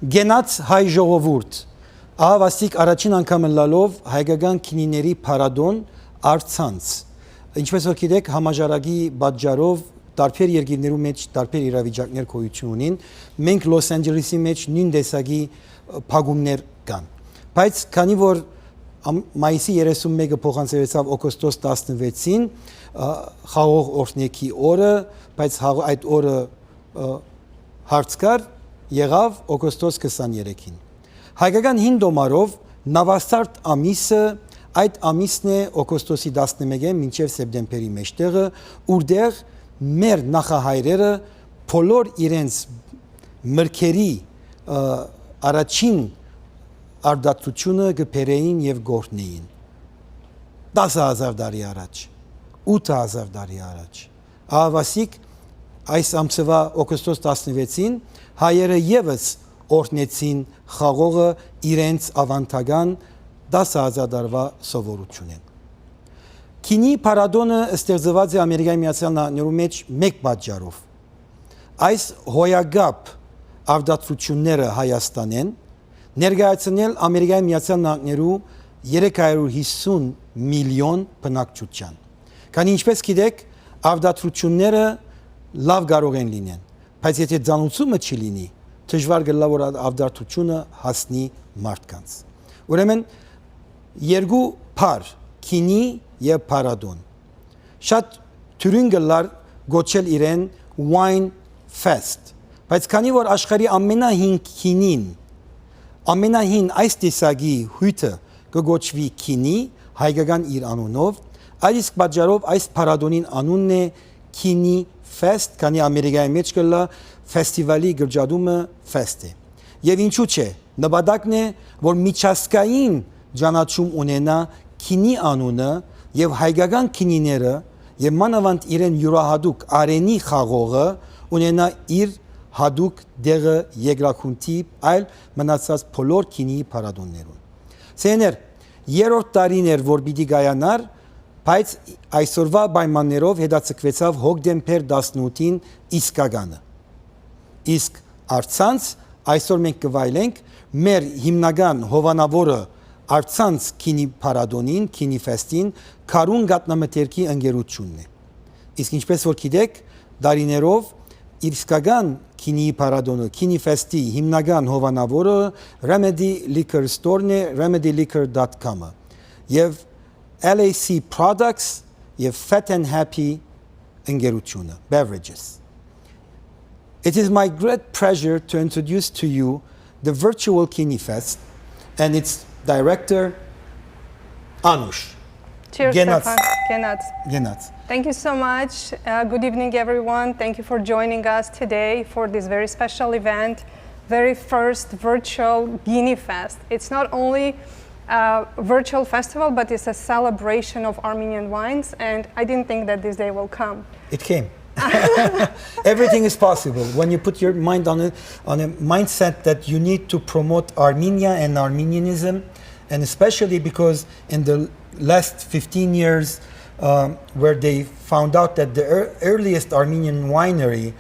Գենաց հայ ժողովուրդ, ահավաստիկ առաջին անգամ լալով հայկական քինիների փարադոն արցանց։ Ինչպես որ գիտեք, համաժարակի պատճառով տարբեր երկիրներու մեջ տարբեր իրավիճակներ գոյություն ունին։ Մենք Լոս Անջելեսի մեջ նույն տեսակի փակումներ կան։ Բայց քանի որ մայիսի 31-ը փոխանցվեցավ օգոստոս 16-ին խաղող օրհնեքի օրը, բայց այդ օրը հարց կար, եղավ օգոստոս 23-ին։ Հայկական հին դոմարով նավաստարտ ամիսը այդ ամիսն է օգոստոսի 11-ին մինչև սեպտեմբերի մեջտեղը, որտեղ մեր նախահայրերը բոլոր իրենց մրգերի առաջին արդարացությունը գբերեին եւ գործնեին 10,000 տարի առաջ 8,000 տարի առաջ ահավասիկ այս ամսվա օգոստոս 16-ին հայերը եւս օրհնեցին խաղողը իրենց ավանդական 10,000 տարվա սովորությունն Քինի փարադոնը ստեղծված է Ամերիկայի Միացյալ Նահանգներու մեջ մեկ պատճառով այս հոյագապ արդարացությունները Հայաստանեն ներկայացնել Ամերիկայի Միացյալ Նահանգներու 350 միլիոն բնակչության։ Քանի ինչպես գիտեք, արդարացությունները լավ կարող են լինեն, բայց եթե ցանուցումը չլինի, դժվար կլինի որ արդարացությունը հասնի մարդկանց։ Ուրեմն երկու փար քինի եւ փարադոն շատ թյուրին գլար գոչել իրեն wine fest բայց քանի որ աշխարհի ամենահին քինին ամենահին այս տեսակի հյութը կգոչվի քինի հայկական իր անունով այս պատճառով այս փարադոնին անունն է քինի fest քանի ամերիկայի մեջ կլա ֆեստիվալի գրջադումը fest է եւ ինչու՞ չէ նպատակն է որ միջազգային ճանաչում ունենա քինի անունը եւ հայկական քինիները եւ մանավանդ իրեն յուրահատուկ արենի խաղողը ունենա իր հատուկ դեղը երկրախունտի այլ մնացած բոլոր քինի փարադոններուն։ Սեներ երրորդ տարին էր որ պիտի գայանար, բայց այսօրվա պայմաններով հետաձգվեցավ հոկտեմբեր 18-ին իսկականը։ Իսկ արցանց այսօր մենք կվայելենք մեր հիմնական հովանավորը Արցանց քինի փարադոնին, GiniFest-ին քարուն գատնամթերքի ընկերությունն է։ Իսկ ինչպես որ գիտեք, դարիներով իսկական քինի փարադոնը, GiniFest-ի հիմնական հովանավորը Remedy Liquor Store-ն է, remedyliquor.com-ը եւ LAC Products եւ Fat and Happy ընկերությունը, beverages. It is my great pleasure to introduce to you the virtual GiniFest and its director, Anush. Cheers, Stefan. Genats. Thank you so much. Good evening, everyone. Thank you for joining us today for this very special event, very first virtual GiniFest. It's not only a virtual festival, but it's a celebration of Armenian wines, and I didn't think that this day will come. It came. Everything is possible when you put your mind on a mindset that you need to promote Armenia and Armenianism, and especially because in the last 15 years where they found out that the earliest Armenian winery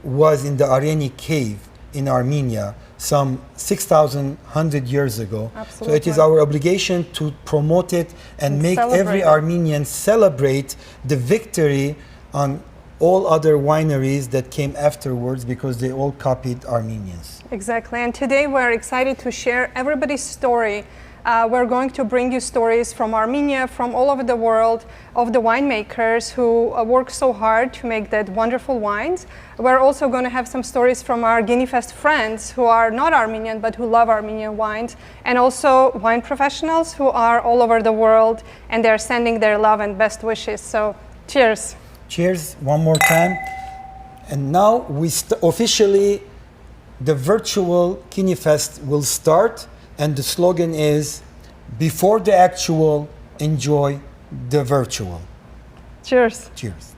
was in the Areni cave in Armenia some 6,100 years ago. Absolutely. So it is our obligation to promote it and make every Armenian celebrate the victory on all other wineries that came afterwards because they all copied Armenians. Exactly, and today we're excited to share everybody's story. We're going to bring you stories from Armenia, from all over the world, of the winemakers who work so hard to make that wonderful wines. We're also going to have some stories from our GiniFest friends who are not Armenian but who love Armenian wines, and also wine professionals who are all over the world and they're sending their love and best wishes. So, cheers. Cheers, one more time. And now we officially, the virtual GiniFest will start, and the slogan is, before the actual, enjoy the virtual. Cheers. Cheers.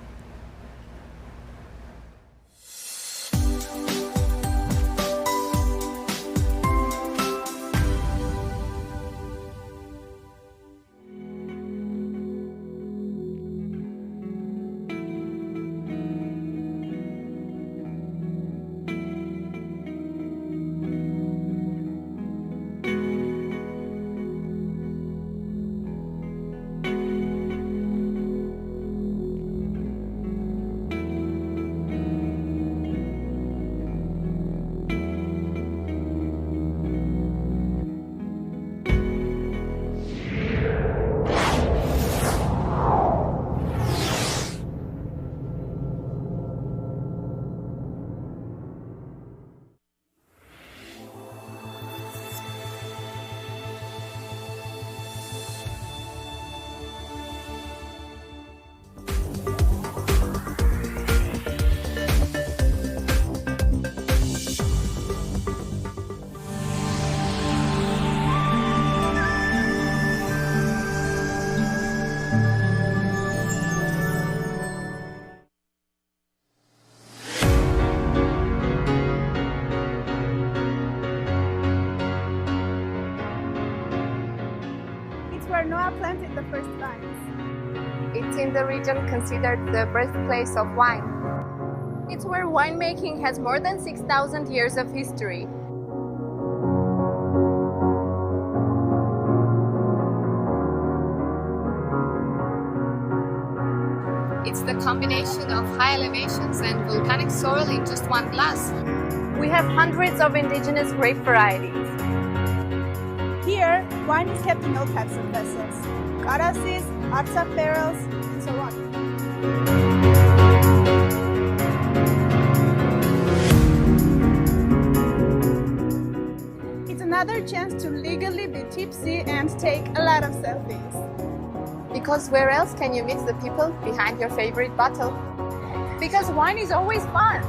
best vines. It's in the region considered the birthplace of wine. It's where winemaking has more than 6,000 years of history. It's the combination of high elevations and volcanic soil in just one glass. We have hundreds of indigenous grape varieties. Here, wine is kept in all types of vessels, karassis, Artsakh barrels, and so on. It's another chance to legally be tipsy and take a lot of selfies. Because where else can you meet the people behind your favorite bottle? Because wine is always fun.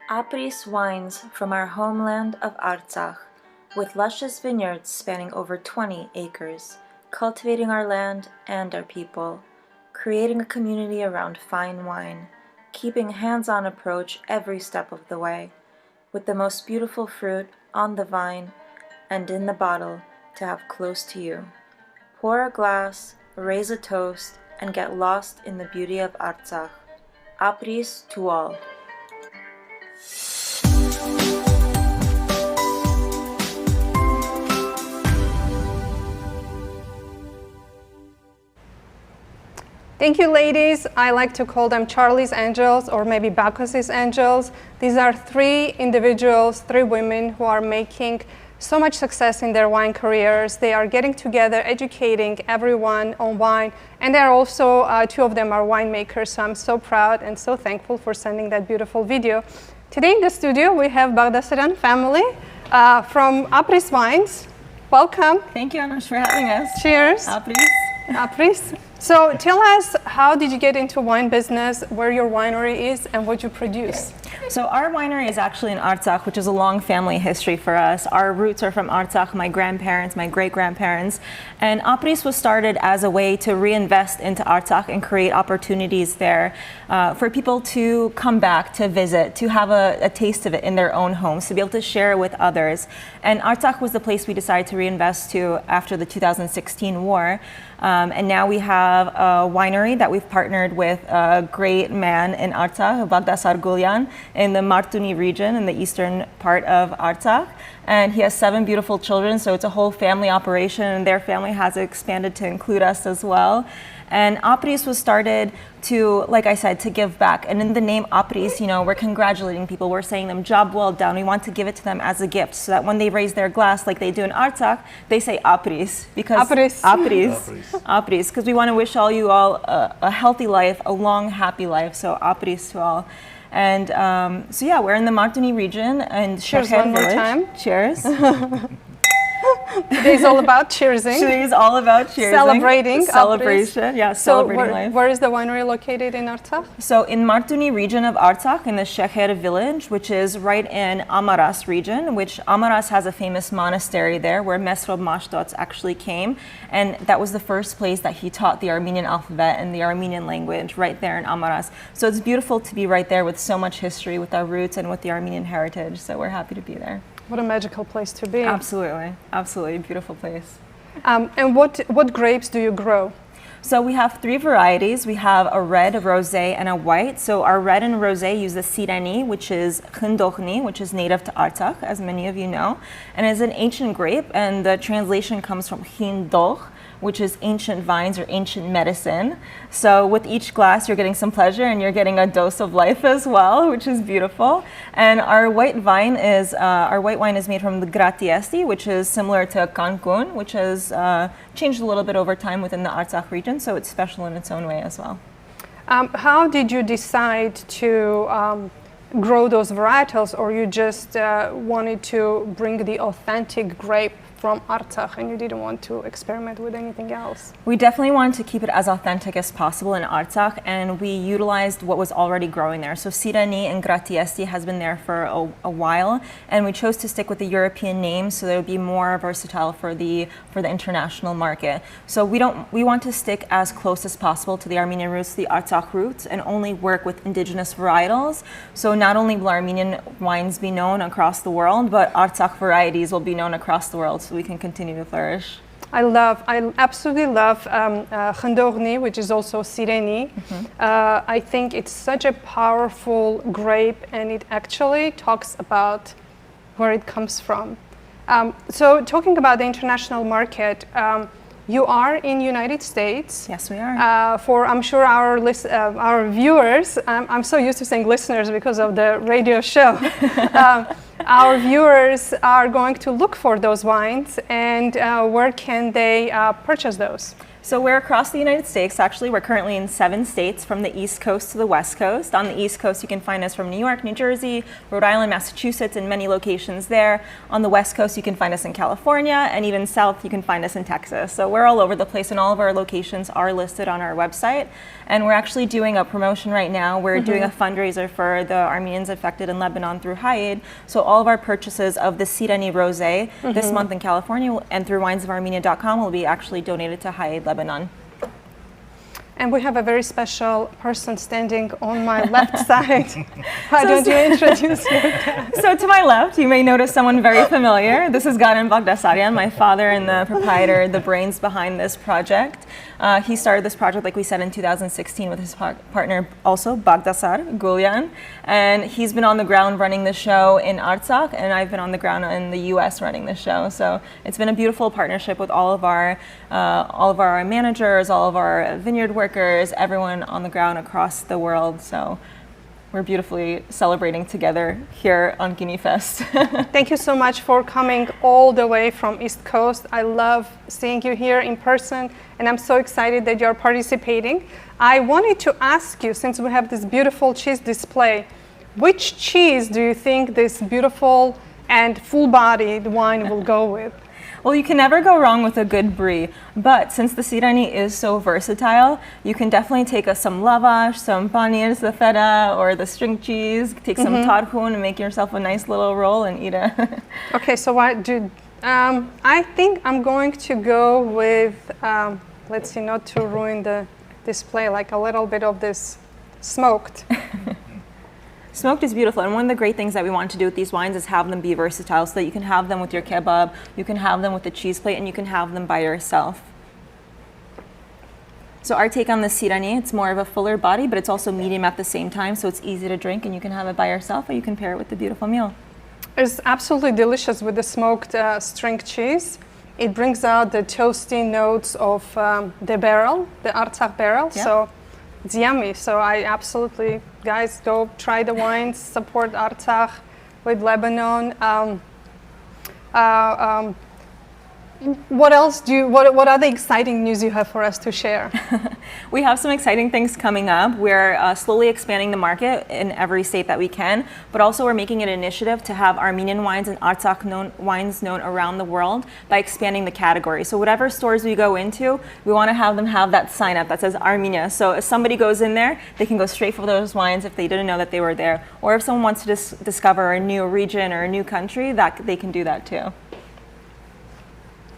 Apris wines from our homeland of Artsakh, with luscious vineyards spanning over 20 acres, cultivating our land and our people, creating a community around fine wine, keeping a hands-on approach every step of the way, with the most beautiful fruit on the vine and in the bottle to have close to you. Pour a glass, raise a toast, and get lost in the beauty of Artsakh. Apris to all. Thank you, ladies. I like to call them Charlie's Angels or maybe Bacchus's Angels. These are three individuals, three women who are making so much success in their wine careers. They are getting together, educating everyone on wine, and they're also, two of them are winemakers, so I'm so proud and so thankful for sending that beautiful video. Today in the studio, we have Bagdasaryan family from Apris Wines. Welcome. Thank you, Anush, for having us. Cheers. Apris. Apris. So tell us, how did you get into wine business, where your winery is, and what you produce? So our winery is actually in Artsakh, which is a long family history for us. Our roots are from Artsakh, my grandparents, my great-grandparents. And Apris was started as a way to reinvest into Artsakh and create opportunities there for people to come back, to visit, to have a taste of it in their own homes, to be able to share it with others. And Artsakh was the place we decided to reinvest to after the 2016 war. And now we have a winery that we've partnered with a great man in Artsakh, Bagdasar Gulyan, in the Martuni region in the eastern part of Artsakh. And he has 7 beautiful children, so it's a whole family operation, and their family has expanded to include us as well. And Apris was started to, like I said, to give back. And in the name Apris, you know, we're congratulating people. We're saying them job well done. We want to give it to them as a gift so that when they raise their glass like they do in Artsakh, they say Apris. Because Apris. Because we want to wish you all a healthy life, a long, happy life. So Apris to all. And so yeah, we're in the Martuni region and Cheers one more time. Cheers. Today's all about cheersing. Today's all about cheersing. Celebrating. Celebration. Yeah, celebrating life. Where is the winery located in Artsakh? So in Martuni region of Artsakh, in the Shekher village, which is right in Amaras region, which Amaras has a famous monastery there where Mesrop Mashtots actually came. And that was the first place that he taught the Armenian alphabet and the Armenian language right there in Amaras. So it's beautiful to be right there with so much history, with our roots and with the Armenian heritage. So we're happy to be there. What a magical place to be. Absolutely. Absolutely. Beautiful place. And what grapes do you grow? So we have 3 varieties. We have a red, a rosé, and a white. So our red and rosé use the Sireni, which is Khindokhni, which is native to Artsakh, as many of you know, and is an ancient grape. And the translation comes from Khindokh, which is ancient vines or ancient medicine. So with each glass, you're getting some pleasure and you're getting a dose of life as well, which is beautiful. And our white wine is made from the Gratiesti, which is similar to Cancun, which has changed a little bit over time within the Artsakh region. So it's special in its own way as well. How did you decide to grow those varietals, or you just wanted to bring the authentic grape from Artsakh and you didn't want to experiment with anything else? We definitely wanted to keep it as authentic as possible in Artsakh, and we utilized what was already growing there. So Sirani and Gratiesti has been there for a while, and we chose to stick with the European name so that it would be more versatile for the international market. So we want to stick as close as possible to the Armenian roots, the Artsakh roots, and only work with indigenous varietals. So not only will Armenian wines be known across the world, but Artsakh varieties will be known across the world, so we can continue to flourish. I absolutely love Khandogni, which is also Sireni. I think it's such a powerful grape, and it actually talks about where it comes from. So talking about the international market, you are in United States. Yes, we are. For I'm sure our viewers, I'm so used to saying listeners because of the radio show. Our viewers are going to look for those wines, and where can they purchase those? So we're across the United States. Actually, we're currently in 7 states, from the East Coast to the West Coast. On the East Coast, you can find us from New York, New Jersey, Rhode Island, Massachusetts, and many locations there. On the West Coast, you can find us in California, and even south, you can find us in Texas. So we're all over the place, and all of our locations are listed on our website. And we're actually doing a promotion right now. We're doing a fundraiser for the Armenians affected in Lebanon through Hayed. So all of our purchases of the Sirani Rosé this month in California and through winesofarmenia.com will be actually donated to Hayed, Lebanon. And we have a very special person standing on my left side. Why don't you introduce yourself? So to my left, you may notice someone very familiar. This is Garen Bagdasaryan, my father and the proprietor, the brains behind this project. He started this project, like we said, in 2016 with his partner, also Bagdasar Gulyan. And he's been on the ground running the show in Artsakh, and I've been on the ground in the US running the show. So it's been a beautiful partnership with all of our managers, all of our vineyard workers, everyone on the ground across the world. So we're beautifully celebrating together here on GiniFest. Thank you so much for coming all the way from East Coast. I love seeing you here in person, and I'm so excited that you're participating. I wanted to ask you, since we have this beautiful cheese display, which cheese do you think this beautiful and full-bodied wine will go with? Well, you can never go wrong with a good brie, but since the Sirani is so versatile, you can definitely take some lavash, some paneer, the feta, or the string cheese, take some tarhun and make yourself a nice little roll and eat it. Okay, so I think I'm going to go with, let's see, not to ruin the display, like a little bit of this smoked. Smoked is beautiful, and one of the great things that we want to do with these wines is have them be versatile so that you can have them with your kebab, you can have them with the cheese plate, and you can have them by yourself. So our take on the Sirani, it's more of a fuller body, but it's also medium at the same time, so it's easy to drink, and you can have it by yourself, or you can pair it with the beautiful meal. It's absolutely delicious with the smoked string cheese. It brings out the toasty notes of the barrel, the Artsakh barrel. Yeah. So it's yummy. So I absolutely, guys, go try the wines, support Artsakh with Lebanon. What else what other exciting news you have for us to share? We have some exciting things coming up. We're slowly expanding the market in every state that we can, but also we're making an initiative to have Armenian wines and Artsakh wines known around the world by expanding the category. So whatever stores we go into, we want to have them have that sign up that says Armenia. So if somebody goes in there, they can go straight for those wines if they didn't know that they were there. Or if someone wants to discover a new region or a new country, that they can do that too.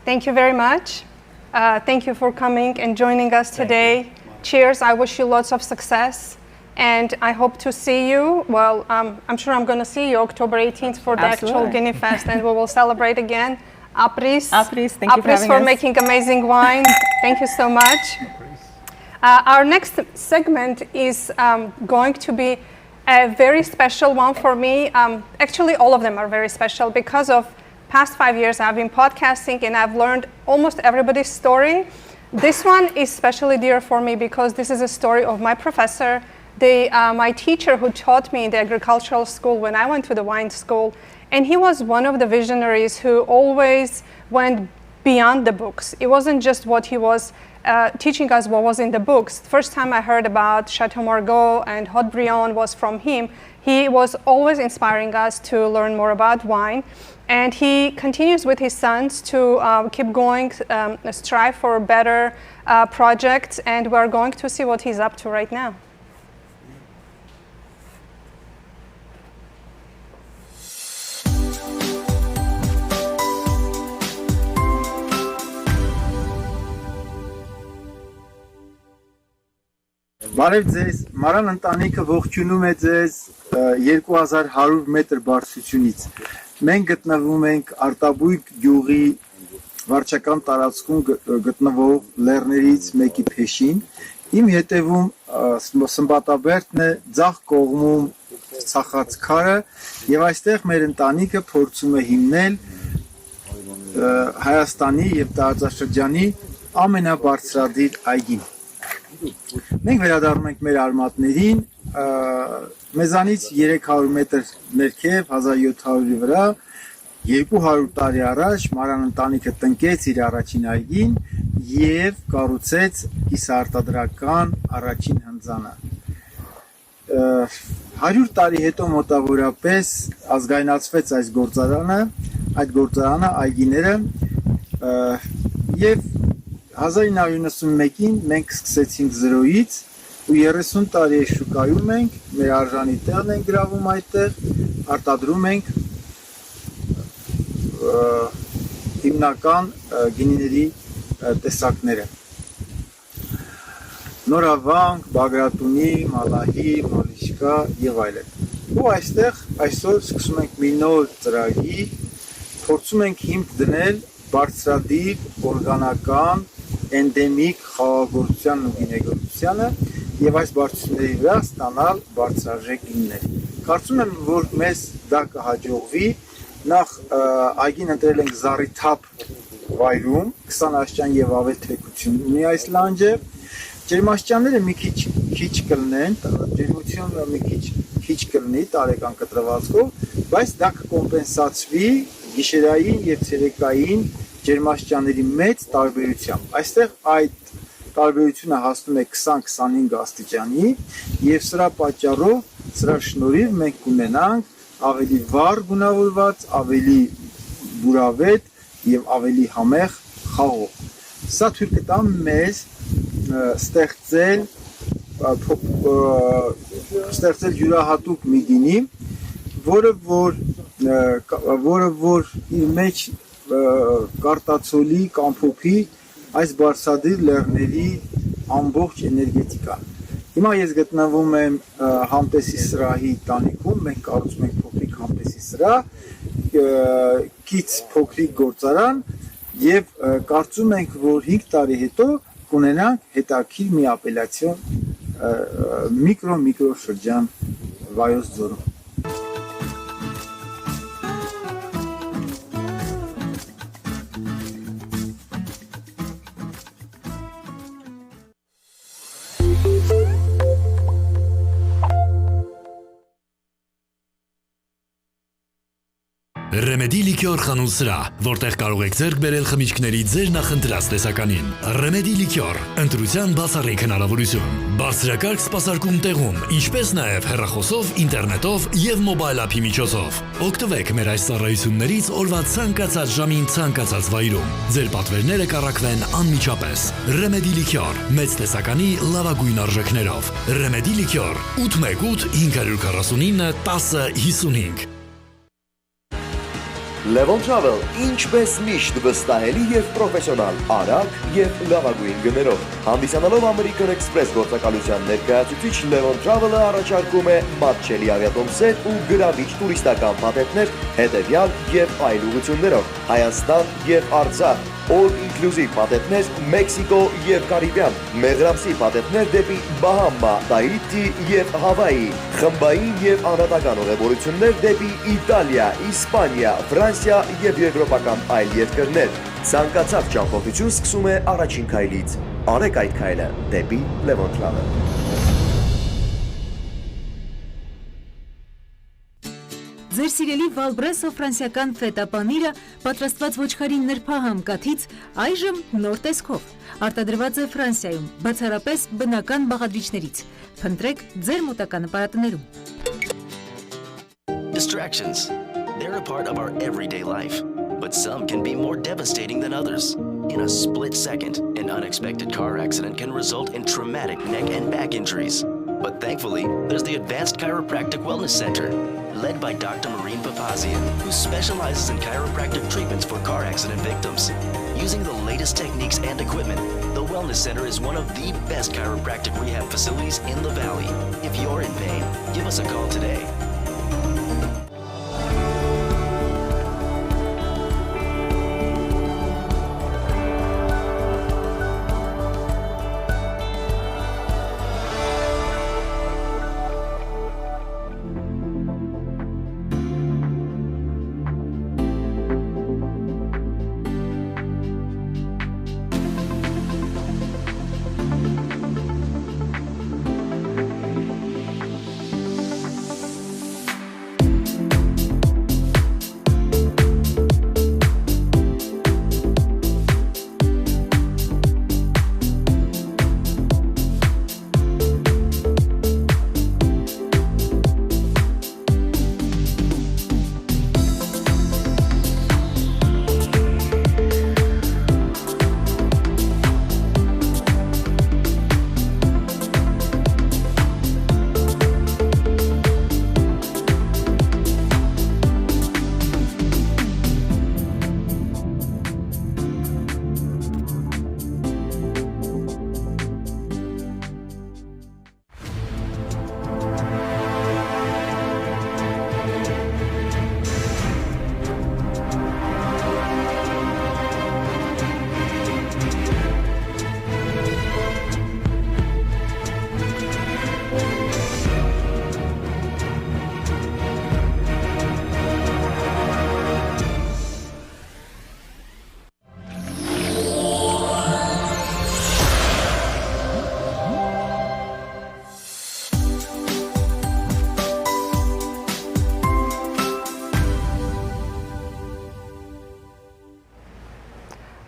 Thank you very much. Thank you for coming and joining us today. Cheers. I wish you lots of success. And I hope to see you. Well, I'm sure I'm going to see you October 18th for the actual GiniFest, and we will celebrate again. Apris. Apris, thank you for having for us. making amazing wine. Thank you so much. Our next segment is going to be a very special one for me. Actually, all of them are very special because of past 5 years I've been podcasting and I've learned almost everybody's story. This one is especially dear for me because this is a story of my professor, my teacher who taught me in the agricultural school when I went to the wine school. And he was one of the visionaries who always went beyond the books. It wasn't just what he was teaching us what was in the books. The first time I heard about Chateau Margaux and Haut-Brion was from him. He was always inspiring us to learn more about wine. And he continues with his sons to keep going, strive for better projects, and we're going to see what he's up to right now. Բարև ձեզ, Մարան ընտանիքը ողջունում է ձեզ 2100 մետր բարձրությունից։ Մենք գտնվում ենք Արտաբույգ գյուղի վարչական տարածքում գտնվող լեռներից մեկի փեշին։ Իմ հետևում Սմբատաբերդն է, ձախ կողմում Ցախած քարը, եւ այստեղ մեր ընտանիքը փորձում է հիմնել Հայաստանի եւ տարածաշրջանի ամենաբարձրադիր այգին։ Մենք վերադառնում ենք մեր արմատներին, մեզանից 300 մետր ներքև 1700-ի վրա 200 տարի առաջ Մարան ընտանիքը տնկեց իր առաջին այգին եւ կառուցեց կիսաարտադրական առաջին հնձանը։ 100 տարի հետո մոտավորապես ազգայնացվեց այս գործարանը այգիները եւ 1991-ին մենք սկսեցինք 0-ից ու 30 տարի է շուկայում ենք, մեր արժանի տեղն ենք գրավում այդտեղ, արտադրում ենք հիմնական գինիների տեսակները։ Նորավանք, Բագրատունի, Մալահի, Մալիշկա եւ այլն։ Ու այստեղ այսօր սկսում ենք մի նոր ծրագիր, փորձում ենք հիմք դնել բարձրադիր օրգանական էնդեմիկ խաղաղագործության ու գինեգործությանը եւ այս բարձրությունների վրա ստանալ բարձրաժեք գիններ։ Կարծում եմ, որ մեզ դա կհաջողվի, նախ այգին ընտրել ենք զառիթափ վայրում, 20 աստիճան եւ ավել թեքություն ունի այս լանջը, ջերմաստիճանները մի քիչ կլինեն, ջերմությունը մի քիչ կլինի տարեկան կտրվածքով, բայց դա կկոմպենսացվի գիշերային եւ ցերեկային ջերմաստիճանների մեծ տարբերությամբ։ Այստեղ այդ տարբերությունը հասնում է 20-25 աստիճանի եւ սրա պատճառով, սրա շնորհիվ մենք կունենանք ավելի վառ գունավորված, ավելի բուրավետ եւ ավելի համեղ խաղող։ Սա թույլ կտա մեզ ստեղծել յուրահատուկ մի գինի, որը որ իր մեջ կարտացոլի կամ փոփի այս բարձրադիր լեռների ամբողջ էներգետիկան։ Հիմա ես գտնվում եմ Համտեսի սրահի տանիքում, մենք կառուցում ենք փոքրիկ Համտեսի սրահ, քիչ փոքրիկ գործարան եւ կարծում ենք, որ 5 տարի հետո կունենանք հետաքրքիր մի ապելացիոն միկրո շրջան Վայոց ձորում։ Remedy Liquor խանութ սրահ, որտեղ կարող եք ձեռք բերել խմիչքների ձեր նախընտրած տեսականին։ Remedy Liquor, ընտրության բացառիկ հնարավորություն։ Բարձրակարգ սպասարկում տեղում, ինչպես նաև հեռախոսով, ինտերնետով եւ մոբայլ ափի միջոցով։ Օգտվեք մեր այս ծառայություններից օրվա ցանկացած ժամին ցանկացած վայրում։ Ձեր պատվերները կառաքվեն անմիջապես։ Remedy Liquor, մեծ տեսականի լավագույն արժեքներով։ Remedy Liquor 818 549 1055 Levon Travel, ինչպես միշտ վստահելի եւ պրոֆեսիոնալ, արագ եւ լավագույն գներով։ Հանդիսանալով American Express գործակալության ներկայացուցիչ Levon Travel-ը առաջարկում է մատչելի ավիատոմսեր ու գրավիչ տուրիստական փաթեթներ հետևյալ եւ այլ ուղղություններով՝ Հայաստան եւ Արցախ, all-inclusive փաթեթներ Մեքսիկո եւ Կարիբյան, մեղրամսի փաթեթներ դեպի Բահամա, Թահիթի եւ Հավայի, խմբային եւ անհատական ուղևորություններ դեպի Իտալիա, Իսպանիա, Ֆրանսիա եւ եվրոպական այլ երկրներ։ Ցանկացած ճամփորդություն սկսում է առաջին քայլից։ Արեք այդ քայլը դեպի Levon Travel։ Ձեր սիրելի Վալբրեսո ֆրանսիական ֆետա պանիրը պատրաստված ոչխարի նրբահամ կաթից այժմ նոր տեսքով։ Արտադրված է Ֆրանսիայում, բացառապես բնական բաղադրիչներից։ Փնտրեք ձեր մոտակա նպատակներում։ Distractions. They're a part of our everyday life, but some can be more devastating than others. In a split second, an unexpected car accident can result in traumatic neck and back injuries. But thankfully, there's the Advanced Chiropractic Wellness Center, led by Dr. Marine Papazian, who specializes in chiropractic treatments for car accident victims. Using the latest techniques and equipment, the Wellness Center is one of the best chiropractic rehab facilities in the Valley. If you're in pain, give us a call today.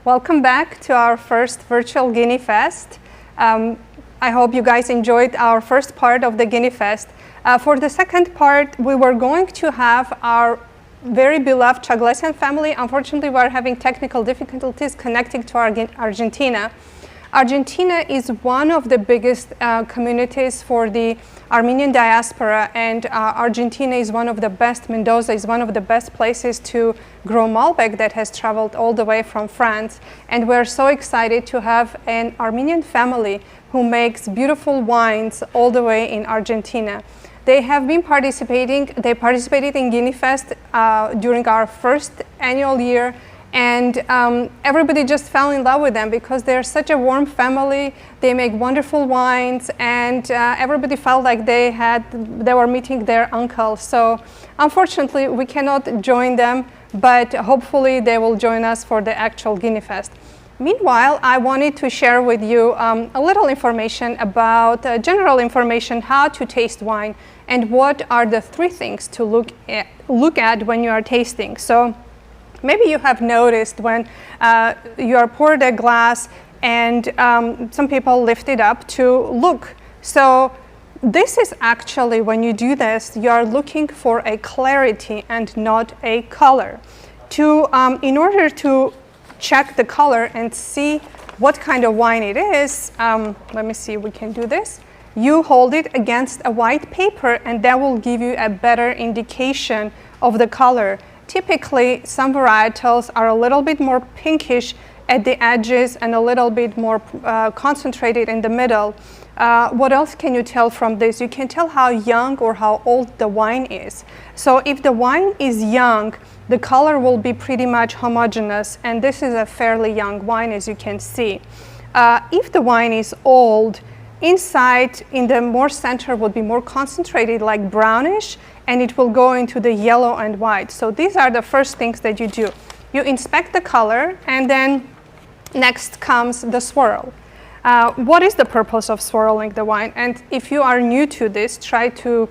Welcome back to our first virtual GiniFest. I hope you guys enjoyed our first part of the GiniFest. For the second part, we were going to have our very beloved Chaglesian family. Unfortunately, we're having technical difficulties connecting to Argentina. Argentina is one of the biggest communities for the Armenian diaspora, and Argentina is one of the best, Mendoza is one of the best places to grow Malbec that has traveled all the way from France. And we're so excited to have an Armenian family who makes beautiful wines all the way in Argentina. They have been they participated in GiniFest during our first annual year, and everybody just fell in love with them because they're such a warm family. They make wonderful wines, and everybody felt like they were meeting their uncle. So unfortunately, we cannot join them, but hopefully they will join us for the actual GiniFest. Meanwhile, I wanted to share with you a little information about general information how to taste wine and what are the 3 things to look at when you are tasting. So maybe you have noticed when you are poured a glass and some people lift it up to look. So this is actually, when you do this, you are looking for a clarity and not a color. In order to check the color and see what kind of wine it is, let me see if we can do this. You hold it against a white paper and that will give you a better indication of the color. Typically, some varietals are a little bit more pinkish at the edges and a little bit more concentrated in the middle. What else can you tell from this? You can tell how young or how old the wine is. So if the wine is young, the color will be pretty much homogeneous, and this is a fairly young wine, as you can see. If the wine is old, inside in the more center would be more concentrated, like brownish, and it will go into the yellow and white. So these are the first things that you do. You inspect the color, and then next comes the swirl. What is the purpose of swirling the wine? And if you are new to this, try to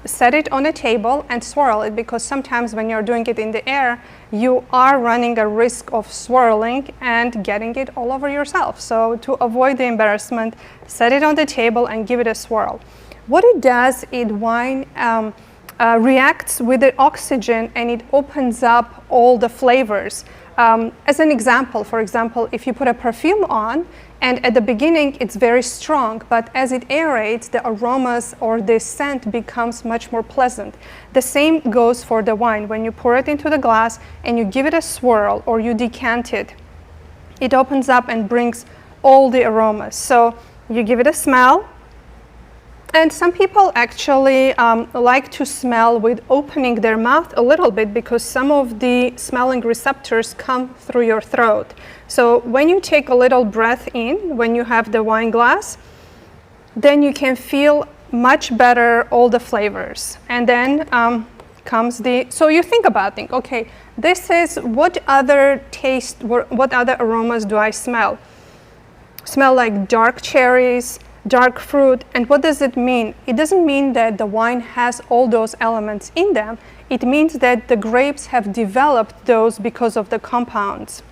Set it on a table and swirl it, because sometimes when you're doing it in the air, you are running a risk of swirling and getting it all over yourself. So to avoid the embarrassment, set it on the table and give it a swirl. What it does, wine reacts with the oxygen and it opens up all the flavors. As an example, for example, if you put a perfume on, and at the beginning it's very strong, but as it aerates, the aromas or the scent becomes much more pleasant. The same goes for the wine. When you pour it into the glass and you give it a swirl or you decant it, it opens up and brings all the aromas. So you give it a smell. And some people actually like to smell with opening their mouth a little bit, because some of the smelling receptors come through your throat. So when you take a little breath in, when you have the wine glass, then you can feel much better all the flavors. And then comes so you think about it, okay, this is what other what other aromas do I smell? Smell like dark cherries, dark fruit. And what does it mean? It doesn't mean that the wine has all those elements in them. It means that the grapes have developed those because of the compounds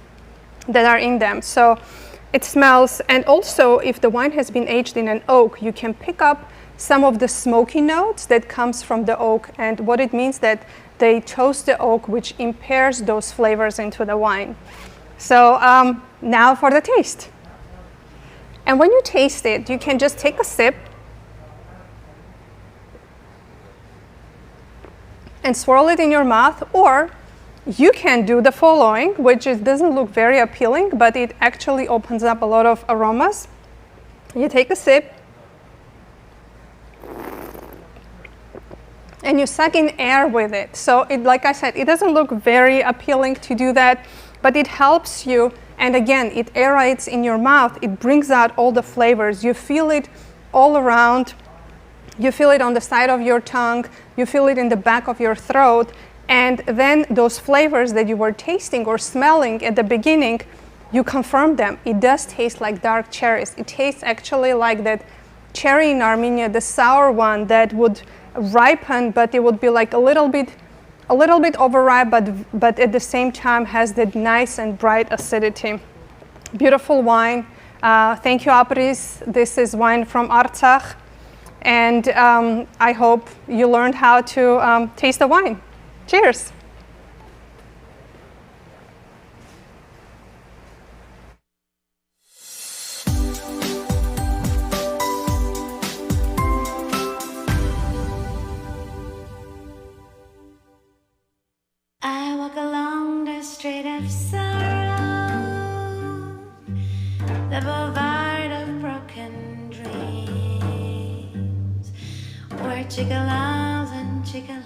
that are in them. So it smells, and also if the wine has been aged in an oak, you can pick up some of the smoky notes that comes from the oak. And what it means that they toast the oak, which impairs those flavors into the wine. So now for the taste. And when you taste it, you can just take a sip and swirl it in your mouth, or you can do the following, which doesn't look very appealing, but it actually opens up a lot of aromas. You take a sip and you suck in air with it. So like I said, it doesn't look very appealing to do that, but it helps you. And again, it aerates in your mouth. It brings out all the flavors. You feel it all around. You feel it on the side of your tongue. You feel it in the back of your throat. And then those flavors that you were tasting or smelling at the beginning, you confirm them. It does taste like dark cherries. It tastes actually like that cherry in Armenia, the sour one that would ripen, but it would be like a little bit overripe, but at the same time has that nice and bright acidity. Beautiful wine. Thank you, Apris. This is wine from Artsakh. And I hope you learned how to taste the wine. Cheers. I walk along the street of sorrow, the boulevard of broken dreams, where gigolos and gigolette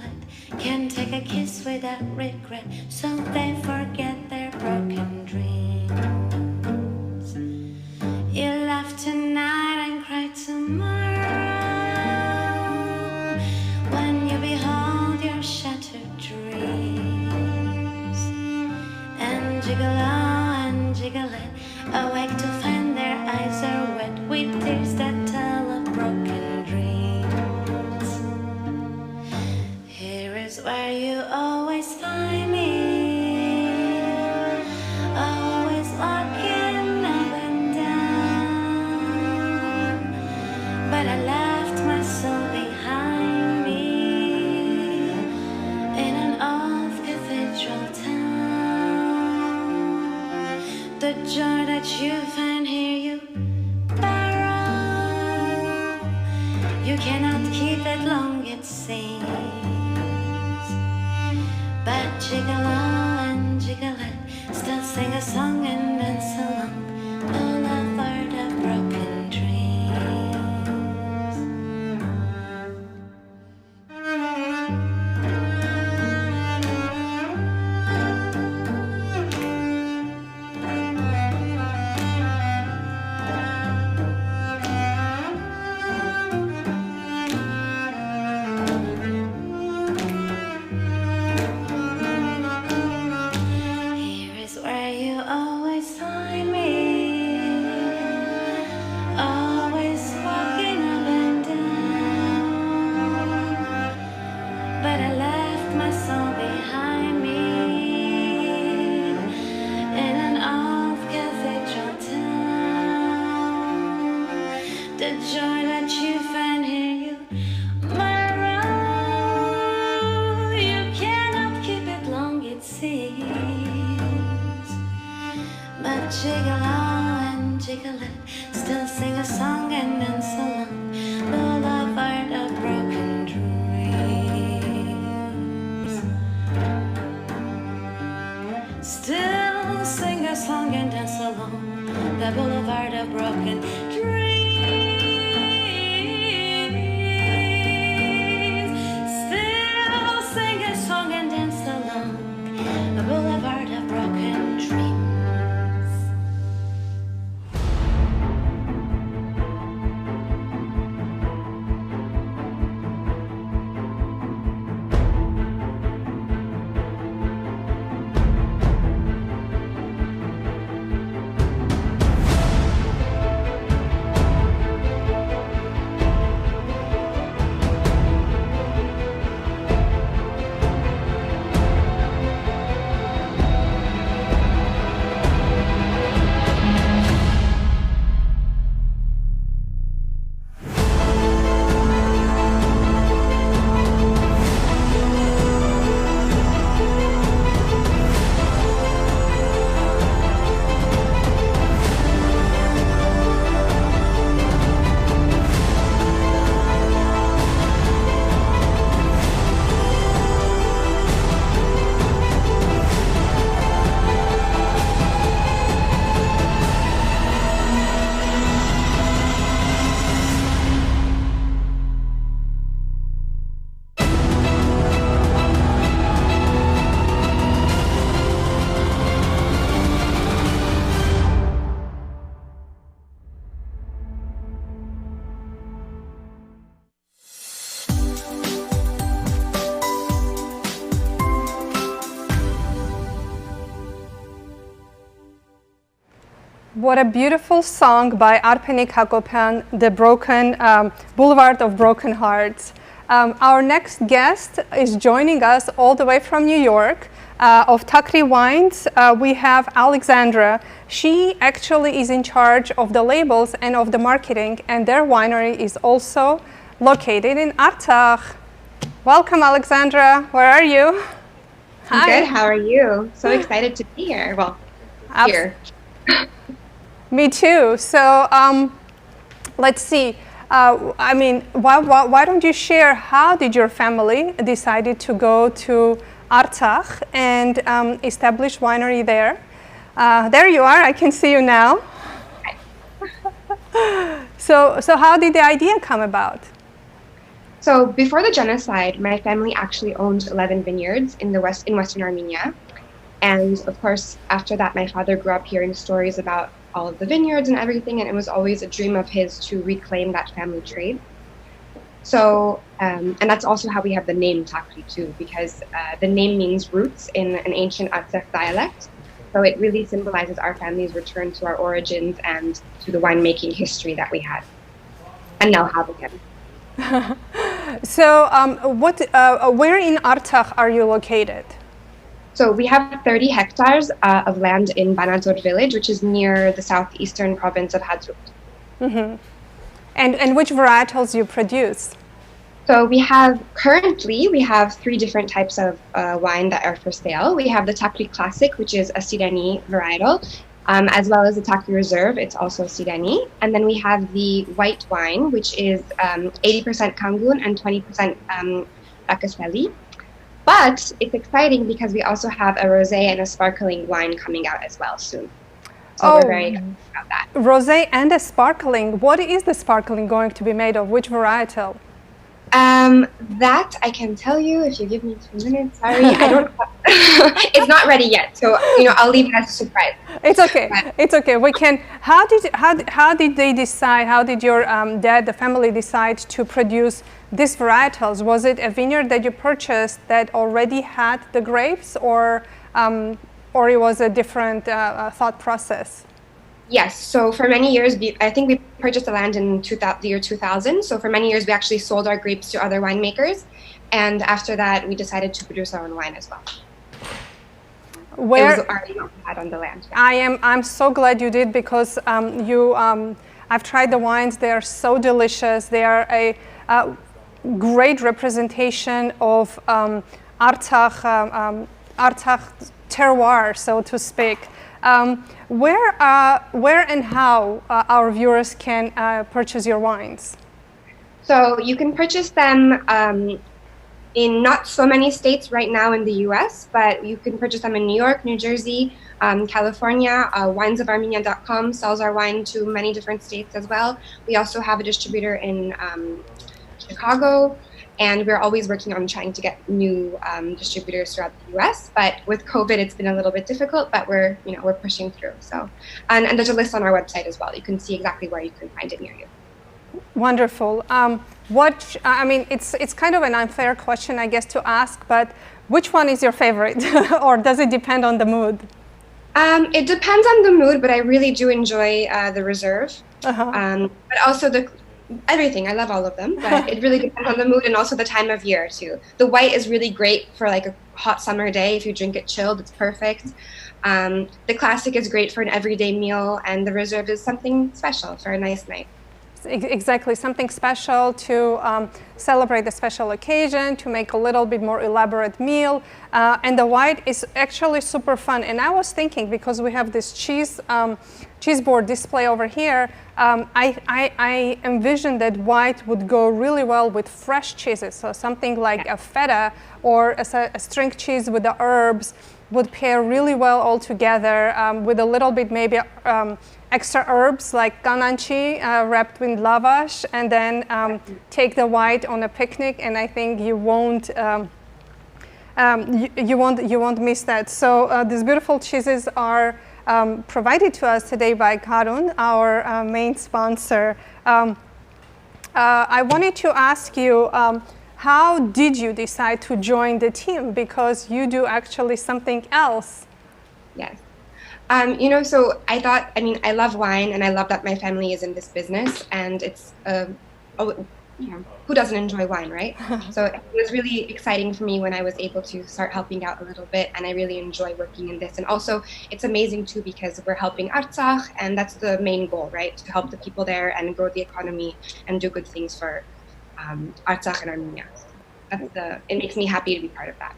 can take a kiss without regret, so they forget their broken dreams. You laugh tonight and cry tomorrow when you behold your shattered dreams. And gigolo and gigolette awake to find their eyes are wet with tears that tell of broken dreams. Here is where you always find me, always walking up and down, but I left my soul behind me in an old cathedral town. The joy that you find here you borrow, you cannot keep it long it seems. But gigolo and gigolette still sing a song and dance along, all over the broken dreams. jiggle on and jiggle it. Still sing a song and dance along. Boulevard of broken dreams. Still sing a song and dance along the boulevard of broken dreams. Still sing a song and dance along the boulevard of broken dreams. What a beautiful song by Arpenik Hakopan, The Broken Boulevard of Broken Hearts. Our next guest is joining us all the way from New York of Takri Wines. We have Alexandra. She actually is in charge of the labels and of the marketing, and their winery is also located in Artsakh. Welcome, Alexandra. Where are you? I'm good. How are you? So excited to be here. Well, here. Me too. So let's see. I mean, why don't you share how did your family decided to go to Artsakh and establish winery there? There you are. I can see you now. So how did the idea come about? So before the genocide, my family actually owned 11 vineyards in Western Armenia. And of course, after that, my father grew up hearing stories about all of the vineyards and everything, and it was always a dream of his to reclaim that family trade. So, and that's also how we have the name Takri too, because the name means roots in an ancient Artsakh dialect. So it really symbolizes our family's return to our origins and to the winemaking history that we had, and now have again. So, where in Artsakh are you located? So we have 30 hectares of land in Banazor village, which is near the southeastern province of Hadrut. Mm-hmm. And which varietals you produce? So currently we have 3 different types of wine that are for sale. We have the Takri Classic, which is a Sidani varietal, as well as the Takri Reserve. It's also Sidani. And then we have the white wine, which is 80% Kangun and 20% Rakasveli. But it's exciting because we also have a rosé and a sparkling wine coming out as well soon. So we're very excited about that. Rosé and a sparkling. What is the sparkling going to be made of? Which varietal? That I can tell you if you give me 2 minutes. Sorry, I don't. It's not ready yet, so I'll leave it as a surprise. It's okay. It's okay. We can. How did they decide? How did your dad, the family, decide to produce these varietals? Was it a vineyard that you purchased that already had the grapes, or it was a different thought process? Yes. So for many years, I think we purchased the land in the year 2000. So for many years, we actually sold our grapes to other winemakers, and after that, we decided to produce our own wine as well. Where it was already had on the land. Yeah. I'm so glad you did, because I've tried the wines. They are so delicious. They are a great representation of Artsakh terroir, so to speak. Where and how our viewers can purchase your wines? So you can purchase them in not so many states right now in the US, but you can purchase them in New York, New Jersey, California. Winesofarmenia.com sells our wine to many different states as well. We also have a distributor in Chicago, and we're always working on trying to get new distributors throughout the US. But with COVID, it's been a little bit difficult, but we're pushing through. So, and there's a list on our website as well. You can see exactly where you can find it near you. Wonderful. It's kind of an unfair question, I guess, to ask, but which one is your favorite, or does it depend on the mood? It depends on the mood, but I really do enjoy the Reserve. But also everything. I love all of them, but it really depends on the mood and also the time of year too. The white is really great for like a hot summer day. If you drink it chilled, it's perfect. The Classic is great for an everyday meal, and the Reserve is something special for a nice night. Exactly, something special to celebrate a special occasion, to make a little bit more elaborate meal. And the white is actually super fun. And I was thinking, because we have this cheese board display over here, I envisioned that white would go really well with fresh cheeses. So something like a feta or a string cheese with the herbs would pair really well all together, with a little bit maybe extra herbs like kananchi wrapped with lavash, and then take the white on a picnic, and I think you won't miss that. So these beautiful cheeses are provided to us today by Karun, our main sponsor. I wanted to ask you, how did you decide to join the team? Because you do actually something else. Yes. So I thought, I love wine, and I love that my family is in this business, and it's, who doesn't enjoy wine, right? So it was really exciting for me when I was able to start helping out a little bit, and I really enjoy working in this. And also, it's amazing too, because we're helping Artsakh, and that's the main goal, right? To help the people there and grow the economy and do good things for Artsakh and Armenia. It makes me happy to be part of that.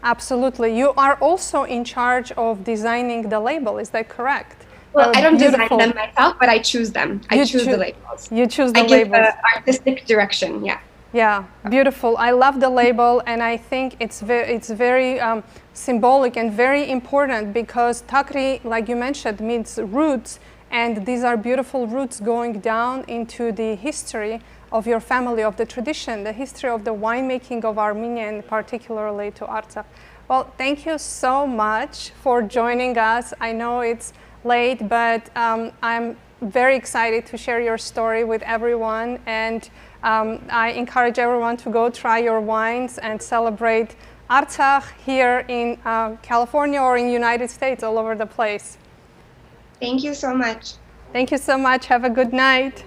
Absolutely. You are also in charge of designing the label, is that correct? Well, I don't design them myself, but I choose them. I choose the labels. You choose the labels. I give labels. the artistic direction, yeah. Yeah, beautiful. I love the label, and I think it's very symbolic and very important, because Takri, like you mentioned, means roots, and these are beautiful roots going down into the history of your family, of the tradition, the history of the winemaking of Armenia, and particularly to Artsakh. Well, thank you so much for joining us. I know it's late, but I'm very excited to share your story with everyone, and I encourage everyone to go try your wines and celebrate Artsakh here in California or in the United States, all over the place. Thank you so much. Thank you so much. Have a good night.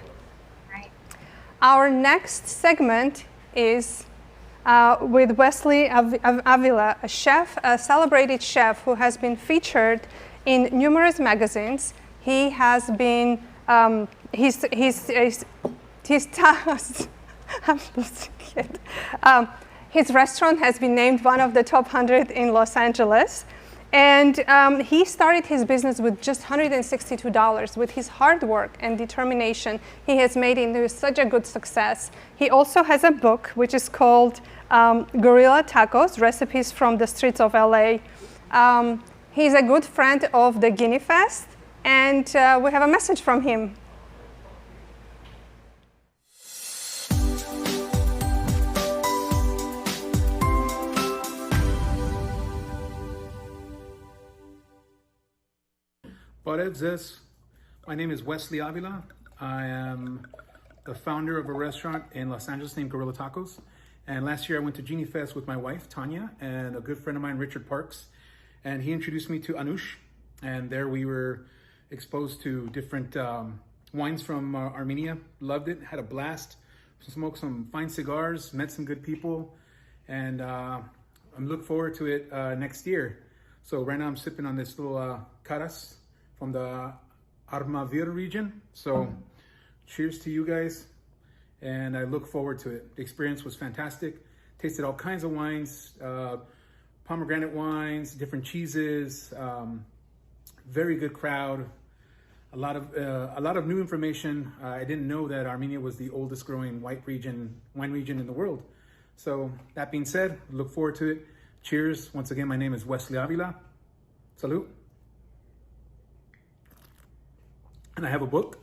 Our next segment is with Wesley Avila, a chef, a celebrated chef who has been featured in numerous magazines. He has been, his restaurant has been named one of the top 100 in Los Angeles. And he started his business with just $162. With his hard work and determination, he has made it into such a good success. He also has a book which is called Guerrilla Tacos, Recipes from the Streets of LA. He's a good friend of the GiniFest, and we have a message from him. My name is Wesley Avila. I am the founder of a restaurant in Los Angeles named Guerrilla Tacos. And last year I went to GiniFest with my wife, Tanya, and a good friend of mine, Richard Parks. And he introduced me to Anush. And there we were exposed to different wines from Armenia. Loved it, had a blast. Smoked some fine cigars, met some good people. And I'm looking forward to it next year. So right now I'm sipping on this little caras from the Armavir region. So cheers to you guys, and I look forward to it. The experience was fantastic. Tasted all kinds of wines, pomegranate wines, different cheeses. very good crowd, a lot of new information. I didn't know that Armenia was the oldest growing wine region in the world. So that being said, look forward to it. Cheers. Once again, my name is Wesley Avila. Salud. And I have a book.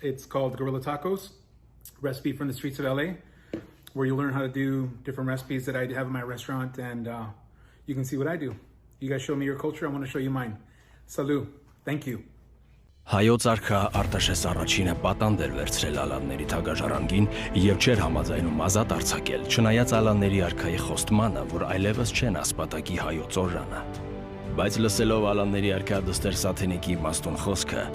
It's called Guerrilla Tacos, Recipe from the Streets of LA, where you'll learn how to do different recipes that I have in my restaurant, and you can see what I do. You guys show me your culture, I want to show you mine. Salud. Thank you. Հայոց արքա Արտաշես առաջինը պատանդ էր վերցրել ալանների թագաժարանգին եւ չէր համաձայնում ազատ արձակել, չնայած ալանների արքայի խոստմանը, որ այլևս չեն ասպատակի հայոց օրրանը։ Բայց լսելով ալանների արքա դստեր Սաթենիկի իմաստուն խոսքը,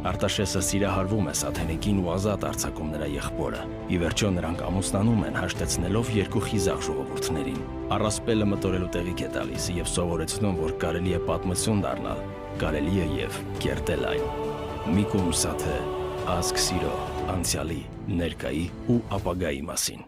Արտաշեսը սիրահարվում է Սաթենիկին ու ազատ արձակում նրա եղբորը։ Ի վերջո նրանք ամուսնանում են հաշտեցնելով երկու խիզախ ժողովուրդներին։ Առասպելը մտորելու տեղիք է տալիս եւ սովորեցնում, որ կարելի է պատմություն դառնալ, կարելի է եւ կերտել այն։ Միկում Սաթե, ազգ սիրո, անցյալի, ներկայի ու ապագայի մասին։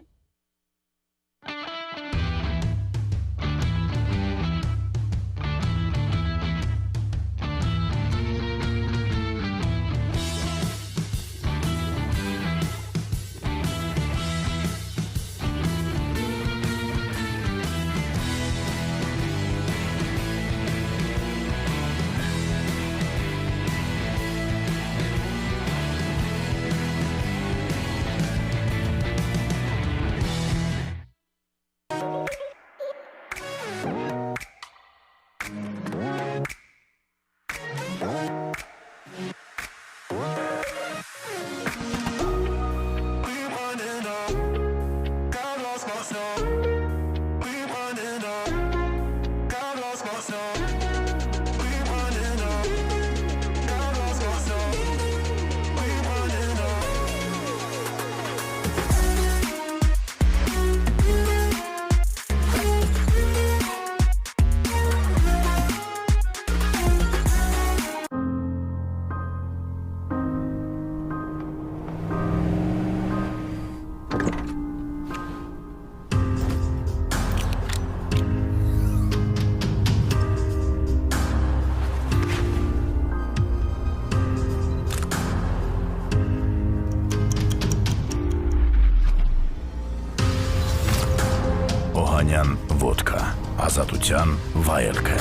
Ոդկա, ազատության վայելքը։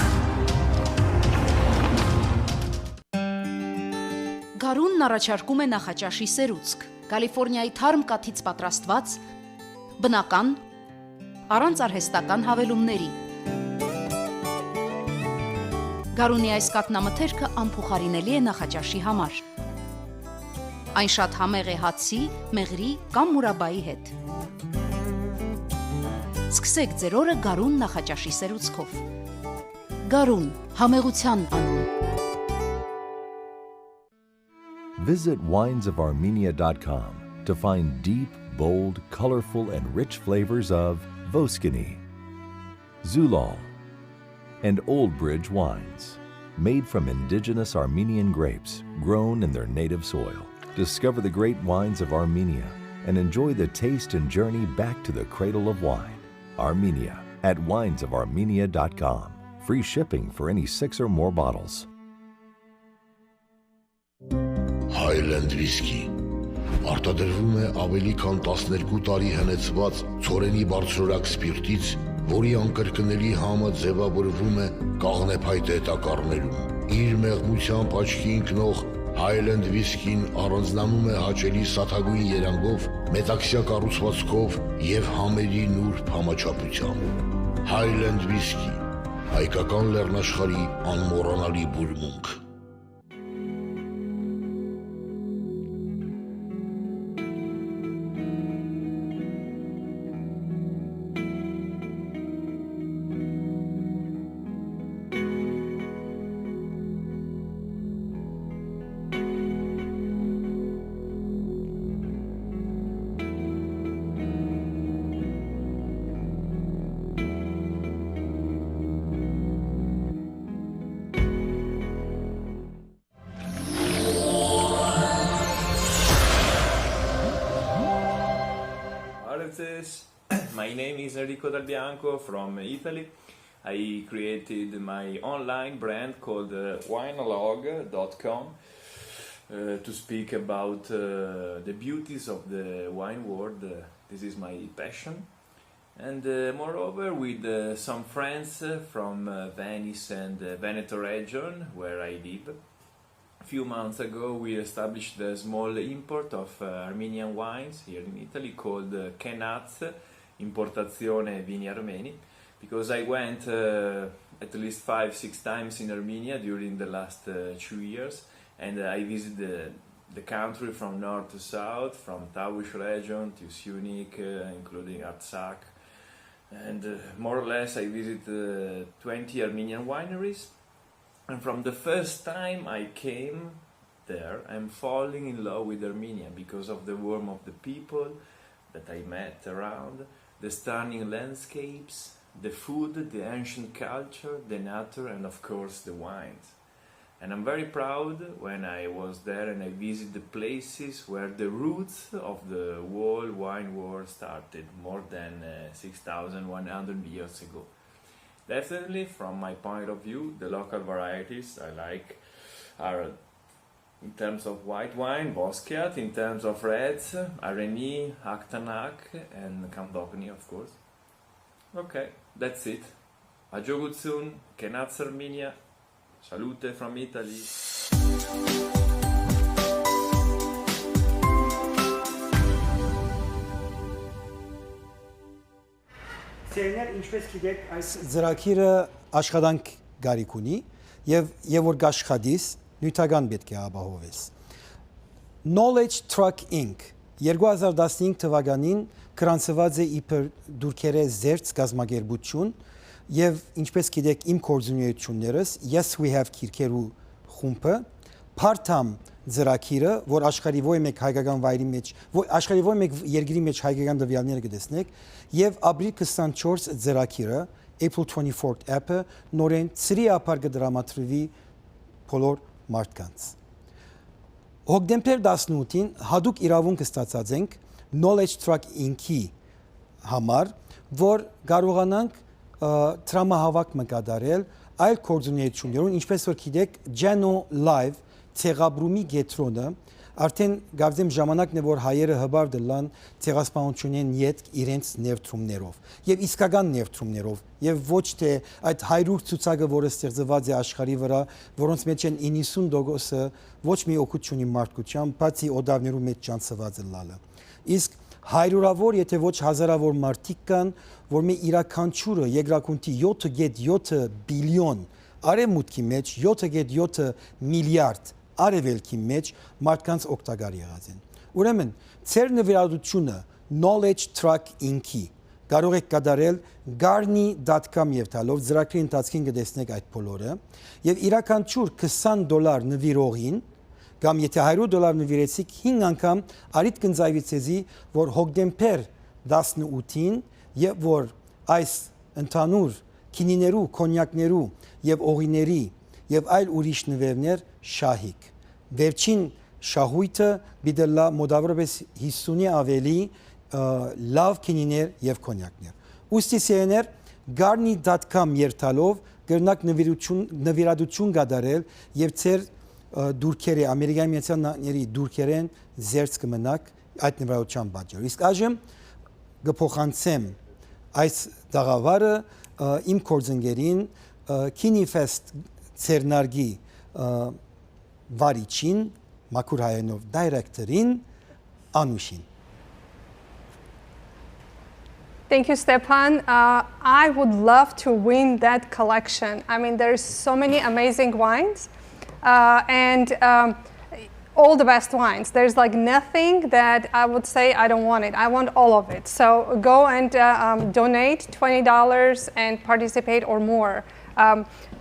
Գարունն առաջարկում է նախաճաշի սերուցք, Կալիֆորնիայի թարմ կաթից պատրաստված, բնական, առանց արհեստական հավելումների։ Գարունի այս կաթնամթերքը անփոխարինելի է նախաճաշի համար։ Այն շատ համեղ է հացի, մեղրի կամ մուրաբայի հետ։ Սկսեք ձեր օրը գարուն նախաճաշի սերուցքով։ Գարուն, համեղության անուն։ Visit winesofarmenia.com to find deep, bold, colorful, and rich flavors of Voskini, Zulal, and Old Bridge wines, made from indigenous Armenian grapes grown in their native soil. Discover the great wines of Armenia and enjoy the taste and journey back to the cradle of wine. Armenia at winesofarmenia.com. Free shipping for any 6 or more bottles. Highland Whiskey արտադրվում է ավելի քան 12 տարի հնեցված ցորենի բարձրորակ սպիրտից, որի անկրկնելի համը ձևավորվում է կաղնեփայտե տակառներում։ Իր մեղմությամբ աչքի ընկնող Highland Whiskey-ն առանձնանում է հաճելի սաթագույն երանգով, մետաքսյա կառուցվածքով եւ համերի նուրբ համաչափությամբ։ Highland Whiskey, հայկական լեռնաշխարհի անմոռանալի բուրմունք։ My name is Enrico Del Bianco from Italy. I created my online brand called winealog.com to speak about the beauties of the wine world. This is my passion. And moreover, with some friends from Venice and Veneto region, where I live, a few months ago we established a small import of Armenian wines here in Italy called Kenaz, Importazione Vini Armeni, because I went at least 5-6 times in Armenia during the last 2 years, and I visited the country from north to south, from Tavush region to Syunik, including Artsakh. And more or less I visited 20 Armenian wineries, and from the first time I came there, I'm falling in love with Armenia because of the warmth of the people that I met around, the stunning landscapes, the food, the ancient culture, the nature, and of course the wines. And I'm very proud when I was there and I visited the places where the roots of the whole wine world started more than 6,100 years ago. Definitely, from my point of view, the local varieties I like are, in terms of white wine, Boschiat, in terms of reds, Areni, Aktanak, and Kandokni, of course. Okay, that's it. Agiogutsun, Kenaz Armenia. Salute from Italy. Սերներ, ինչպես գիտեք, այս ծրագիրը աշխատանք գարիք ունի եւ որ գաշխատիս նյութական պետք է ապահովես։ Knowledge Truck Inc. 2015 թվականին գրանցված է իբր դուրքերը զերծ գազագերբություն եւ ինչպես գիտեք իմ կորձունեություններս Yes We Have քիրքերու խումբը part-time ծրագիրը, որ աշխարհի ոյ մեկ հայկական վայրի մեջ, աշխարհի ոյ մեկ երկրի մեջ հայկական դվյալները կտեսնեք, եւ ապրիլ 24 ծրագիրը April 24 app-ը նորեն ծրի ապար կդրամատրվի բոլոր մարդկանց։ Հոկտեմբեր 18-ին հadoop իրավունք ստացած ենք Knowledge Truck Inc-ի համար, որ կարողանանք տրամահավաք մկադարել այլ կորձունեություններուն, ինչպես որ գիտեք Geno Live ցեղաբրումի գետրոնը արդեն գավզեմ ժամանակն է որ հայերը հբար դլան ցեղասպանությունեն յետ իրենց ներդրումներով եւ իսկական ներդրումներով եւ ոչ թե այդ 100 ցուցակը որը ստեղծված է աշխարհի վրա որոնց մեջ են 90%-ը ոչ մի օգուտ չունի մարդկության բացի օդավներու մեջ ճանցված լալը իսկ հայրուրավոր եթե ոչ հազարավոր մարդիկ կան որ մի իրականչուրը երկրակունտի 7.7 բիլիոն արևմուտքի մեջ 7.7 միլիարդ արևելքի մեջ մարդկանց օգտակար եղած են։ Ուրեմն, ծեր նվիրատությունը Knowledge Truck Inc-ի կարող եք կատարել garni.com եւ տալով ծրագրի ընթացքին կտեսնեք այդ բոլորը եւ իրականչուր $20 նվիրողին կամ եթե $100 նվիրեցիք 5 անգամ արիտ կնձայվիցեզի որ հոկտեմբեր 18-ին եւ որ այս ընդհանուր քինիներու, կոնյակներու եւ օղիների եւ այլ ուրիշ նվերներ շահիկ։ Վերջին շահույթը բիդելա մոդավորապես 50-ի ավելի լավ քինիներ եւ կոնյակներ։ Ուստի սեներ garni.com երթալով կրնակ նվիրատություն կատարել եւ ծեր դուրքերը Ամերիկայի Միացյալ Նահանգների դուրքերեն զերծ կմնաք այդ նվիրատության պատճառով։ Իսկ այժմ կփոխանցեմ այս դաղավարը իմ կորձընկերին GiniFest ցերնարգի վարիչին Մաքուր Հայանով դայրեկտորին Անուշին։ Thank you, Stepan. I would love to win that collection. I mean, there's so many amazing wines and all the best wines. There's like nothing that I would say I don't want it. I want all of it. So go and donate $20 and participate or more.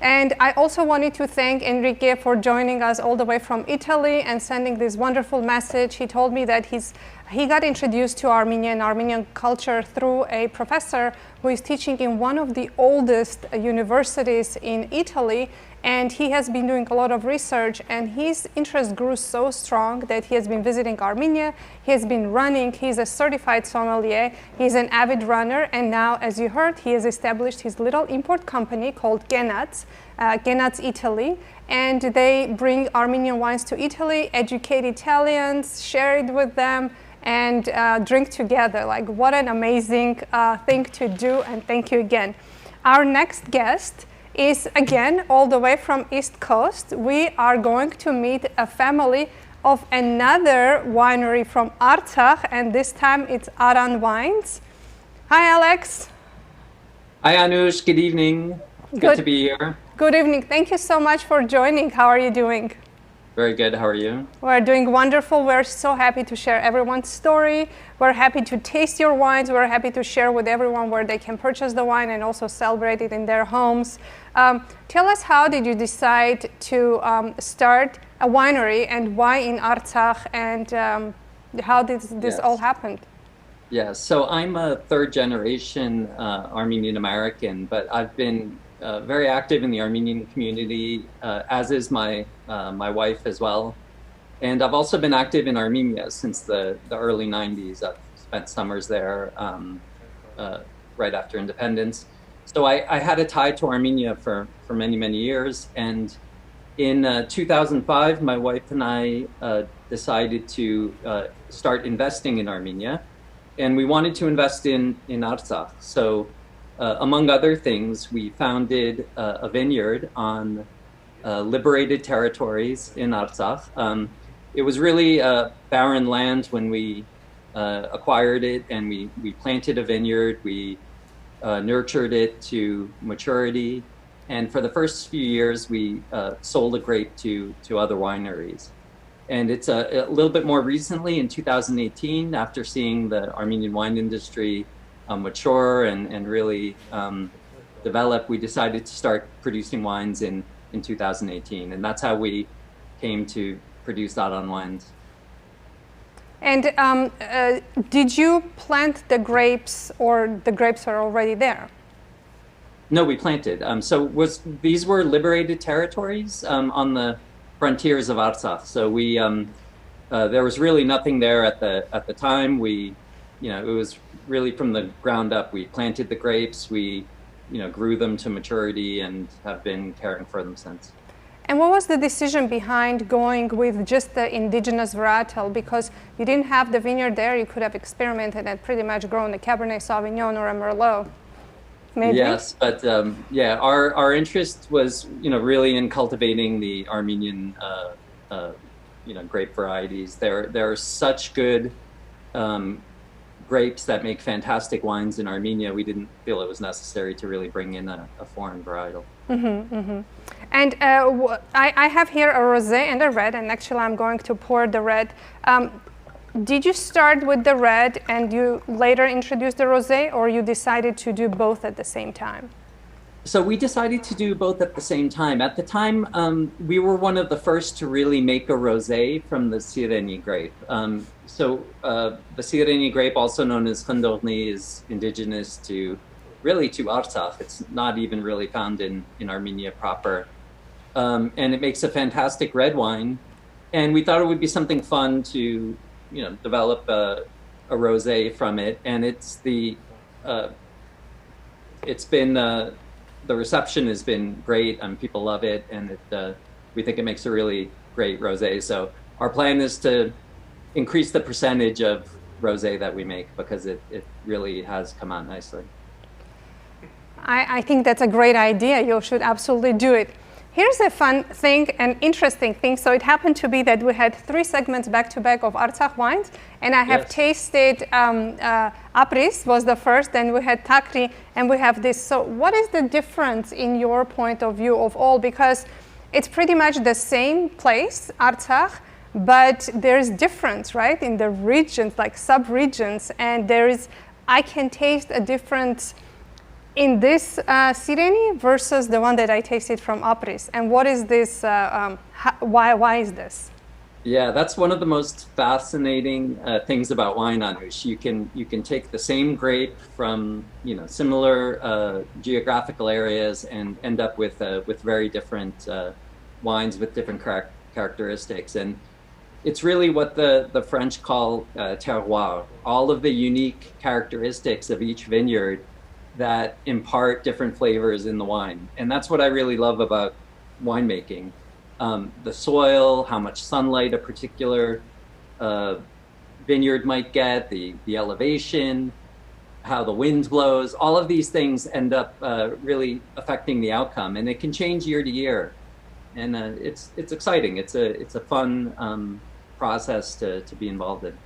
And I also wanted to thank Enrique for joining us all the way from Italy and sending this wonderful message. He told me that he got introduced to Armenian culture through a professor who is teaching in one of the oldest universities in Italy. And he has been doing a lot of research, and his interest grew so strong that he has been visiting Armenia. He has been running. He's a certified sommelier. He's an avid runner. And now, as you heard, he has established his little import company called Genats Italy. And they bring Armenian wines to Italy, educate Italians, share it with them, and drink together. Like, what an amazing thing to do. And thank you again. Our next guest is again all the way from East Coast. We are going to meet a family of another winery from Artsakh, and this time it's Aran Wines. Hi, Alex. Hi, Anush. Good evening. Good to be here. Good evening. Thank you so much for joining. How are you doing? Very good. How are you? We're doing wonderful. We're so happy to share everyone's story. We're happy to taste your wines. We're happy to share with everyone where they can purchase the wine and also celebrate it in their homes. Tell us, how did you decide to start a winery, and why in Artsakh, and how did this all happen? Yeah, so I'm a third generation Armenian American, but I've been very active in the Armenian community, as is my wife as well. And I've also been active in Armenia since the early 90s. I've spent summers there right after independence. So I had a tie to Armenia for many, many years. And in 2005, my wife and I decided to start investing in Armenia. And we wanted to invest in Artsakh. So among other things, we founded a vineyard on liberated territories in Artsakh. It was really barren land when we acquired it, and we planted a vineyard. We nurtured it to maturity, and for the first few years, we sold a grape to other wineries. And it's a little bit more recently, in 2018, after seeing the Armenian wine industry mature and really develop, we decided to start producing wines in 2018. And that's how we came to produce Aran Wines. And did you plant the grapes, or the grapes are already there? No, we planted. These were liberated territories on the frontiers of Artsakh. So we there was really nothing there at the time. It was really from the ground up. We planted the grapes, we grew them to maturity, and have been caring for them since. And what was the decision behind going with just the indigenous varietal? Because you didn't have the vineyard there, you could have experimented and pretty much grown a Cabernet Sauvignon or a Merlot. Maybe? Yes, but our interest was really in cultivating the Armenian grape varieties. There are such good grapes that make fantastic wines in Armenia. We didn't feel it was necessary to really bring in a foreign varietal. Mm-hmm, mm-hmm. And I have here a rosé and a red, and actually I'm going to pour the red. Did you start with the red and you later introduced the rosé, or you decided to do both at the same time? So we decided to do both at the same time. At the time, we were one of the first to really make a rosé from the Sireni grape. The Sireni grape, also known as Khandorni, is indigenous to Artsakh. It's not even really found in Armenia proper. And it makes a fantastic red wine. And we thought it would be something fun to develop a rosé from it. And the reception has been great, and people love it, and we think it makes a really great rosé. So our plan is to increase the percentage of rosé that we make, because it really has come out nicely. I think that's a great idea. You should absolutely do it. Here's a fun thing, an interesting thing. So it happened to be that we had 3 segments back-to-back of Artsakh wines, and I have tasted Apris was the first, then we had Takri, and we have this. So what is the difference in your point of view of all? Because it's pretty much the same place, Artsakh, but there's difference, right, in the regions, like sub-regions, and I can taste a difference in this Sireni versus the one that I tasted from Apris. And what is this, why is this? Yeah, that's one of the most fascinating things about wine, Anush. You can take the same grape from similar geographical areas and end up with very different wines with different characteristics. And it's really what the French call terroir. All of the unique characteristics of each vineyard that impart different flavors in the wine, and that's what I really love about winemaking. The soil, how much sunlight a particular vineyard might get, the elevation, how the wind blows, all of these things end up really affecting the outcome, and it can change year to year. And it's exciting. It's a fun process to be involved in.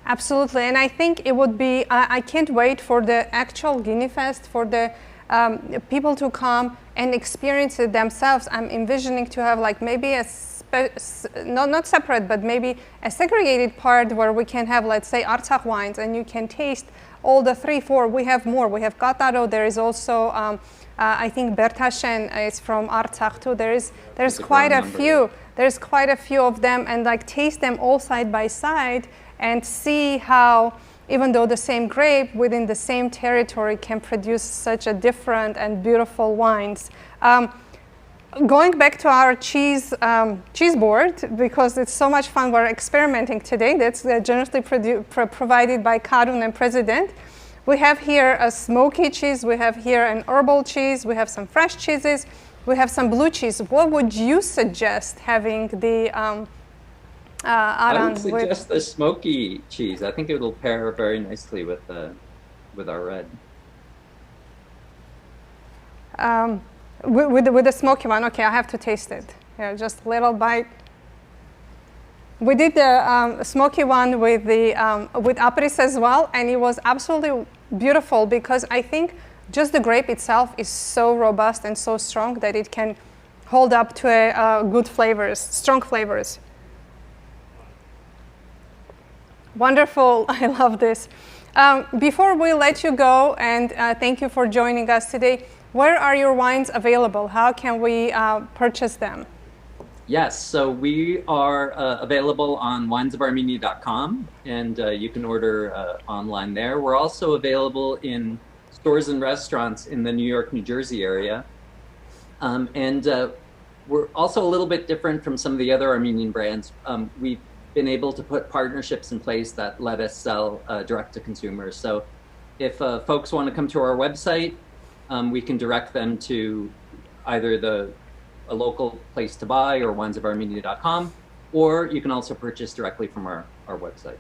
Absolutely, and I think it would be, I can't wait for the actual GiniFest, for the people to come and experience it themselves. I'm envisioning to have like maybe not separate, but maybe a segregated part where we can have, let's say, Artsakh wines, and you can taste all the 3, 4. We have more. We have Kataro. There is also, I think Bertashen is from Artsakh too. There's quite a few. There's quite a few of them, and like taste them all side by side and see how, even though the same grape within the same territory can produce such a different and beautiful wines. Going back to our cheese board, because it's so much fun, we're experimenting today. That's generously provided by Karun and President. We have here a smoky cheese, we have here an herbal cheese, we have some fresh cheeses, we have some blue cheese. What would you suggest having the I would suggest the smoky cheese. I think it will pair very nicely with our red. With the smoky one, okay, I have to taste it. Here, just a little bite. We did the smoky one with Apris as well, and it was absolutely beautiful because I think just the grape itself is so robust and so strong that it can hold up to good flavors, strong flavors. Wonderful, I love this. Before we let you go, and thank you for joining us today, where are your wines available? How can we purchase them? Yes, so we are available on winesofarmenia.com, and you can order online there. We're also available in stores and restaurants in the New York, New Jersey area. And we're also a little bit different from some of the other Armenian brands. We've been able to put partnerships in place that let us sell direct to consumers. So if folks want to come to our website, we can direct them to either a local place to buy or winesofarmenia.com, or you can also purchase directly from our website.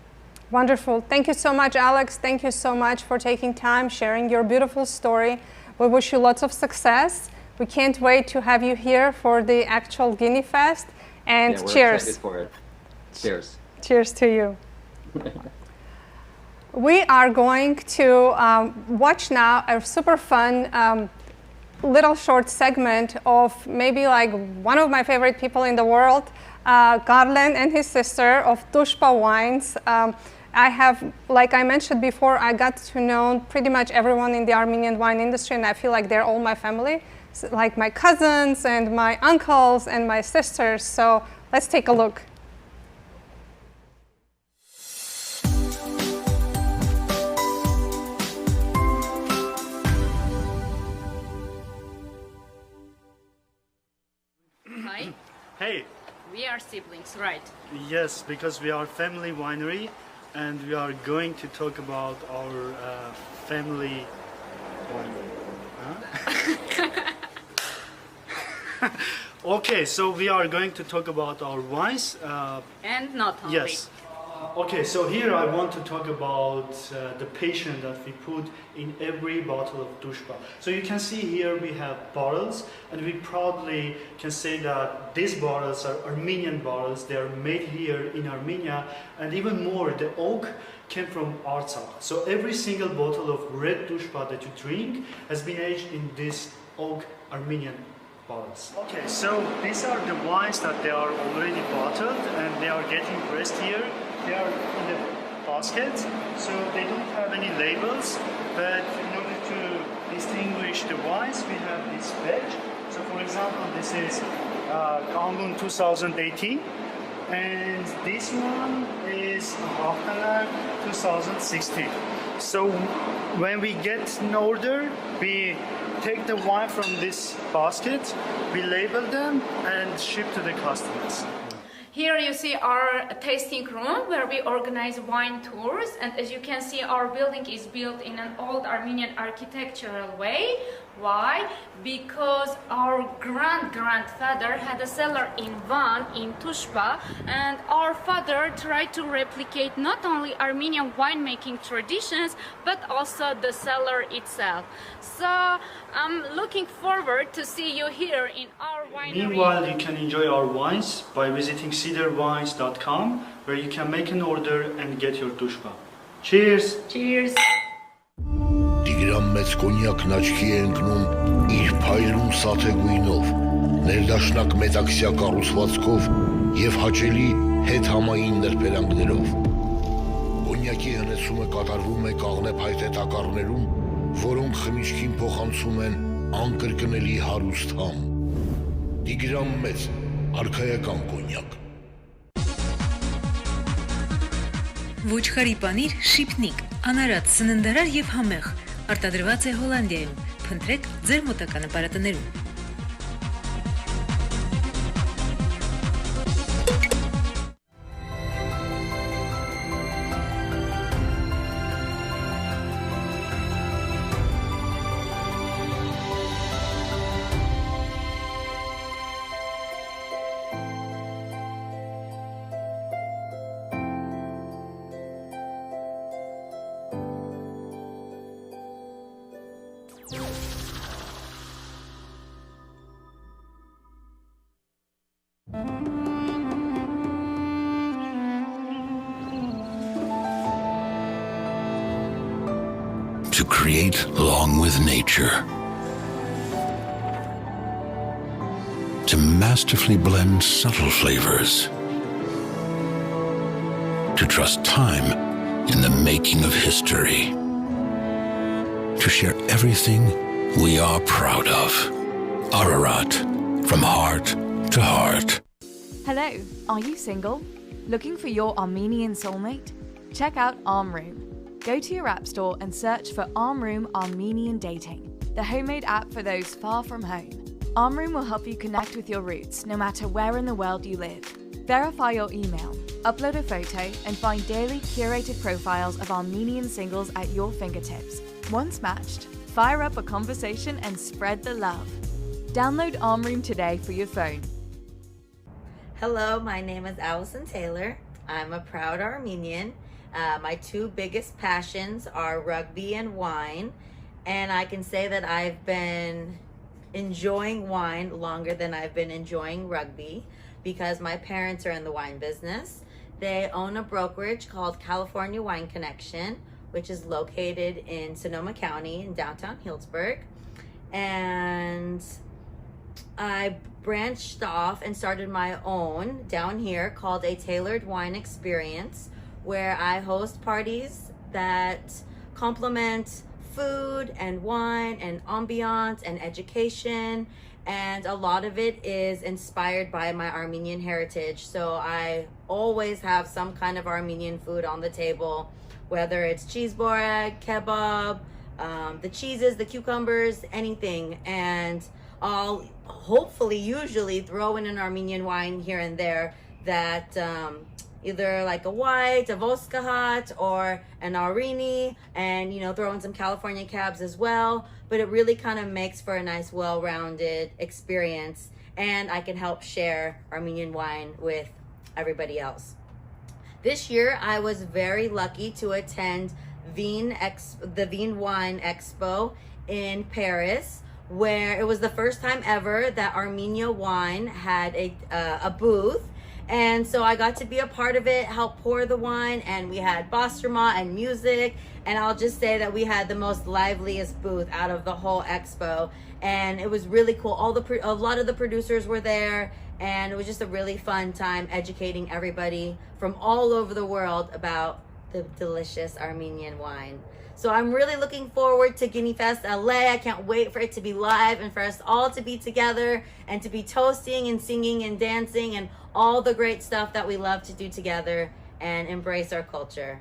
Wonderful. Thank you so much, Alex. Thank you so much for taking time, sharing your beautiful story. We wish you lots of success. We can't wait to have you here for the actual GiniFest. And yeah, we're cheers. Excited for it. Cheers. Cheers to you. We are going to watch now a super fun little short segment of maybe like one of my favorite people in the world, Garland and his sister of Tushpa Wines. I have, like I mentioned before, I got to know pretty much everyone in the Armenian wine industry, and I feel like they're all my family, so like my cousins and my uncles and my sisters. So let's take a look. Hi. Hey. We are siblings, right? Yes, because we are family winery, and we are going to talk about our family winery. Huh? Okay, so we are going to talk about our wines. And not only. Yes. Okay, so here I want to talk about the passion that we put in every bottle of Tushpa. So you can see here we have bottles, and we proudly can say that these bottles are Armenian bottles. They are made here in Armenia, and even more, the oak came from Artsakh. So every single bottle of red Tushpa that you drink has been aged in this oak Armenian bottles. Okay, so these are the wines that they are already bottled, and they are getting pressed here. They are in the basket, so they don't have any labels, but in order to distinguish the wines, we have this badge. So for example, this is Kangun 2018, and this one is Haftalar 2016. So when we get an order, we take the wine from this basket, we label them and ship to the customers. Here you see our tasting room where we organize wine tours, and as you can see, our building is built in an old Armenian architectural way. Why? Because our grandfather had a cellar in Van in Tushpa, and our father tried to replicate not only Armenian winemaking traditions but also the cellar itself. So I'm looking forward to see you here in our winery. Meanwhile, you can enjoy our wines by visiting cedarwines.com, where you can make an order and get your Tushpa. Cheers! Cheers! Տիգրան մեծ կոնյակն աչքի է ընկնում իր փայլուն սաթե գույնով, ներդաշնակ մեծակսյա կառուցվածքով եւ հաճելի հետ համային նրբերանգներով։ Կոնյակի հնեցումը կատարվում է կաղնե փայտե տակառներում, որոնք խմիչքին փոխանցում են անկրկնելի հարուստ համ։ Տիգրան մեծ արքայական կոնյակ։ Ոչխարի պանիր շիպնիկ, անարատ, սննդարար եւ համեղ, արտադրված է Հոլանդիայում։ Փնտրեք ձեր մոտակա նպարատներում։ To create along with nature, to masterfully blend subtle flavors, to trust time in the making of history, to share everything we are proud of. Ararat, from heart to heart. Hello, are you single? Looking for your Armenian soulmate? Check out Armroom. Go to your app store and search for Armroom Armenian Dating, the homemade app for those far from home. Armroom will help you connect with your roots no matter where in the world you live. Verify your email, upload a photo, and find daily curated profiles of Armenian singles at your fingertips. Once matched, fire up a conversation and spread the love. Download Armroom today for your phone. Hello, my name is Allison Taylor. I'm a proud Armenian. My two biggest passions are rugby and wine, and I can say that I've been enjoying wine longer than I've been enjoying rugby because my parents are in the wine business. They own a brokerage called California Wine Connection, which is located in Sonoma County in downtown Healdsburg. And I branched off and started my own down here called A Tailored Wine Experience, where I host parties that complement food and wine and ambiance and education, and a lot of it is inspired by my Armenian heritage. So I always have some kind of Armenian food on the table, whether it's cheese borag, kebab, the cheeses, the cucumbers, anything. And I'll hopefully usually throw in an Armenian wine here and there that either like a white, a Voskahat, or an Arini, and throw in some California cabs as well. But it really kind of makes for a nice, well-rounded experience, and I can help share Armenian wine with everybody else. This year, I was very lucky to attend the Vin Wine Expo in Paris, where it was the first time ever that Armenia Wine had a booth. And so I got to be a part of it, help pour the wine, and we had Bastrama and music. And I'll just say that we had the most liveliest booth out of the whole expo. And it was really cool. A lot of the producers were there, and it was just a really fun time educating everybody from all over the world about the delicious Armenian wine. So I'm really looking forward to GiniFest LA. I can't wait for it to be live and for us all to be together and to be toasting and singing and dancing and all the great stuff that we love to do together and embrace our culture.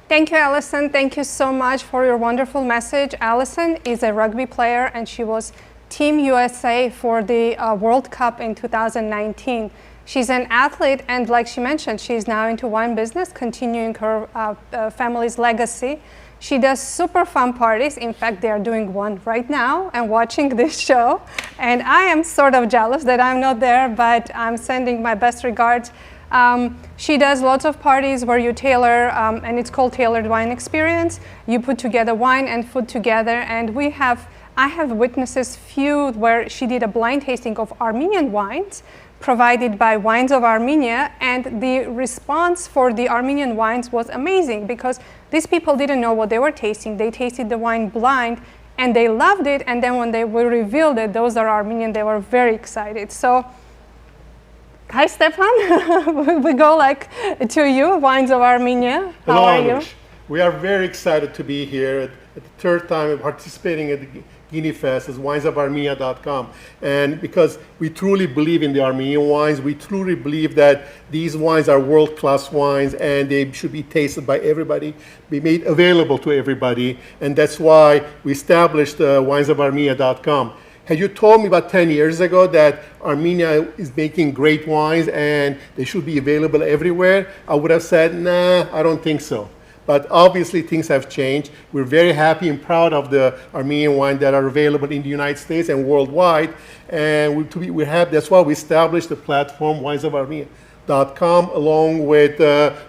Thank you, Alison. Thank you so much for your wonderful message. Alison is a rugby player and she was Team USA for the World Cup in 2019. She's an athlete and like she mentioned, she's now into wine business, continuing her family's legacy. She does super fun parties. In fact, they are doing one right now and watching this show. And I am sort of jealous that I'm not there, but I'm sending my best regards. She does lots of parties where you tailor, and it's called Tailored Wine Experience. You put together wine and food together, and I have witnesses few where she did a blind tasting of Armenian wines provided by Wines of Armenia, and the response for the Armenian wines was amazing because these people didn't know what they were tasting. They tasted the wine blind and they loved it, and then when they were revealed that those are Armenian, they were very excited. So, hi Stefan, we go like to you, Wines of Armenia. How Hello, are you? Anish. We are very excited to be here at the third time of participating at the GiniFest as winesofarmenia.com. And because we truly believe in the Armenian wines, we truly believe that these wines are world-class wines and they should be tasted by everybody, be made available to everybody. And that's why we established winesofarmenia.com. Had you told me about 10 years ago that Armenia is making great wines and they should be available everywhere, I would have said, nah, I don't think so. But obviously things have changed. We're very happy and proud of the Armenian wine that are available in the United States and worldwide. And that's why we established the platform winesofarmenia.com along with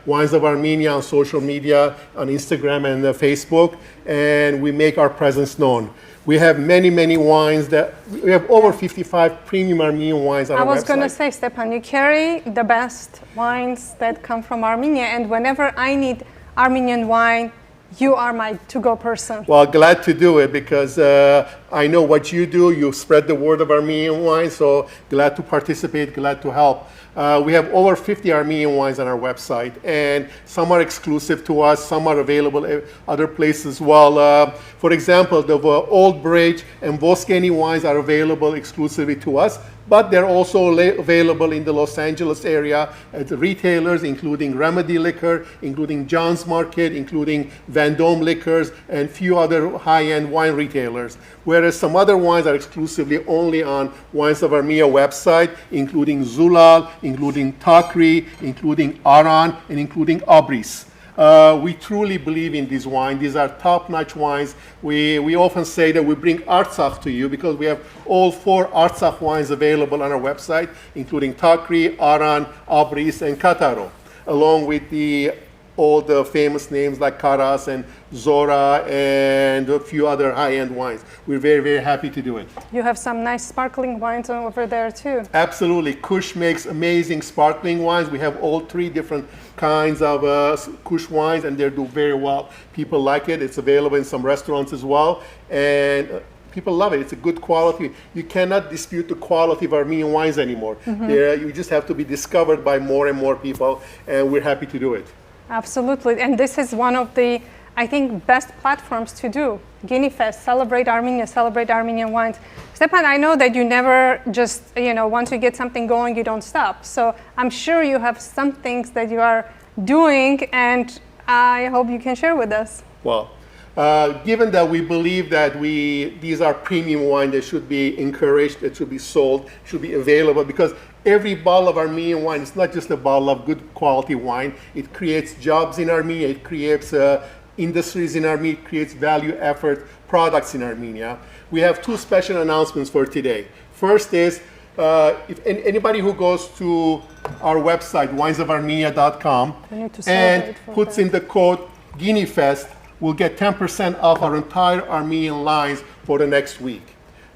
Wines of Armenia on social media, on Instagram and Facebook, and we make our presence known. We have many, many wines we have over 55 premium Armenian wines on our website. I was going to say, Stepan, you carry the best wines that come from Armenia, and whenever I need Armenian wine, you are my to-go person. Well, glad to do it because I know what you do. You spread the word of Armenian wine, so glad to participate, glad to help. We have over 50 Armenian wines on our website, and some are exclusive to us, some are available at other places as well. For example, the Old Bridge and Voskeni wines are available exclusively to us, but they're also available in the Los Angeles area at the retailers, including Remedy Liquor, including John's Market, including Vendome Liquors, and few other high-end wine retailers. Whereas some other wines are exclusively only on Wines of Armenia website, including Zulal, including Takri, including Aran, and including Abris. We truly believe in this wine. These are top-notch wines. We often say that we bring Artsakh to you because we have all 4 Artsakh wines available on our website, including Takri, Aran, Abris, and Kataro, along with all the famous names like Karas and Zora and a few other high-end wines. We're very, very happy to do it. You have some nice sparkling wines over there too. Absolutely. Kush makes amazing sparkling wines. We have all 3 different kinds of Kush wines, and they do very well. People like it. It's available in some restaurants as well. And people love it. It's a good quality. You cannot dispute the quality of Armenian wines anymore. You just have to be discovered by more and more people, and we're happy to do it. Absolutely, and this is one of the, I think, best platforms to do. GiniFest, celebrate Armenia, celebrate Armenian wines. Stepan, I know that you never just, once you get something going, you don't stop. So I'm sure you have some things that you are doing, and I hope you can share with us. Well, given that we believe that these are premium wine, they should be encouraged, it should be sold, should be available, because every bottle of Armenian wine is not just a bottle of good quality wine. It creates jobs in Armenia, it creates industries in Armenia, it creates value effort products in Armenia. We have 2 special announcements for today. First is, if anybody who goes to our website, winesofarmenia.com, and puts in the code GiniFest, will get 10% off our entire Armenian lines for the next week.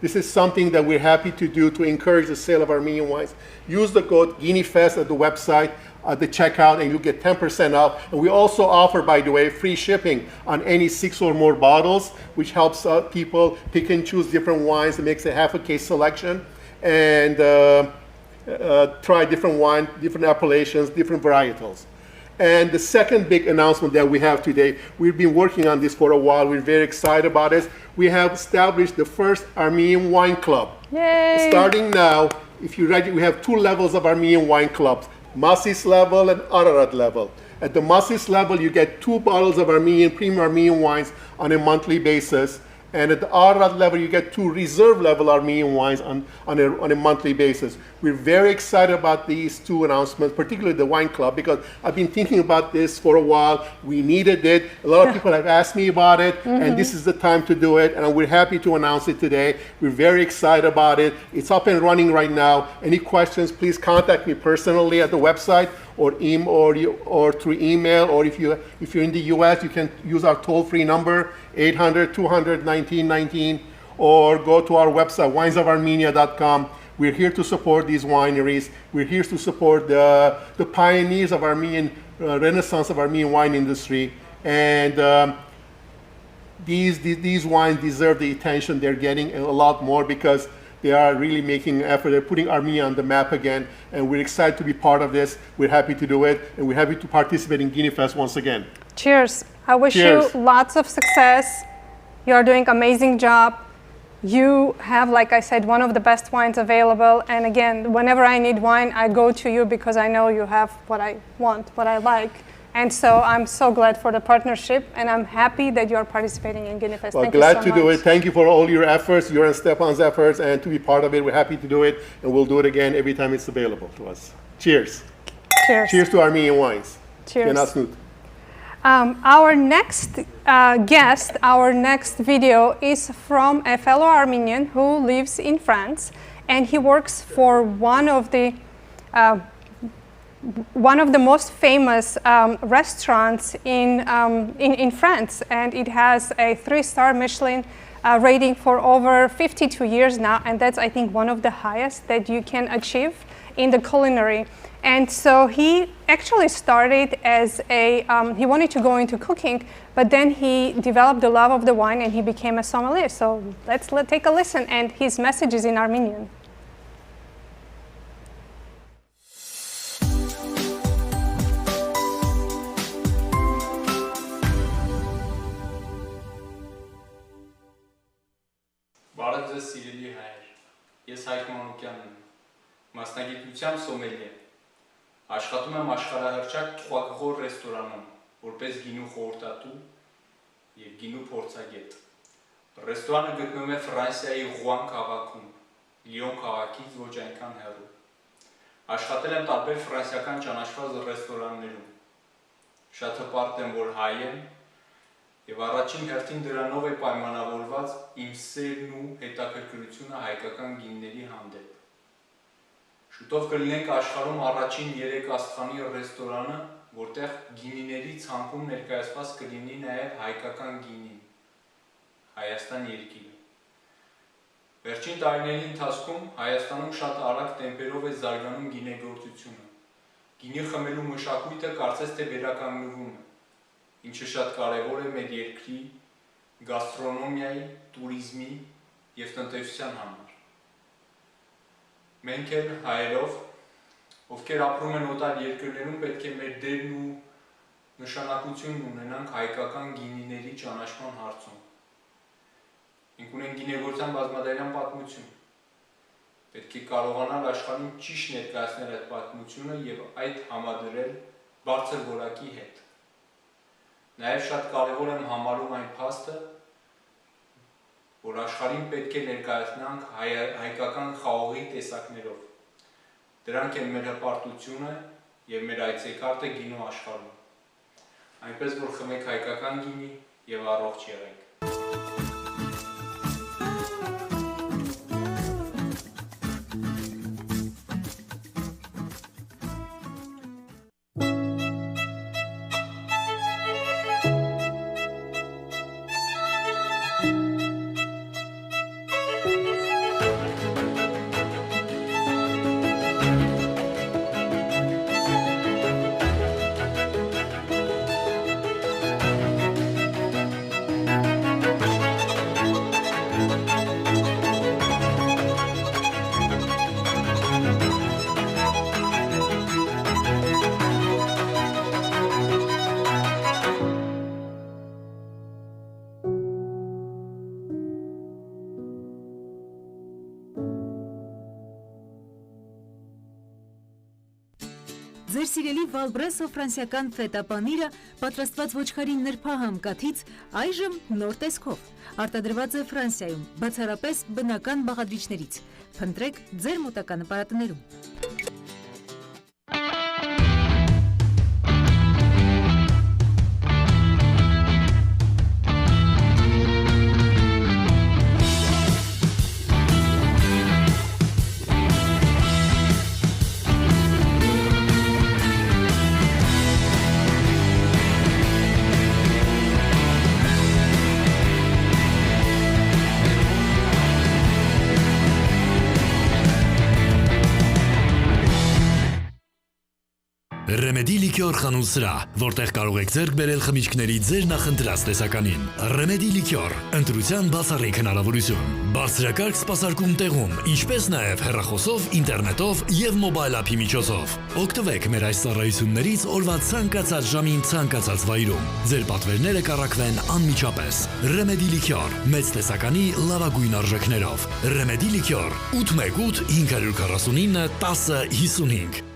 This is something that we're happy to do to encourage the sale of Armenian wines. Use the code GiniFest at the website, at the checkout, and you'll get 10% off. And we also offer, by the way, free shipping on any 6 or more bottles, which helps people pick and choose different wines. It makes a half a case selection and try different wine, different appellations, different varietals. And the second big announcement that we have today, we've been working on this for a while. We're very excited about it. We have established the first Armenian wine club. Yay! Starting now, if you're ready, we have 2 levels of Armenian wine clubs, Masis level and Ararat level. At the Masis level, you get 2 bottles of premium Armenian wines on a monthly basis. And at the Ararat level, you get 2 reserve level Armenian wines on a monthly basis. We're very excited about these 2 announcements, particularly the wine club, because I've been thinking about this for a while. We needed it. A lot of people have asked me about it, and this is the time to do it. And we're happy to announce it today. We're very excited about it. It's up and running right now. Any questions, please contact me personally at the website or through email, or if you're in the US, you can use our toll-free number, 800-200-1919, or go to our website, winesofarmenia.com. We're here to support these wineries. We're here to support the pioneers of Armenian renaissance of Armenian wine industry. And these wines deserve the attention they're getting, and a lot more, because they are really making an effort. They're putting Armenia on the map again, and we're excited to be part of this. We're happy to do it, and we're happy to participate in GiniFest once again. Cheers. I wish Cheers. you lots of success. You are doing an amazing job. You have, like I said, one of the best wines available. And again, whenever I need wine, I go to you because I know you have what I want, what I like. And so I'm so glad for the partnership, and I'm happy that you're participating in GiniFest. Well, Thank glad you so to do much. it. Thank you for all your efforts, your and Stefan's efforts, and to be part of it. We're happy to do it, and we'll do it again every time it's available to us. Cheers. Cheers. Cheers to Armenian wines. Cheers. Genasnut. Our next guest, our next video is from a fellow Armenian who lives in France, and he works for one of the most famous restaurants in France, and it has a 3-star Michelin rating for over 52 years now, and that's, I think, one of the highest that you can achieve in the culinary. And so he actually started as he wanted to go into cooking, but then he developed the love of the wine and he became a sommelier. So let's take a listen, and his message is in Armenian. Բարև ձեզ սիրելի հայեր, ես Հայկ Մանուկյանն եմ, մասնագիտությամբ սոմելիե, աշխատում եմ աշխարհահռչակ թխուակղոր ռեստորանում, որպես գինու խորհրդատու և գինու փորձագետ։ Ռեստորանը գտնվում է Ֆրանսիայի Ռուան քաղաքում, Լիոն քաղաքից ոչ այնքան հեռու։ Աշխատել եմ տարբեր ֆրանսիական ճանաչված ռեստորաններում։ Շատ հպարտ եմ, որ հայ եմ, և առաջին հերթին դրանով է պայմանավորված իմ սերն ու հետաքրքրությունը հայկական գինների հանդեպ։ Շուտով կլինենք աշխարհում առաջին 3 աստղանի ռեստորանը, որտեղ գինիների ցանկում ներկայացված կլինի նաև հայկական գինին, Հայաստան երկիրը։ Վերջին տարիների ընթացքում Հայաստանում շատ արագ տեմպերով է զարգանում գինեգործությունը։ Գինի խմելու մշակույթը կարծես թե վերականգնվում է, ինչը շատ կարևոր է մեր երկրի գաստրոնոմիայի, տուրիզմի և տնտեսության համար։ Մենք էլ հայերով, ովքեր ապրում են օտար երկրներում, պետք է մեր դերն ու նշանակությունն ունենանք հայկական գինիների ճանաչման հարցում։ Մենք ունենք գինեգործության բազմադարյան պատմություն։ Պետք է կարողանալ աշխարհին ճիշտ ներկայացնել այդ պատմությունը և այդ համադրել բարձր որակի հետ։ Նաև շատ կարևոր եմ համարում այն փաստը, որ աշխարհին պետք է ներկայացնենք հայկական խաղողի տեսակներով։ Դրանք են մեր հպարտությունը և մեր այցեքարտը գինու աշխարհում։ Այնպես որ խմեք հայկական գինի և առողջ եղեք։ Ձեր սիրելի Վալբրեսո ֆրանսիական ֆետա պանիրը պատրաստված ոչխարի նրբահամ կաթից այժմ նոր տեսքով։ Արտադրված է Ֆրանսիայում, բացառապես բնական բաղադրիչներից։ Փնտրեք ձեր մոտակա նպարատներում։ Remedy Liqueur խանութ սրահ, որտեղ կարող եք ձեռք բերել խմիչքների ձեր նախընտրած տեսականին։ Remedy Liqueur, ընտրության բացառիկ հնարավորություն։ Բարձրակարգ սպասարկում տեղում, ինչպես նաև հեռախոսով, ինտերնետով և մոբայլ ափի միջոցով։ Օգտվեք մեր այս ծառայություններից օրվա ցանկացած ժամին ցանկացած վայրում։ Ձեր պատվերները կառաքվեն անմիջապես։ Remedy Liqueur, մեծ տեսականի լավագույն արժեքներով։ Remedy Liqueur 818 549 1055։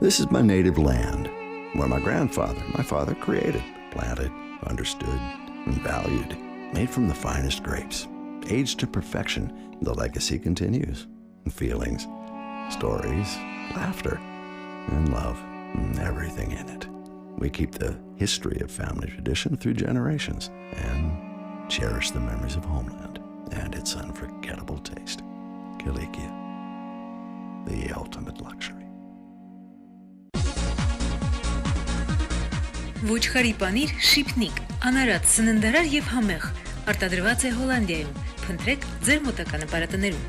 This is my native land, where my grandfather, my father, created, planted, understood, and valued, made from the finest grapes. Aged to perfection, the legacy continues. Feelings, stories, laughter, and love, and everything in it. We keep the history of family tradition through generations and cherish the memories of homeland and its unforgettable taste. Kilikia, the ultimate luxury. Ոչխարի պանիր շիփնիկ, անարատ, սննդարար եւ համեղ, արտադրված է Հոլանդիայում։ Փնտրեք ձեր մոտակա նպարատներում։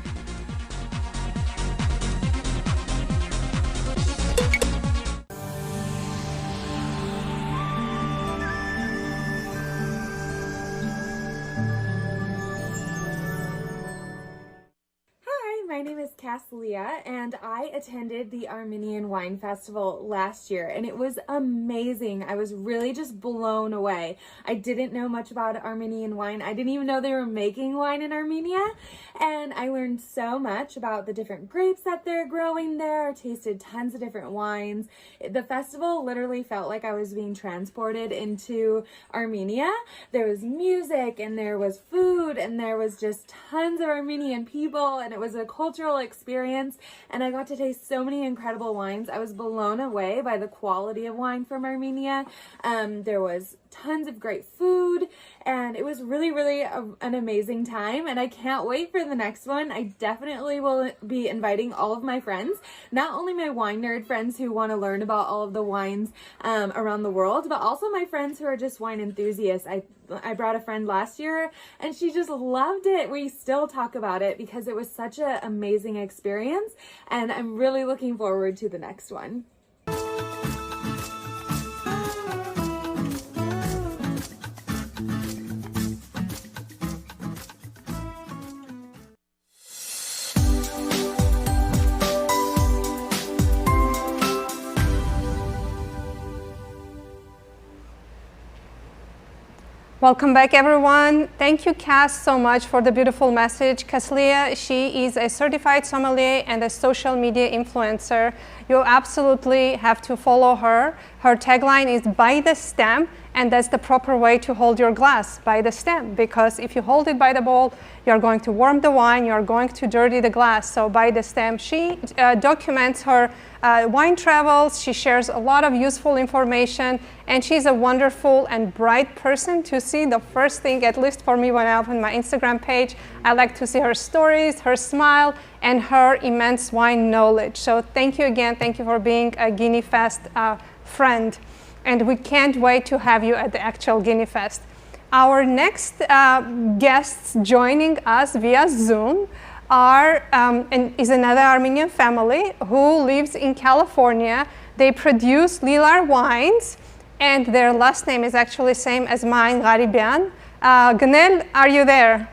My name is Leah, and I attended the Armenian Wine Festival last year, and it was amazing. I was really just blown away. I didn't know much about Armenian wine. I didn't even know they were making wine in Armenia, and I learned so much about the different grapes that they're growing there. I tasted tons of different wines. The festival literally felt like I was being transported into Armenia. There was music, and there was food, and there was just tons of Armenian people, and it was a cultural experience, and I got to taste so many incredible wines. I was blown away by the quality of wine from Armenia. There was tons of great food, and it was really an amazing time, and I can't wait for the next one. I definitely will be inviting all of my friends, not only my wine nerd friends who want to learn about all of the wines around the world, but also my friends who are just wine enthusiasts. I brought a friend last year, and she just loved it. We still talk about it because it was such an amazing experience, and I'm really looking forward to the next one. Welcome back, everyone. Thank you, Cass, so much for the beautiful message. Leah, she is a certified sommelier and a social media influencer. You absolutely have to follow her. Her tagline is "by the stem," and that's the proper way to hold your glass, by the stem, because if you hold it by the bowl, you're going to warm the wine, you're going to dirty the glass. So by the stem, she documents her wine travels, she shares a lot of useful information, and she's a wonderful and bright person to see. The first thing, at least for me, when I open my Instagram page, I like to see her stories, her smile, and her immense wine knowledge. So thank you again. Thank you for being a GiniFest friend. And we can't wait to have you at the actual GiniFest. Our next guests joining us via Zoom is another Armenian family who lives in California. They produce Lilar wines, and their last name is actually same as mine, Gharibian. Gnel, are you there?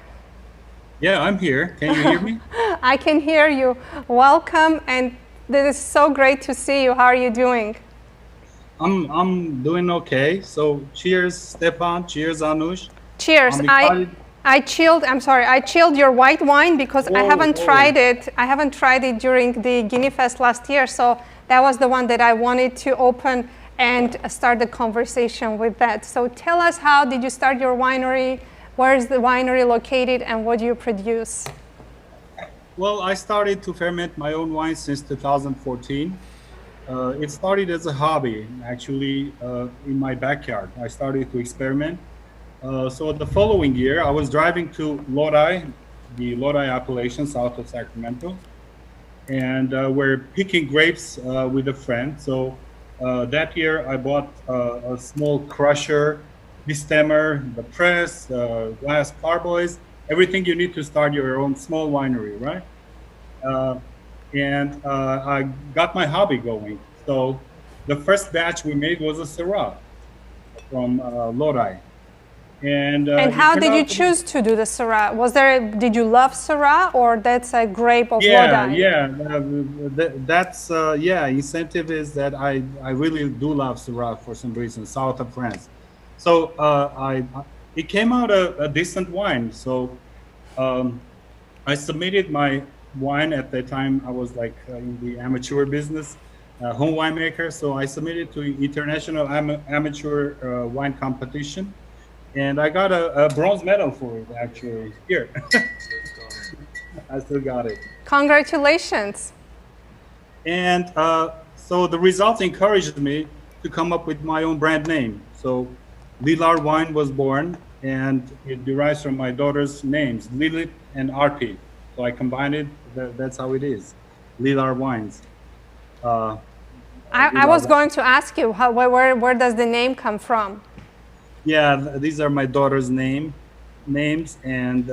Yeah, I'm here. Can you hear me? I can hear you. Welcome, and this is so great to see you. How are you doing? I'm doing okay. So cheers, Stepan. Cheers, Anush. Cheers. I chilled your white wine because I haven't tried it. I haven't tried it during the GiniFest last year, so that was the one that I wanted to open and start the conversation with that. So tell us, how did you start your winery? Where is the winery located, and what do you produce? Well, I started to ferment my own wine since 2014. It started as a hobby, actually, in my backyard. I started to experiment. So the following year, I was driving to Lodi, the Lodi appellation south of Sacramento, and we're picking grapes with a friend. So that year, I bought a small crusher, destemmer, the press, glass carboys, everything you need to start your own small winery, right? And I got my hobby going. So the first batch we made was a Syrah from Lodi. And how did you choose to do the Syrah? Did you love Syrah, or that's a grape of Lodi? Incentive is that I really do love Syrah for some reason, south of France. So it came out a decent wine. So I submitted my wine. At that time I was like in the amateur business, home winemaker. So I submitted to international amateur wine competition, and I got a bronze medal for it. Actually, here, I still got it. Congratulations! And so the results encouraged me to come up with my own brand name. So Lilar Wine was born, and it derives from my daughter's names, Lilith and Arpi. So I combined it. That's how it is, Lilar Wines. I was going to ask you, where does the name come from? Yeah, these are my daughter's names, and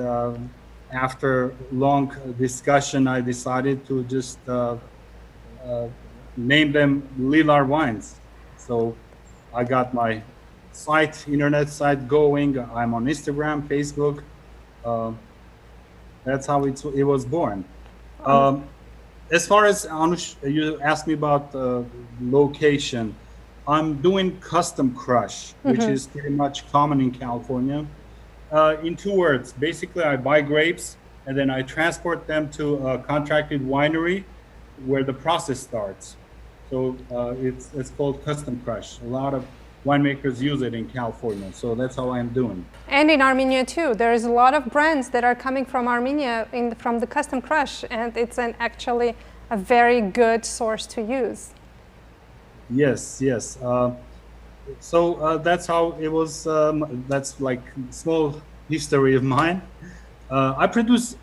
after long discussion, I decided to just name them Lilar Wines. So I got my internet site going. I'm on Instagram, Facebook. That's how it was born. As far as Anush, you asked me about location. I'm doing custom crush, which is pretty much common in California. In 2 words, basically I buy grapes and then I transport them to a contracted winery where the process starts. So it's called custom crush. A lot of winemakers use it in California, so that's how I'm doing. And in Armenia too. There's a lot of brands that are coming from Armenia from the custom crush, and it's actually a very good source to use. Yes. So that's how it was. That's like small history of mine. I produce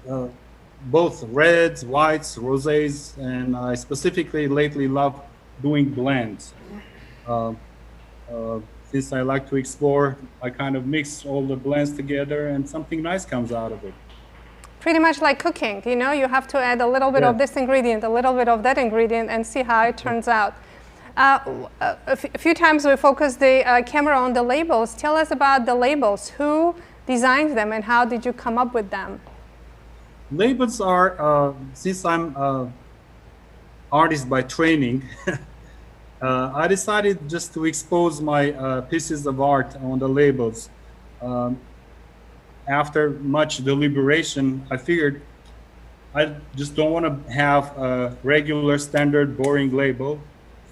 both reds, whites, rosés, and I specifically lately love doing blends. Since I like to explore, I kind of mix all the blends together and something nice comes out of it. Pretty much like cooking, you know, you have to add a little bit of this ingredient, a little bit of that ingredient, and see how it turns out. A few times we focused the camera on the labels. Tell us about the labels. Who designed them and how did you come up with them? Labels are, since I'm an artist by training, I decided just to expose my pieces of art on the labels. After much deliberation, I figured I just don't want to have a regular, standard, boring label.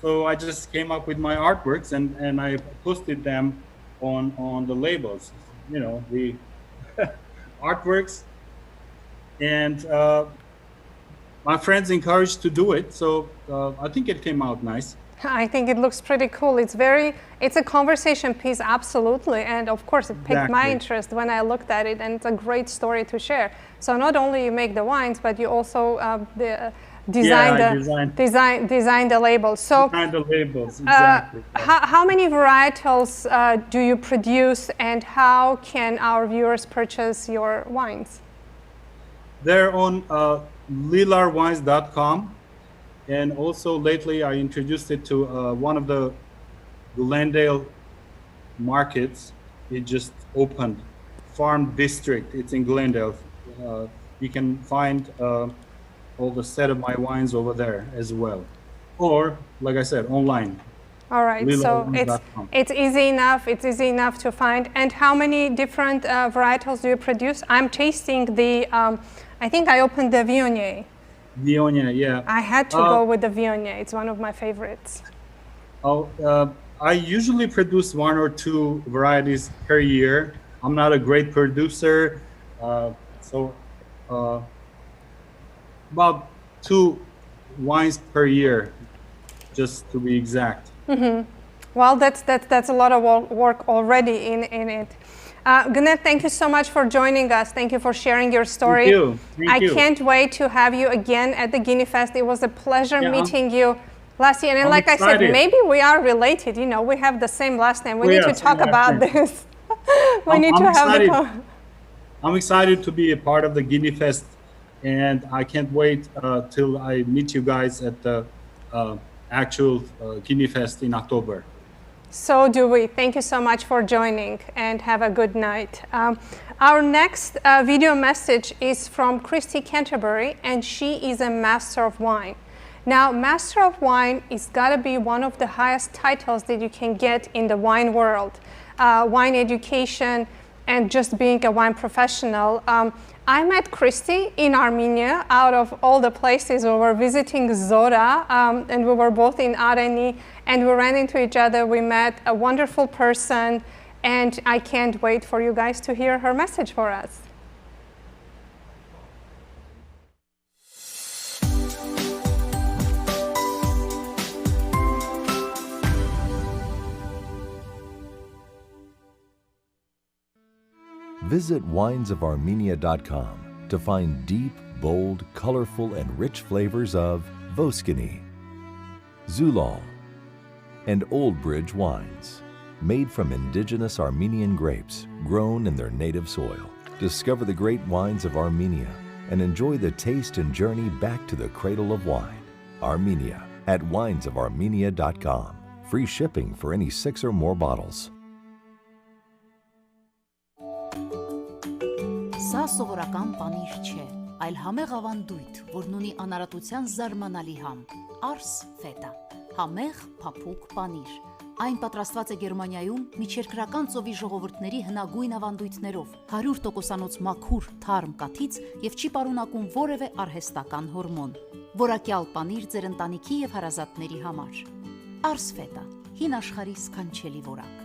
So I just came up with my artworks and I posted them on the labels, you know, the artworks. And my friends encouraged to do it, so I think it came out nice. I think it looks pretty cool. It's a conversation piece, absolutely. And of course, it piqued my interest when I looked at it, and it's a great story to share. So not only you make the wines, but you also design the labels. So design the labels, exactly. How many varietals do you produce, and how can our viewers purchase your wines? They're on lilarwines.com. And also lately I introduced it to one of the Glendale markets. It just opened, Farm District. It's in Glendale. You can find all the set of my wines over there as well. Or, like I said, online. All right, so it's easy enough. It's easy enough to find. And how many different varietals do you produce? I'm tasting the, I think I opened the Viognier. Viognier, yeah. I had to go with the Viognier. It's one of my favorites. I usually produce 1 or 2 varieties per year. I'm not a great producer, so about 2 wines per year, just to be exact. Well, that's a lot of work already in it. Gnet, thank you so much for joining us. Thank you for sharing your story. Thank you. I can't wait to have you again at the GiniFest. It was a pleasure meeting you last year. And like I said, maybe we are related. You know, we have the same last name. We need to talk about this. We need to have I'm excited to be a part of the GiniFest, and I can't wait till I meet you guys at the actual GiniFest in October. So do we. Thank you so much for joining, and have a good night. Our next video message is from Christy Canterbury, and she is a Master of Wine. Now, Master of Wine is gotta be one of the highest titles that you can get in the wine world. Wine education and just being a wine professional. I met Christy in Armenia, out of all the places. We were visiting Zora, and we were both in Areni, and we ran into each other. We met a wonderful person, and I can't wait for you guys to hear her message for us. Visit winesofarmenia.com to find deep, bold, colorful, and rich flavors of Voskini, Zulal, and Old Bridge wines, made from indigenous Armenian grapes grown in their native soil. Discover the great wines of Armenia and enjoy the taste and journey back to the cradle of wine. Armenia at winesofarmenia.com. Free shipping for any 6 or more bottles. Սա սովորական պանիր չէ, այլ համեղ ավանդույթ, որն ունի անարատության զարմանալի համ, արս ֆետա, համեղ փափուկ պանիր։ Այն պատրաստված է Գերմանիայում միջերկրական ծովի ժողովուրդների հնագույն ավանդույթներով, 100%-անոց մաքուր, թարմ կաթից եւ չի պարունակում որևէ արհեստական հորմոն։ Որակյալ պանիր ձեր ընտանիքի եւ հարազատների համար։ Արս ֆետա, հին աշխարհի սքանչելի որակ։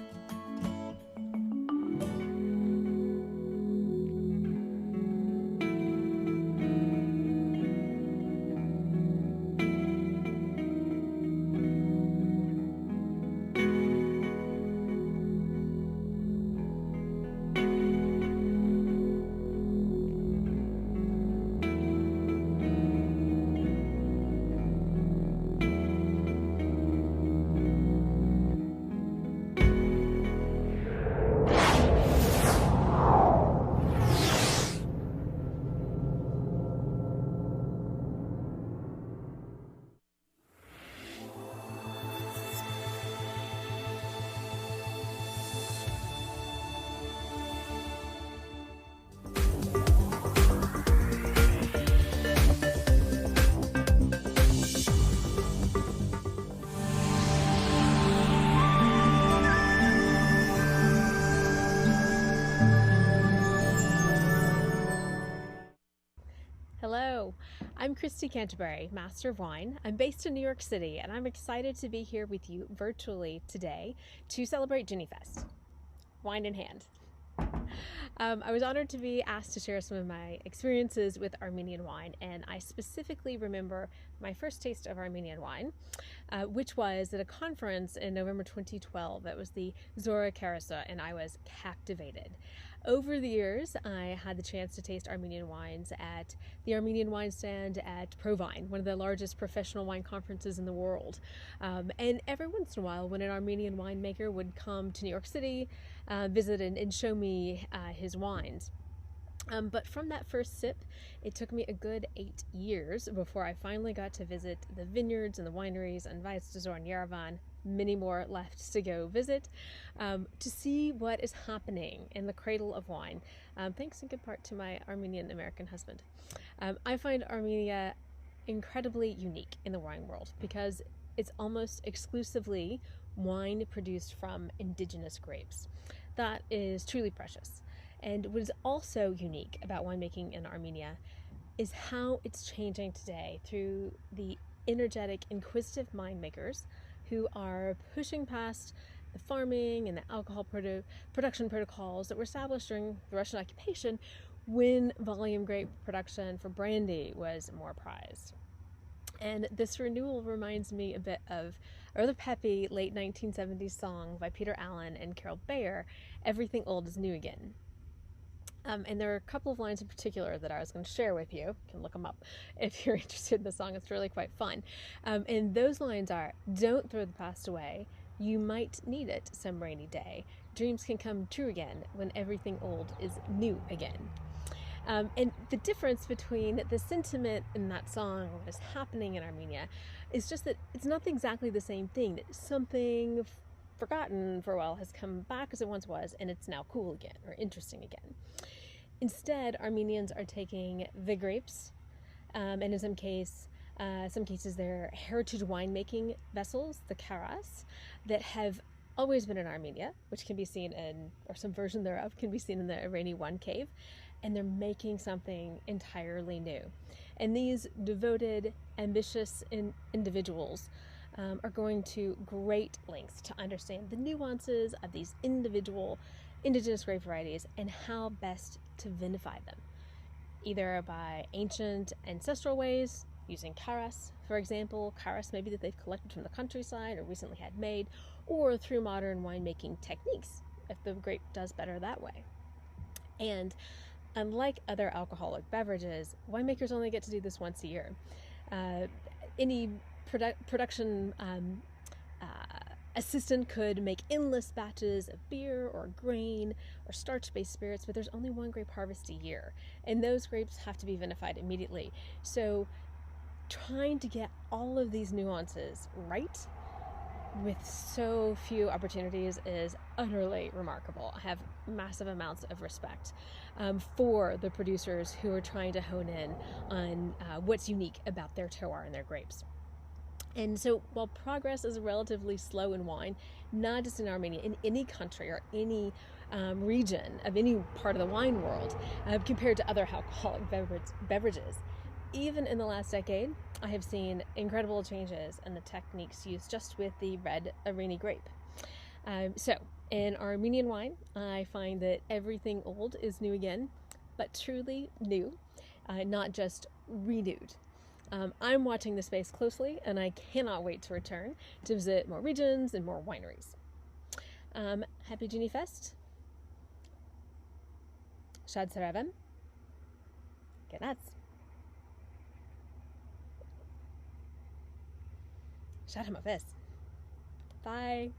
Hello, I'm Christy Canterbury, Master of Wine. I'm based in New York City, and I'm excited to be here with you virtually today to celebrate GiniFest, wine in hand. I was honored to be asked to share some of my experiences with Armenian wine, and I specifically remember my first taste of Armenian wine, which was at a conference in November 2012. That was the Zora Carousel, and I was captivated. Over the years, I had the chance to taste Armenian wines at the Armenian Wine Stand at Provine, one of the largest professional wine conferences in the world. And every once in a while, when an Armenian winemaker would come to New York City, visit and show me his wines. But from that first sip, it took me a good 8 years before I finally got to visit the vineyards and the wineries and Weissdesor and Yerevan, many more left to go visit, to see what is happening in the cradle of wine, thanks in good part to my Armenian American husband. I find Armenia incredibly unique in the wine world because it's almost exclusively wine produced from indigenous grapes. That is truly precious. And what is also unique about winemaking in Armenia is how it's changing today through the energetic, inquisitive winemakers who are pushing past the farming and the alcohol production protocols that were established during the Russian occupation when volume grape production for brandy was more prized. And this renewal reminds me a bit of a rather peppy late 1970s song by Peter Allen and Carol Bayer, Everything Old is New Again. And there are a couple of lines in particular that I was going to share with you. You can look them up if you're interested in the song. It's really quite fun. And those lines are, don't throw the past away. You might need it some rainy day. Dreams can come true again when everything old is new again. And the difference between the sentiment in that song and what is happening in Armenia is just that it's not exactly the same thing. That something forgotten for a while has come back as it once was, and it's now cool again or interesting again. Instead, Armenians are taking the grapes, and in some cases they're heritage winemaking vessels, the karas, that have always been in Armenia, which can be seen in, or some version thereof can be seen in the Irani One cave, and they're making something entirely new. And these devoted, ambitious individuals are going to great lengths to understand the nuances of these individual indigenous grape varieties and how best to vinify them, either by ancient ancestral ways, using karas, for example, karas maybe that they've collected from the countryside or recently had made, or through modern winemaking techniques, if the grape does better that way. And unlike other alcoholic beverages, winemakers only get to do this once a year. Any production assistant could make endless batches of beer or grain or starch-based spirits, but there's only one grape harvest a year, and those grapes have to be vinified immediately. So trying to get all of these nuances right with so few opportunities is utterly remarkable. I have massive amounts of respect for the producers who are trying to hone in on what's unique about their terroir and their grapes. And so while progress is relatively slow in wine, not just in Armenia, in any country or any region of any part of the wine world, compared to other alcoholic beverages, even in the last decade, I have seen incredible changes in the techniques used just with the red Irani grape. So in Armenian wine, I find that everything old is new again, but truly new, not just renewed. I'm watching the space closely, and I cannot wait to return to visit more regions and more wineries. Happy GiniFest. Shad Saravem. Get nuts. Shad Hamafes. Bye.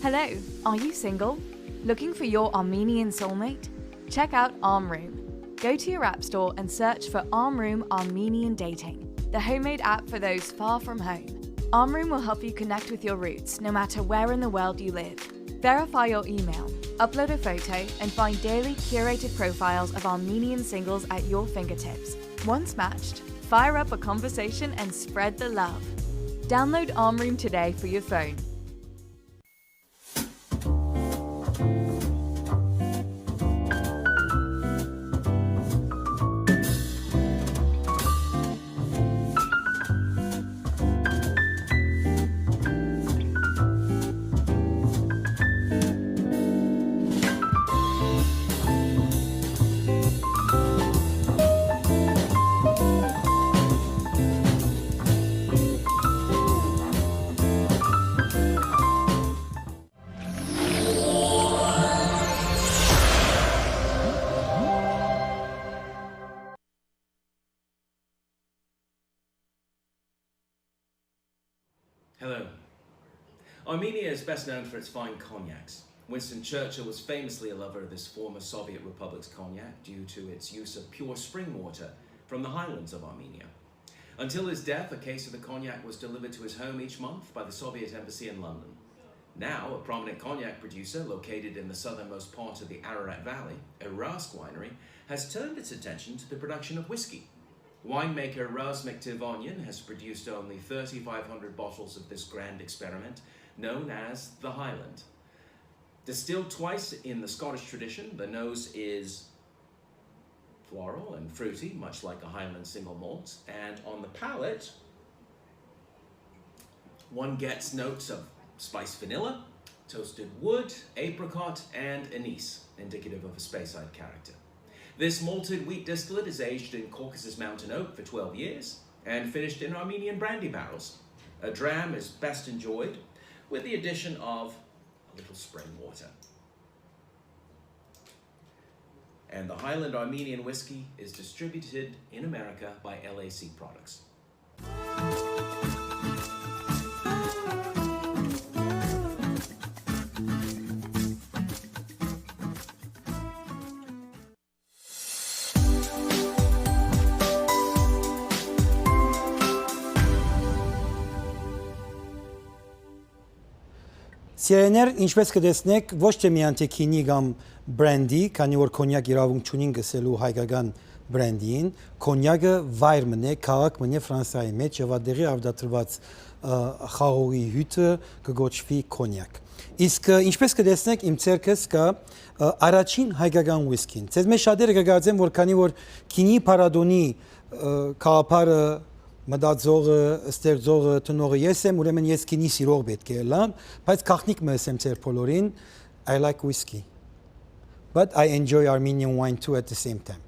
Hello, are you single? Looking for your Armenian soulmate? Check out Armroom. Go to your app store and search for Armroom Armenian Dating, the homemade app for those far from home. Armroom will help you connect with your roots no matter where in the world you live. Verify your email, Upload a photo and find daily curated profiles of Armenian singles at your fingertips. Once matched, fire up a conversation and spread the love. Download Armroom today for your phone. Hello. Armenia is best known for its fine cognacs. Winston Churchill was famously a lover of this former Soviet republic's cognac due to its use of pure spring water from the highlands of Armenia. Until his death, a case of the cognac was delivered to his home each month by the Soviet embassy in London. Now, a prominent cognac producer located in the southernmost part of the Ararat Valley, Irask Winery, has turned its attention to the production of whiskey. Winemaker Razmik Tivonian has produced only 3,500 bottles of this grand experiment, known as the Highland. Distilled twice in the Scottish tradition, the nose is floral and fruity, much like a Highland single malt, and on the palate, one gets notes of spiced vanilla, toasted wood, apricot, and anise, indicative of a Speyside character. This malted wheat distillate is aged in Caucasus Mountain oak for 12 years and finished in Armenian brandy barrels. A dram is best enjoyed with the addition of a little spring water. And the Highland Armenian whiskey is distributed in America by LAC Products. Սիրելիներ, ինչպես կտեսնեք, ոչ թե միայն թե քինի կամ բրենդի, քանի որ կոնյակ իրավունք չունին գսելու հայկական բրենդին, կոնյակը վայր մնե, քաղաք մնե Ֆրանսիայի մեջ եւ այդտեղի արդատրված խաղողի հյութը կգոչվի կոնյակ։ Իսկ ինչպես կտեսնեք, իմ ցերքս կա առաջին հայկական ուիսկին։ Ձեզ մեջ շատերը կգարձեն, որ քանի որ քինի փարադոնի քաղաքարը մտածողը, ստեղծողը, տնողը ես եմ, ուրեմն ես քինի սիրող պետք է լամ, բայց գաղտնիք մս եմ ձեր բոլորին, I like whiskey. But I enjoy Armenian wine too at the same time.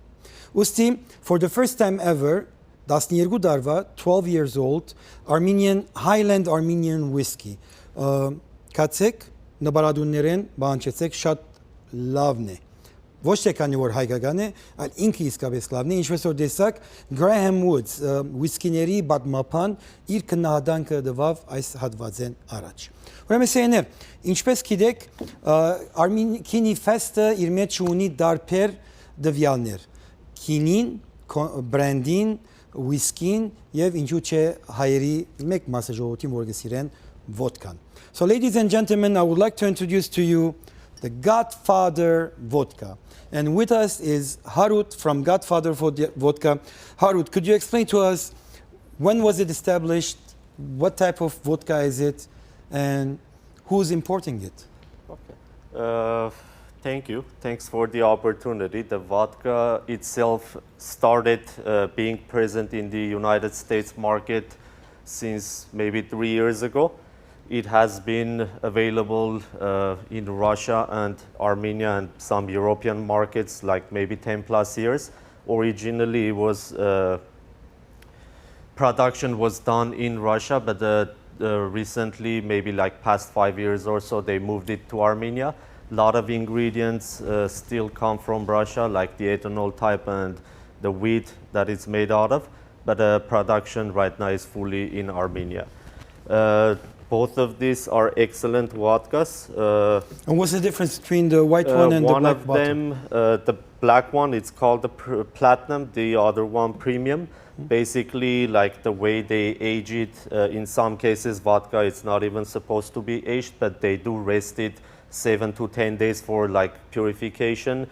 Ուստի, for the first time ever, 12 տարվա, 12 years old, Highland Armenian whiskey. Կացեք, նպարադուններեն, բանջեցեք, շատ լավն է։ Ոչ թե քանի որ հայկական է, այլ ինքը իսկապես լավն է, ինչպես որ տեսակ Graham Woods whisky-ների պատմապան իր քննադանքը տվավ այս հատվածեն առաջ։ Ուրեմն սեներ, ինչպես գիտեք, GiniFest-ը իր մեջ ունի տարբեր դվյալներ։ Քինին, բրենդին, whisky-ին եւ ինչու՞ չէ հայերի մեկ մասը ժողովրդին որ գսիրեն vodka-ն։ So ladies and gentlemen, I would like to introduce to you the Godfather vodka. And with us is Harut from Godfather Vodka. Harut, could you explain to us when was it established, what type of vodka is it, and who's importing it? Okay. Thank you. Thanks for the opportunity. The vodka itself started being present in the United States market since maybe 3 years ago. It has been available in Russia and Armenia and some European markets like maybe 10 plus years. Originally, it was production was done in Russia, but recently, maybe like past 5 years or so, they moved it to Armenia. A lot of ingredients still come from Russia, like the ethanol type and the wheat that it's made out of, but production right now is fully in Armenia. Both of these are excellent vodkas. And what's the difference between the white one and the black bottle? One of them, the black one, it's called the platinum, the other one premium. Basically, like the way they age it, in some cases vodka, it's not even supposed to be aged, but they do rest it 7 to 10 days for like purification.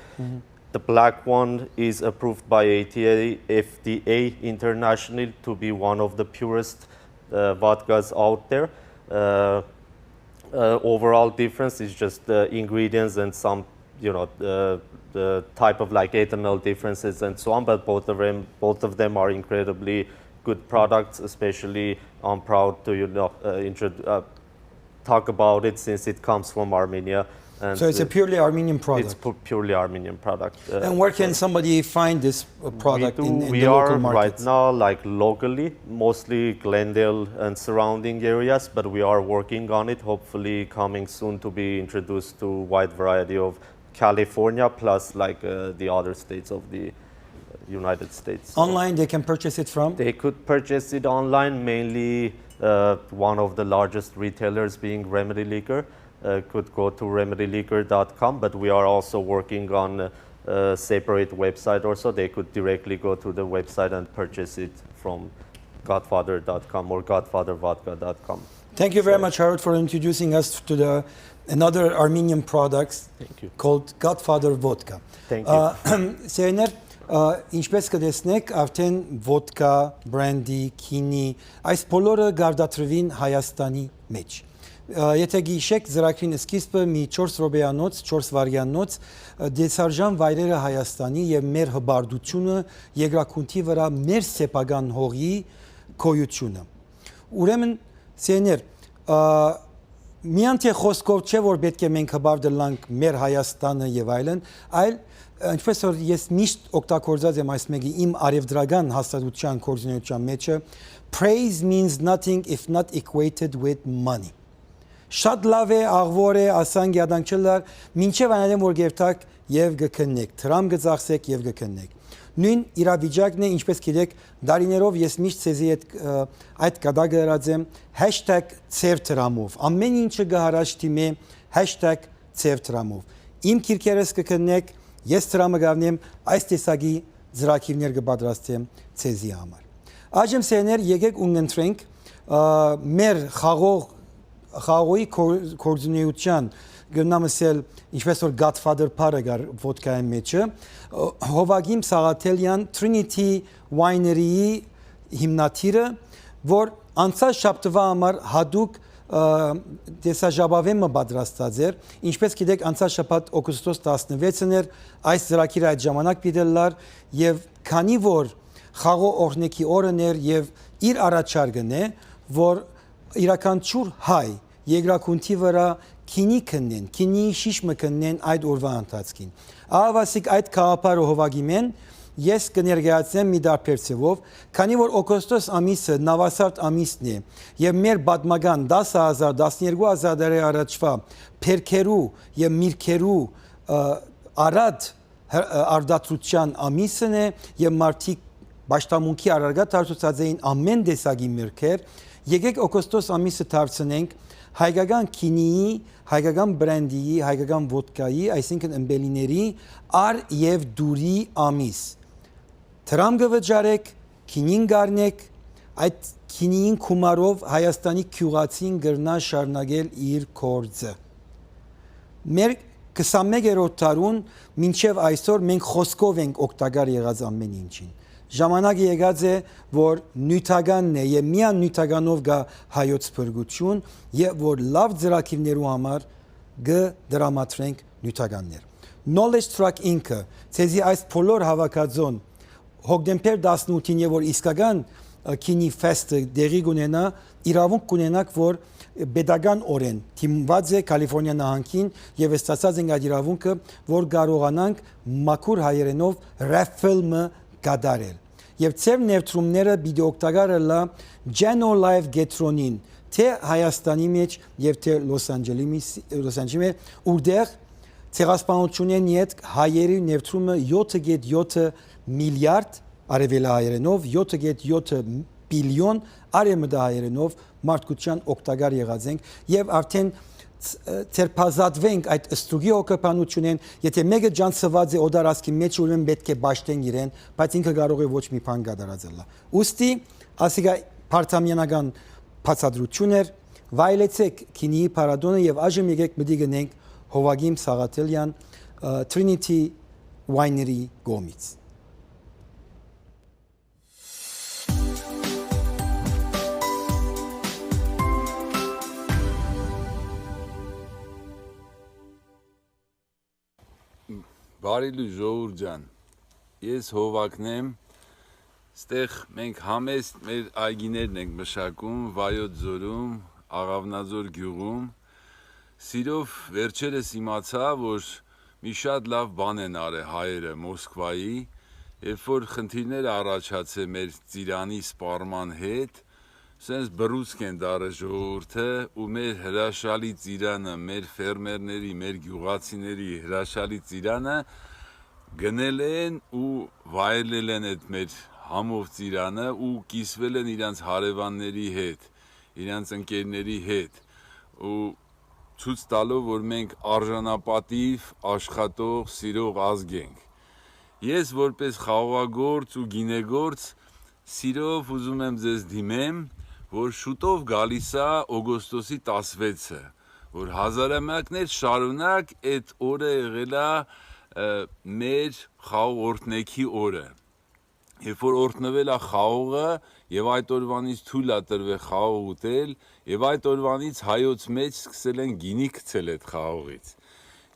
The black one is approved by FDA internationally to be one of the purest vodkas out there. Overall difference is just the ingredients and some, the type of like ethanol differences and so on. But both of them are incredibly good products. Especially, I'm proud to talk about it since it comes from Armenia. And so it's a purely Armenian product. It's purely Armenian product. And where can somebody find this product in the we local are market? right now like locally, mostly Glendale and surrounding areas, but we are working on it. Hopefully, coming soon to be introduced to a wide variety of California plus like the other states of the United States. Online, they can purchase it from? They could purchase it online, mainly one of the largest retailers being Remedy Liquor. Could go to remedyliquor.com, but we are also working on a separate website also. They could directly go to the website and purchase it from godfather.com or godfathervodka.com. Thank you very much, Harold, for introducing us to another Armenian product called Godfather Vodka. Thank you. Սերներ, ինչպես կտեսնեք, արդեն vodka, brandy, քինի, այս բոլորը գարդատրվին Հայաստանի մեջ։ Եթե գիշեք ծրագրին սկիզբը մի 4 րոպեանոց, 4 վայրկյանոց դեսարժան վայրերը Հայաստանի եւ մեր հբարդությունը երկրակունթի վրա մեր սեփական հողի գոյությունը։ Ուրեմն սեներ միան թե խոսքով չէ որ պետք է մենք հբարդելանք մեր Հայաստանը եւ այլն, այլ ինչպես որ ես միշտ օգտագործած եմ այս մեկի իմ արևդրական հաստատության կորձունեության մեջը, praise means nothing if not equated with money. Շատ լավ է, աղվոր է, ասանք յադանքչելար, մինչև այնադեմ որ գերտակ եւ գքննեք, թրամ գծախսեք եւ գքննեք։ Նույն իրավիճակն է, ինչպես գիտեք, դարիներով ես միշտ ցեզի այդ կադագը գրած եմ #ցերտրամով։ Ամեն ինչը գահարաշտիմե #ցերտրամով։ Իմ քիրքերս կքննեք, ես թրամը գավնեմ, այս տեսակի ծրագիրներ կպատրաստեմ ցեզի համար։ Այժմ սերներ եկեք ու ընտրենք մեր խաղողի կորձունեության գնամսել ինչպես որ Godfather Parը գար ոդկայի մեջը Հովագիմ Սաղաթելյան Trinity Winery-ի հիմնադիրը որ անցած շաբթվա համար հadoop դեսաժաբավեմը պատրաստած էր ինչպես գիտեք անցած շաբաթ օգոստոս 16-ն էր այս ծրագիրը այդ ժամանակ պիտելար եւ քանի որ խաղող օրհնեքի օրն էր եւ իր առաջարկն է որ իրականչուր հայ Եգրակունթի վրա քինի քննեն, քինի շիշմը քննեն այդ օրվա ընթացքին։ Ահավասիկ այդ քաղաքարը հովագիմեն ես կներկայացնեմ մի դարբերցեվով, քանի որ օգոստոս ամիսը նավասարդ ամիսն է եւ մեր պատմական 10,000 12,000 տարի առաջվա փերքերու եւ միրգերու արադ արդատրության ամիսն է եւ մարդիկ Պաշտամունքի առարգա դարձած էին ամեն տեսակի միրգեր, եկեք օգոստոս ամիսը դարձնենք հայկական քինիի, հայկական բրենդիի, հայկական ոդկայի, այսինքն ըմբելիների ար եւ դուրի ամիս։ Թրամ գվճարեք, քինին գարնեք, այդ քինիին կումարով Հայաստանի քյուղացին գրնա շարունակել իր կորձը։ Մեր 21-րդ դարուն մինչև այսօր մենք խոսքով ենք օգտակար եղած ամեն ինչին։ Ժամանակը եկած է, որ նյութականն է եւ միան նյութականով գա հայոց փրկություն եւ որ լավ ծրագիրներու համար դրամատրենք նյութականներ։ Knowledge Track ինքը ցեզի այս բոլոր հավաքածոն հոկտեմբեր 18-ին եւ որ իսկական GiniFest-ը դեղի կունենա, իրավունք կունենաք, որ pedagogan օրեն թիմված է Կալիֆոռնիա նահանգին եւ ստացած ենք այդ իրավունքը, որ կարողանանք մաքուր հայերենով raffle-ը կատարել։ Եվ ծեր ներդրումները պիտի օգտակարը լա Geno Live Getron-ին, թե Հայաստանի մեջ եւ թե Լոս Անջելեսի, ուդեղ ցեղասպանությունեն իդ հայերի ներդրումը 7.7 միլիարդ արևելահայերենով 7.7 բիլիոն արևմտահայերենով մարդկության օգտակար եղած ենք եւ արդեն ցերպազատվենք այդ ստուգի օկուպանությունեն, եթե մեկը ջանցված է օդարասկի մեջ ուրեմն պետք է ճաշտեն իրեն, բայց ինքը կարող է ոչ մի բան կատարածել։ Ոստի ասիկա պարտամյանական բացատրություն էր, վայելեցեք քինիի պարադոնը եւ այժմ եկեք մտի գնենք Հովագիմ Սաղաթելյան Trinity Winery կողմից։ Բարի ժողովուրդ ջան, ես Հովակն եմ, ստեղ մենք համեստ մեր այգիներն ենք մշակում Վայոց ձորում, Աղավնաձոր գյուղում, սիրով վերջերս իմացա, որ մի շատ լավ բան են արել հայերը Մոսկվայի, երբ որ խնդիրներ առաջացել մեր ծիրանի սպառման հետ, սենց բռուցք են դարը ժողովուրդը ու մեր հրաշալի ծիրանը, մեր ֆերմերների, մեր գյուղացիների հրաշալի ծիրանը գնել են ու վայելել են այդ մեր համով ծիրանը ու կիսվել են իրանց հարևանների հետ, իրանց ընկերների հետ ու ցույց տալով, որ մենք արժանապատիվ, աշխատող, սիրող ազգ ենք։ Ես որպես խաղողագործ ու գինեգործ սիրով ուզում եմ ձեզ դիմեմ, որ շուտով գալիս է օգոստոսի 16-ը, որ հազարամյակներ շարունակ այդ օրը եղել է մեր խաղող օրհնեքի օրը։ Երբ որ օրհնվել է խաղողը եւ այդ օրվանից թույլ է տրվել խաղող ուտել եւ այդ օրվանից հայոց մեջ սկսել են գինի գցել այդ խաղողից։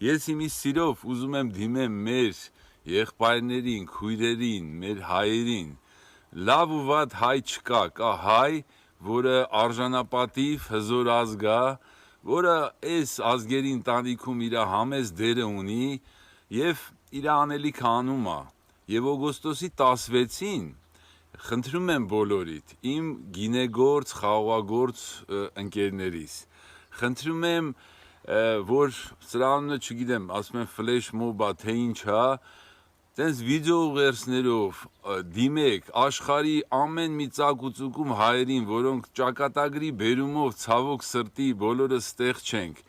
Ես իմի սիրով ուզում եմ դիմեմ մեր եղբայրներին, քույրերին, մեր հայերին։ Լավ ու վատ հայ չկա, կա հայ, որը արժանապատիվ հզոր ազգ է, որը այս ազգերի ընտանիքում իր համեստ դերը ունի եւ իր անելիքը անում է։ Եվ օգոստոսի 16-ին խնդրում եմ բոլորիդ, իմ գինեգործ, խաղողագործ ընկերներիս, խնդրում եմ, որ սրա անունը չգիտեմ, ասում եմ ֆլեշ մոբա, թե ինչ է, տենց վիդեո ուղերձներով դիմեք աշխարհի ամեն մի ծակ ու ծուկում հայերին, որոնք ճակատագրի բերումով ցավոք սրտի բոլորս ստեղ չենք,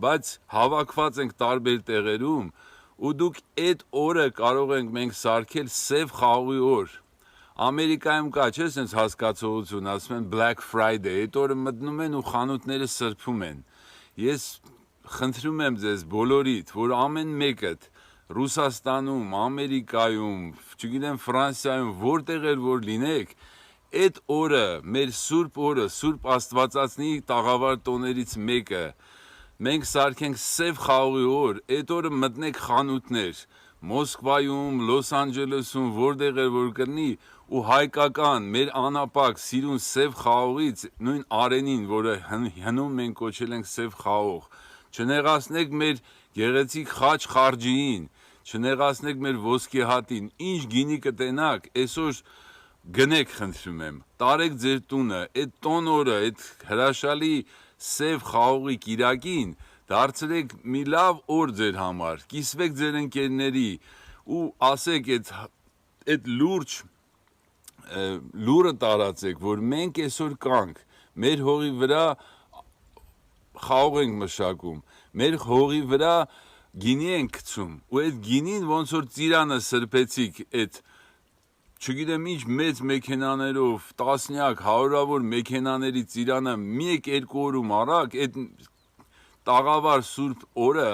բայց հավաքված ենք տարբեր տեղերում ու դուք այդ օրը կարող ենք մենք սարքել սև խաղողի օր։ Ամերիկայում կա, չէ՞, sense հասկացողություն, ասում են Black Friday, այդ օրը մտնում են ու խանութները սրբում են։ Ես խնդրում եմ ձեզ բոլորիդ, որ ամեն մեկդ Ռուսաստանում, Ամերիկայում, չգիտեմ Ֆրանսիայում, որտեղ էլ որ լինեք, այդ օրը, մեր սուրբ օրը, Սուրբ Աստվածածնի տաղավար տոներից մեկը, մենք սարքենք սև խաղողի օր, այդ օրը մտնեք խանութներ, Մոսկվայում, Լոս Անջելեսում, որտեղ էլ որ կլինի, ու հայկական, մեր անապակ, սիրուն սև խաղողից, նույն արենին, որը հնում մենք կոչել ենք սև խաղող, չնեղացնեք մեր գեղեցիկ խաչ խարջիին, չնեղացնեք մեր ոսկե հատին, ինչ գինի կտենակ, այսօր գնեք խնդրում եմ, տարեք ձեր տունը, այդ տոն օրը, այդ հրաշալի սև խաղողի կիրակին, դարձրեք մի լավ օր ձեր համար, կիսվեք ձեր ընկերների ու ասեք այդ լուրը տարածեք, որ մենք այսօր կանք, մեր հողի վրա խաղող ենք մշակում, մեր հողի վրա գինի ենք գցում ու այդ գինին ոնց որ ծիրանը սրբեցիք այդ չգիտեմ ինչ մեծ մեքենաներով տասնյակ հարյուրավոր մեքենաների ծիրանը 1-2 օրում առակ այդ տաղավար սուրբ օրը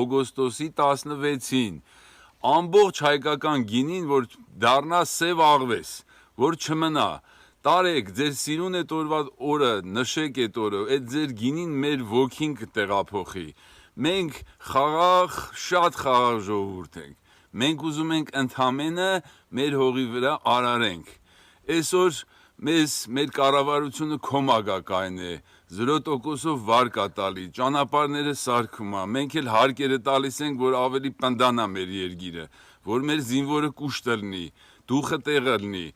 օգոստոսի 16-ին ամբողջ հայկական գինին որ դառնա սև աղվես որ չմնա տարեք ձեր սիրուն այդ օրվա օրը նշեք այդ օրը այդ ձեր գինին մեր ոգին կտեղափոխի մենք խաղաղ շատ խաղաղ ժողովուրդ ենք մենք ուզում ենք ընդհանրապես մեր հողի վրա արարենք այսօր մեր կառավարությունը կոմագակային է 0%-ով վար կա տալի ճանապարհները սարքում է մենք էլ հարկերը տալիս ենք որ ավելի պնդանա մեր երկիրը որ մեր զինվորը կուշտ լինի դուխը տեղը լինի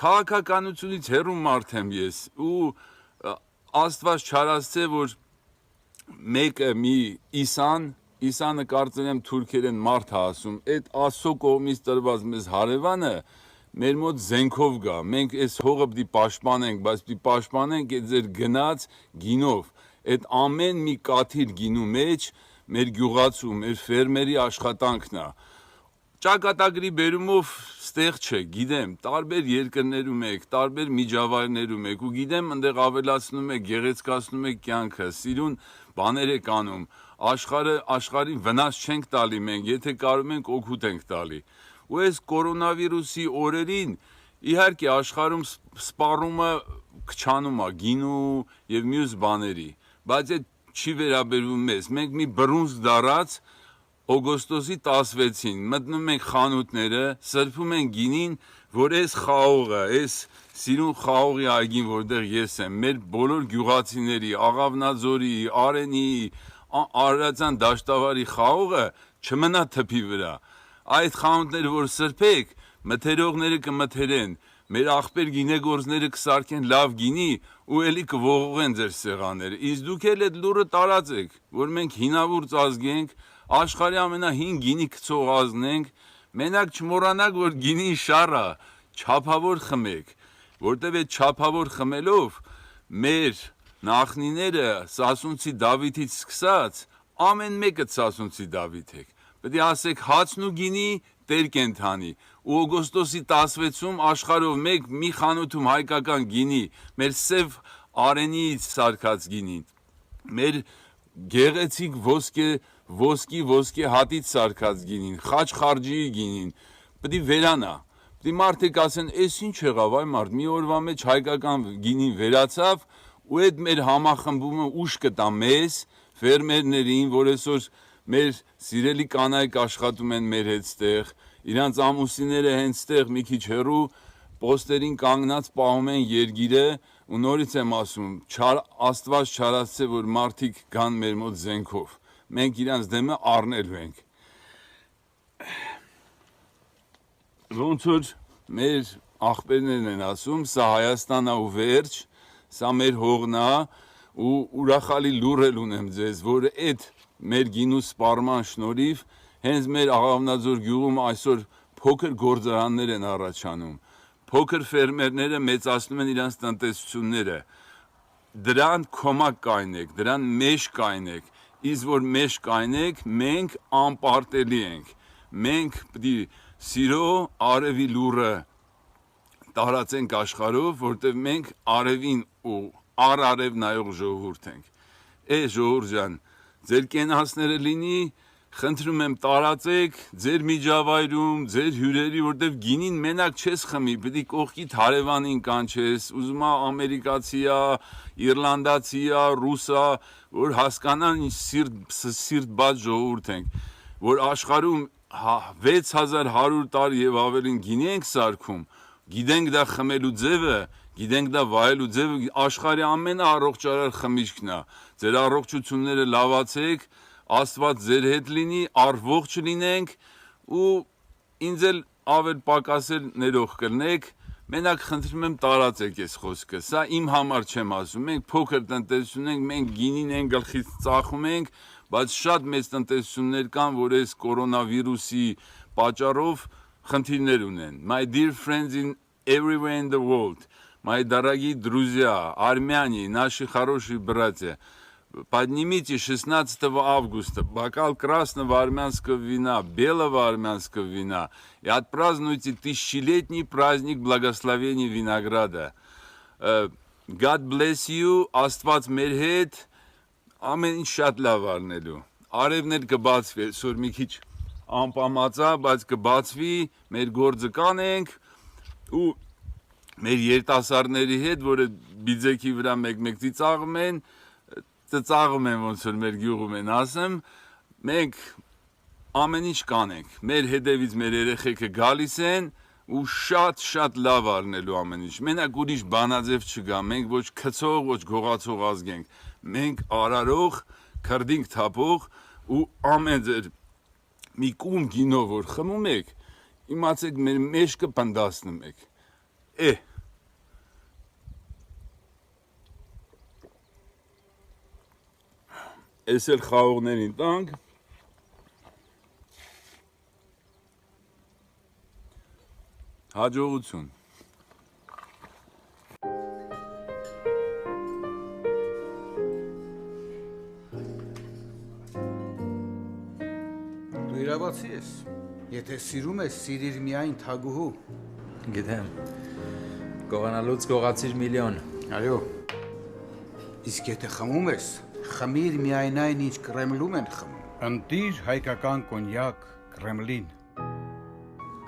քաղաքականությունից հեռու մարդ եմ ես ու Աստված չարացե որ մեկը մի Իսանը կարծեմ եմ թուրքերեն մարդ է ասում այդ Աստծո կողմից տրված մեզ հարևանը մեր մոտ զենքով գա մենք այս հողը պիտի պաշտպանենք բայց պիտի պաշտպանենք այդ ձեր գնաց գինով այդ ամեն մի կաթիլ գինու մեջ մեր գյուղացու մեր ֆերմերի աշխատանքն է ճակատագրի բերումով ստեղ չէ, գիտեմ, տարբեր երկրներում եք, տարբեր միջավայրներում եք ու գիտեմ, ընդեղ ավելացնում եք, գեղեցկացնում եք կյանքը, սիրուն բաներ եք անում, աշխարհին վնաս չենք տալի մենք, եթե կարող ենք օգուտ ենք տալի։ Ու այս կորոնավիրուսի օրերին իհարկե աշխարհում սպառումը քչանում է գինու եւ մյուս բաների, բայց այդ չի վերաբերվում մեզ։ Մենք մի բռունց դարած օգոստոսի 16-ին մտնում ենք խանութները, սրբում ենք գինին, որ այս խաղողը, այս սիրուն խաղողի այգին, որտեղ ես եմ, մեր բոլոր գյուղացիների, Աղավնաձորի, Արենի, Արարատյան դաշտավարի խաղողը չմնա թփի վրա։ Այդ խանութները որ սրբեք, մթերողները կմթերեն, մեր աղբեր գինեգործները կսարքեն լավ գինի ու էլի կողողեն ձեր սեղանները։ Իսկ դուք էլ այդ լուրը տարածեք, որ մենք հինավուրց ազգ ենք, աշխարհի ամենահին գինի գցող ազգն ենք, մենակ չմոռանաք, որ գինին շառ է, չափավոր խմեք, որտեւ այդ չափավոր խմելով մեր նախնիները Սասունցի Դավիթից սկսած ամեն մեկը Սասունցի Դավիթ եք։ Պետք է ասեք հացն ու գինի Տեր կենթանի ու օգոստոսի 16-ում աշխարհով մի խանութում հայկական գինի, մեր սև Արենիից սարքած գինին, մեր գեղեցիկ ոսկի հատից սարքած գինին, խաչխարջիի գինին, պետք է վերանա։ Պետք է մարդիկ ասեն, «Էս ինչ եղավ, այ մարդ, մի օրվա մեջ հայկական գինին վերացավ» ու այդ մեր համախմբումը ուժ կտա մեզ, ֆերմերներին, որ այսօր մեր սիրելի կանայք աշխատում են մեր հետ ստեղ, իրանց ամուսինները հենց ստեղ մի քիչ հեռու պոստերին կանգնած պահում են երգիրը ու նորից եմ ասում, Աստված չարացե, որ մարդիկ գան մեր մոտ զենքով, մենք իրանց դեմը առնելու ենք։ Ոնց որ մեր աղբերներն են ասում, սա Հայաստանն է ու վերջ, սա մեր հողն է ու ուրախալի լուր էլ ունեմ ձեզ, որ այդ մեր գինու սպառման շնորհիվ հենց մեր Աղավնաձոր գյուղում այսօր փոքր գործարաններ են առաջանում, փոքր ֆերմերները մեծացնում են իրենց տնտեսությունները, դրան կոմակ կայնեք, դրան մեջ կայնեք, իսկ որ մեջ կայնեք, մենք անպարտելի ենք, մենք պետք է սիրո արևի լուրը տարածենք աշխարհով, որտեղ մենք արևին ու առ-արև նայող ժողովուրդ ենք։ Ժողովուրդ ջան, ձեր կենացները լինի, խնդրում եմ տարածեք ձեր միջավայրում, ձեր հյուրերի, որտեղ գինին մենակ չես խմի, պետք է կողքիդ հարևանին կանչես, ուզում է ամերիկացի է, իռլանդացի է, ռուս է, որ հասկանան ինչ սիրտ բաց ժողովուրդ ենք, որ աշխարհում 6100 տարի եւ ավելին գինի ենք սարքում, գիտենք դա խմելու ձևը, գիտենք դա վայելու ձևը, աշխարհի ամենաառողջարար խմիչքն է։ Ձեր առողջությունները լավացեք, Աստված ձեր հետ լինի, առողջ լինենք ու ինձ էլ ավել պակասել ներող կլնեք, մենակ խնդրում եմ տարածեք այս խոսքը, սա իմ համար չեմ ասում, մենք փոքր տնտեսություն ենք, մենք գինին են գլխից ծախում ենք, բայց շատ մեծ տնտեսություններ կան, որ այս կորոնավիրուսի պատճառով խնդիրներ ունեն. My dear friends in everywhere in the world, мои дорогие друзья, армяне, наши хорошие братья, поднимите 16 августа бокал красного армянского вина, белого армянского вина и отпразднуйте тысячелетний праздник благословения винограда. God bless you, Աստված մեր հետ, ամեն ինչ շատ լավ արնելու։ Արևներ կբացվի, այսօր մի քիչ անպամացա, բայց կբացվի, մեր գործը կանենք ու մեր երիտասարդների հետ, որը բիձեքի վրա մեկ-մեկ ծիծաղում են, ոնց որ մեր գյուղում են ասեմ, մենք ամեն ինչ կանենք, մեր հետևից մեր երեխեքը գալիս են ու շատ լավ արնելու ամեն ինչ, մենակ ուրիշ բանաձև չգա, մենք ոչ քցող, ոչ գողացող ազգ ենք, մենք արարող, քրդինք թափող ու ամեն ձեր մի կում գինով որ խմում եք, իմացեք մեր մեջքը պնդասնում եք, Ես էլ խաղողներին տանք, հաջողություն։ Դու իրավացի ես, եթե սիրում ես, սիրիր միայն թագուհու։ Գիտեմ, գողանալուց գողացիր միլիոն։ Այո, իսկ եթե խմում ես, Խմիր միայն այն, ինչ Կրեմլում են խմում։ Ընտիր հայկական կոնյակ Կրեմլին։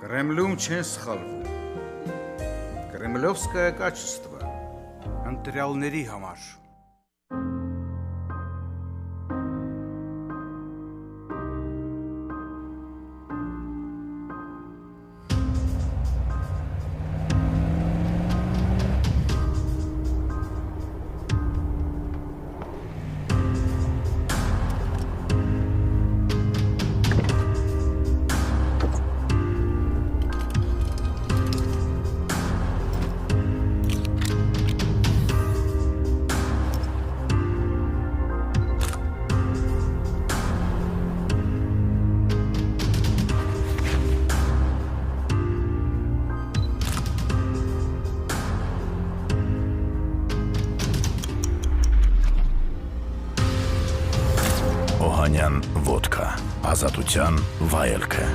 Կրեմլում չեն սխալվում։ Կրեմլովսկայա կաչեստվա։ Ընտրյալների համար։ Օհանյան ոդկա, ազատության վայելքը։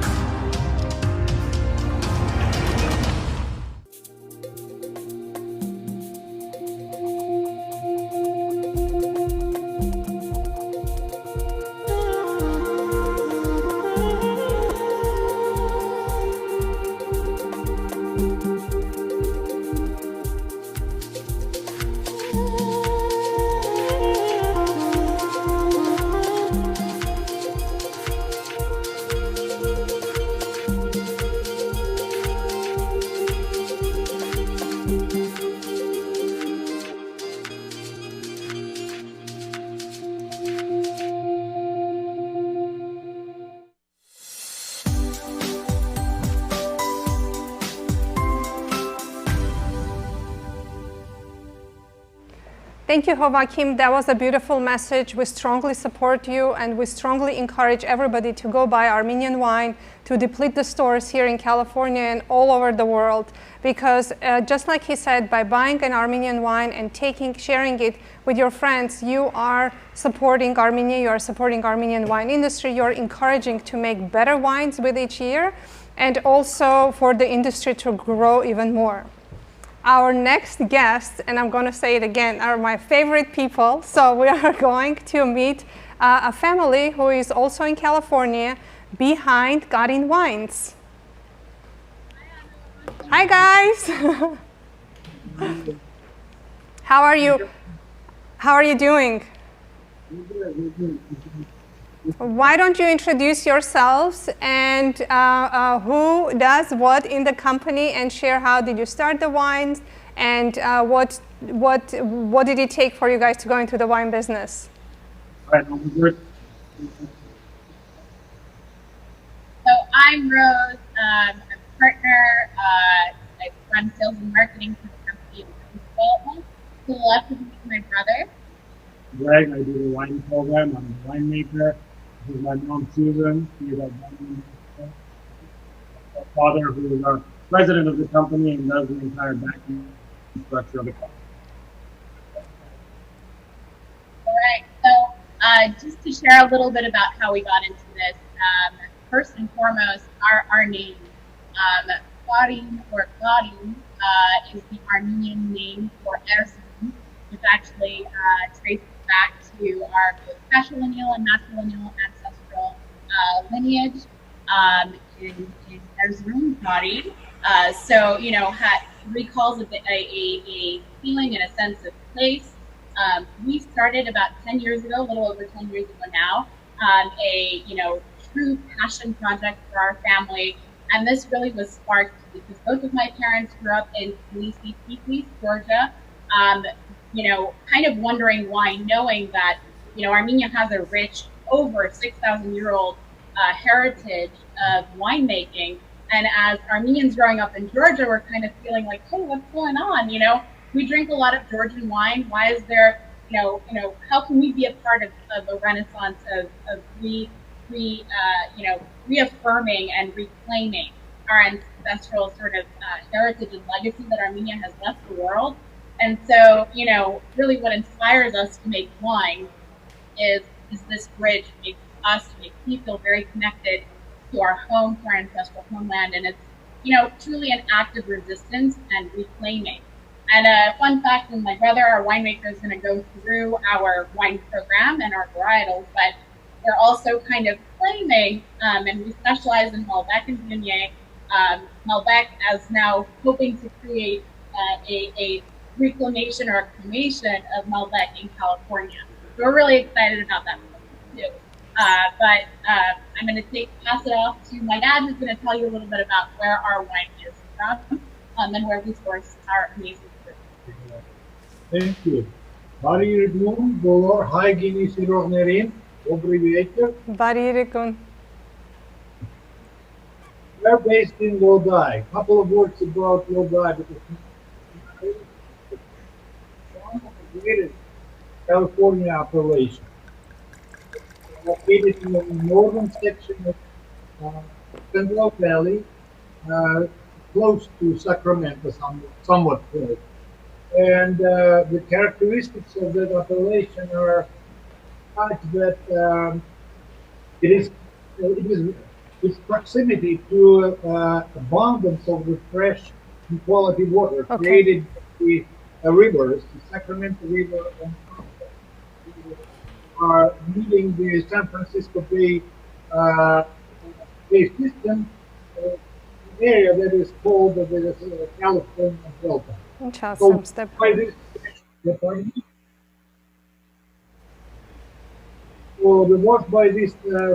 Thank you, Hovakim. That was a beautiful message. We strongly support you and we strongly encourage everybody to go buy Armenian wine, to deplete the stores here in California and all over the world. Because just like he said, by buying an Armenian wine and sharing it with your friends, you are supporting Armenia, you are supporting Armenian wine industry, you are encouraging to make better wines with each year and also for the industry to grow even more. Our next guests, and I'm going to say it again, are my favorite people. So we are going to meet a family who is also in California behind Garin Wines. Hi guys. How are you? How are you doing? Why don't you introduce yourselves and who does what in the company and share how did you start the wines and what did it take for you guys to go into the wine business? So I'm Rose. I'm a partner. I run sales and marketing for the company and business development. To the left of me is my brother. Greg, I do the wine program. I'm a winemaker. This is my mom, Susan. She is our father, who is our president of the company and does the entire back-end structure of the company. All right. So just to share a little bit about how we got into this, first and foremost, our name, Garin or Garin, is the Armenian name for Erzurum, which actually traces back to our both patrilineal and matrilineal ancestral lineage in Erzurum, Garin. So, you know, recalls a feeling and a sense of place. We started about 10 years ago, a little over 10 years ago now, a, you know, true passion project for our family. And this really was sparked because both of my parents grew up in Tbilisi, Georgia, you know, kind of wondering why, knowing that, you know, Armenia has a rich, over 6,000-year-old heritage of winemaking. And as Armenians growing up in Georgia, we're kind of feeling like, hey, what's going on? You know, we drink a lot of Georgian wine. Why is there, you know, how can we be a part of a renaissance of reaffirming and reclaiming our ancestral sort of heritage and legacy that Armenia has left the world? And so, you know, really what inspires us to make wine is this bridge, makes me feel very connected to our home, to our ancestral homeland. And it's, you know, truly an act of resistance and reclaiming. And a fun fact, and my brother, our winemaker, is going to go through our wine program and our varietals, but we're also kind of claiming, and we specialize in Malbec and Viognier. Malbec as now hoping to create a reclamation or a cremation of Malbec in California. So we're really excited about that too. But I'm going to pass it off to my dad, who's going to tell you a little bit about where our wine is from and where we source our amazing fruit. Thank you. Բարի երեկոմ բոլոր հայ գինի սիրողներին, добрый вечер. Բարի երեկոմ. We're based in Lodi. A couple of words about Lodi because one of the greatest California operations. Located in the northern section of Central Valley, close to Sacramento, somewhat close. And the characteristics of that appellation are such that it is its proximity to abundance of the fresh and quality water created by the rivers, the Sacramento River and are meeting the San Francisco Bay system, area that is called the California Delta. Interesting. So by this, so the wash by this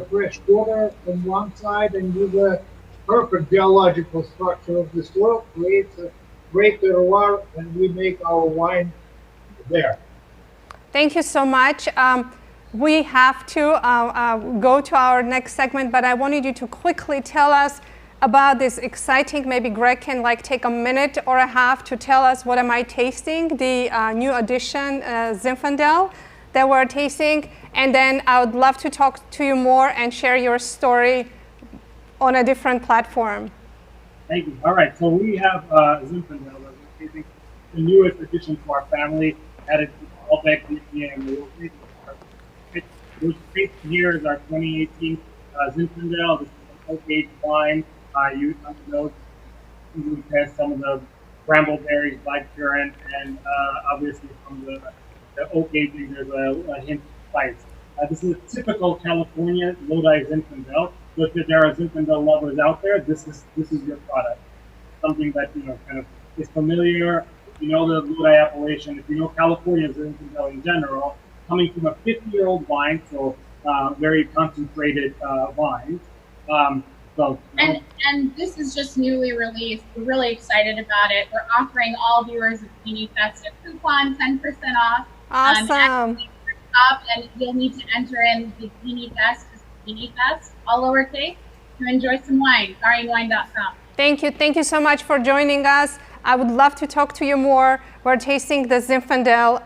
fresh water on one side and with the perfect geological structure of the soil creates a great terroir, and we make our wine there. Thank you so much. We have to go to our next segment, but I wanted you to quickly tell us about this exciting, maybe Greg can take a minute or a half to tell us what am I tasting, the new addition, Zinfandel, that we're tasting. And then I would love to talk to you more and share your story on a different platform. Thank you. All right, so we have Zinfandel, the newest addition to our family, added to Malbec, Viognier, and Rosé. This here is our 2018 Zinfandel. This is an oak-aged wine. You know, we test some of the brambleberries, blackcurrant, and obviously from the oak aging, there's a hint of spice. This is a typical California Lodi Zinfandel. So if there are Zinfandel lovers out there, this is your product. Something that kind of is familiar. If you know the Lodi appellation, if you know California Zinfandel in general, coming from a 50-year-old wine, so very concentrated wine. And this is just newly released. We're really excited about it. We're offering all viewers of GiniFest a coupon, 10% off. Awesome. And you'll need to enter in the GiniFest, GiniFest, all lowercase, to enjoy some wine. ArianWine.com. Thank you. Thank you so much for joining us. I would love to talk to you more. We're tasting the Zinfandel.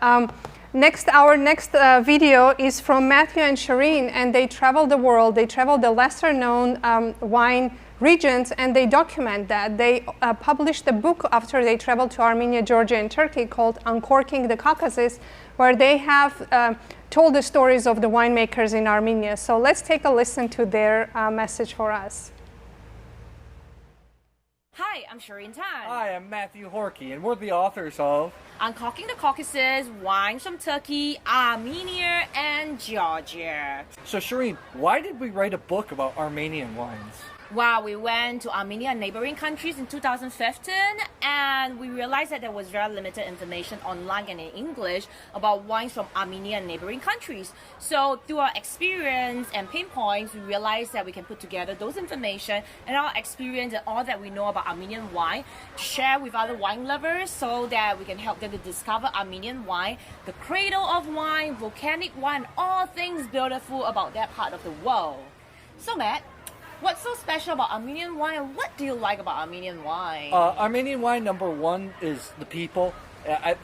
Our next video is from Matthew and Shireen, and they travel the world. They travel the lesser-known wine regions, and they document that. They published a book after they traveled to Armenia, Georgia, and Turkey called Uncorking the Caucasus, where they have told the stories of the winemakers in Armenia. So let's take a listen to their message for us. Hi, I'm Shireen Tan. Hi, I'm Matthew Horkey, and we're the authors of Uncorking the Caucasus, Wines from Turkey, Armenia, and Georgia. So Shireen, why did we write a book about Armenian wines? Well, we went to Armenia and neighboring countries in 2015, and we realized that there was very limited information online and in English about wines from Armenia and neighboring countries. So through our experience and pain points, we realized that we can put together those information and our experience and all that we know about Armenian wine to share with other wine lovers so that we can help them to discover Armenian wine, the cradle of wine, volcanic wine, all things beautiful about that part of the world. So Matt, what's so special about Armenian wine, and what do you like about Armenian wine? Armenian wine, number one, is the people.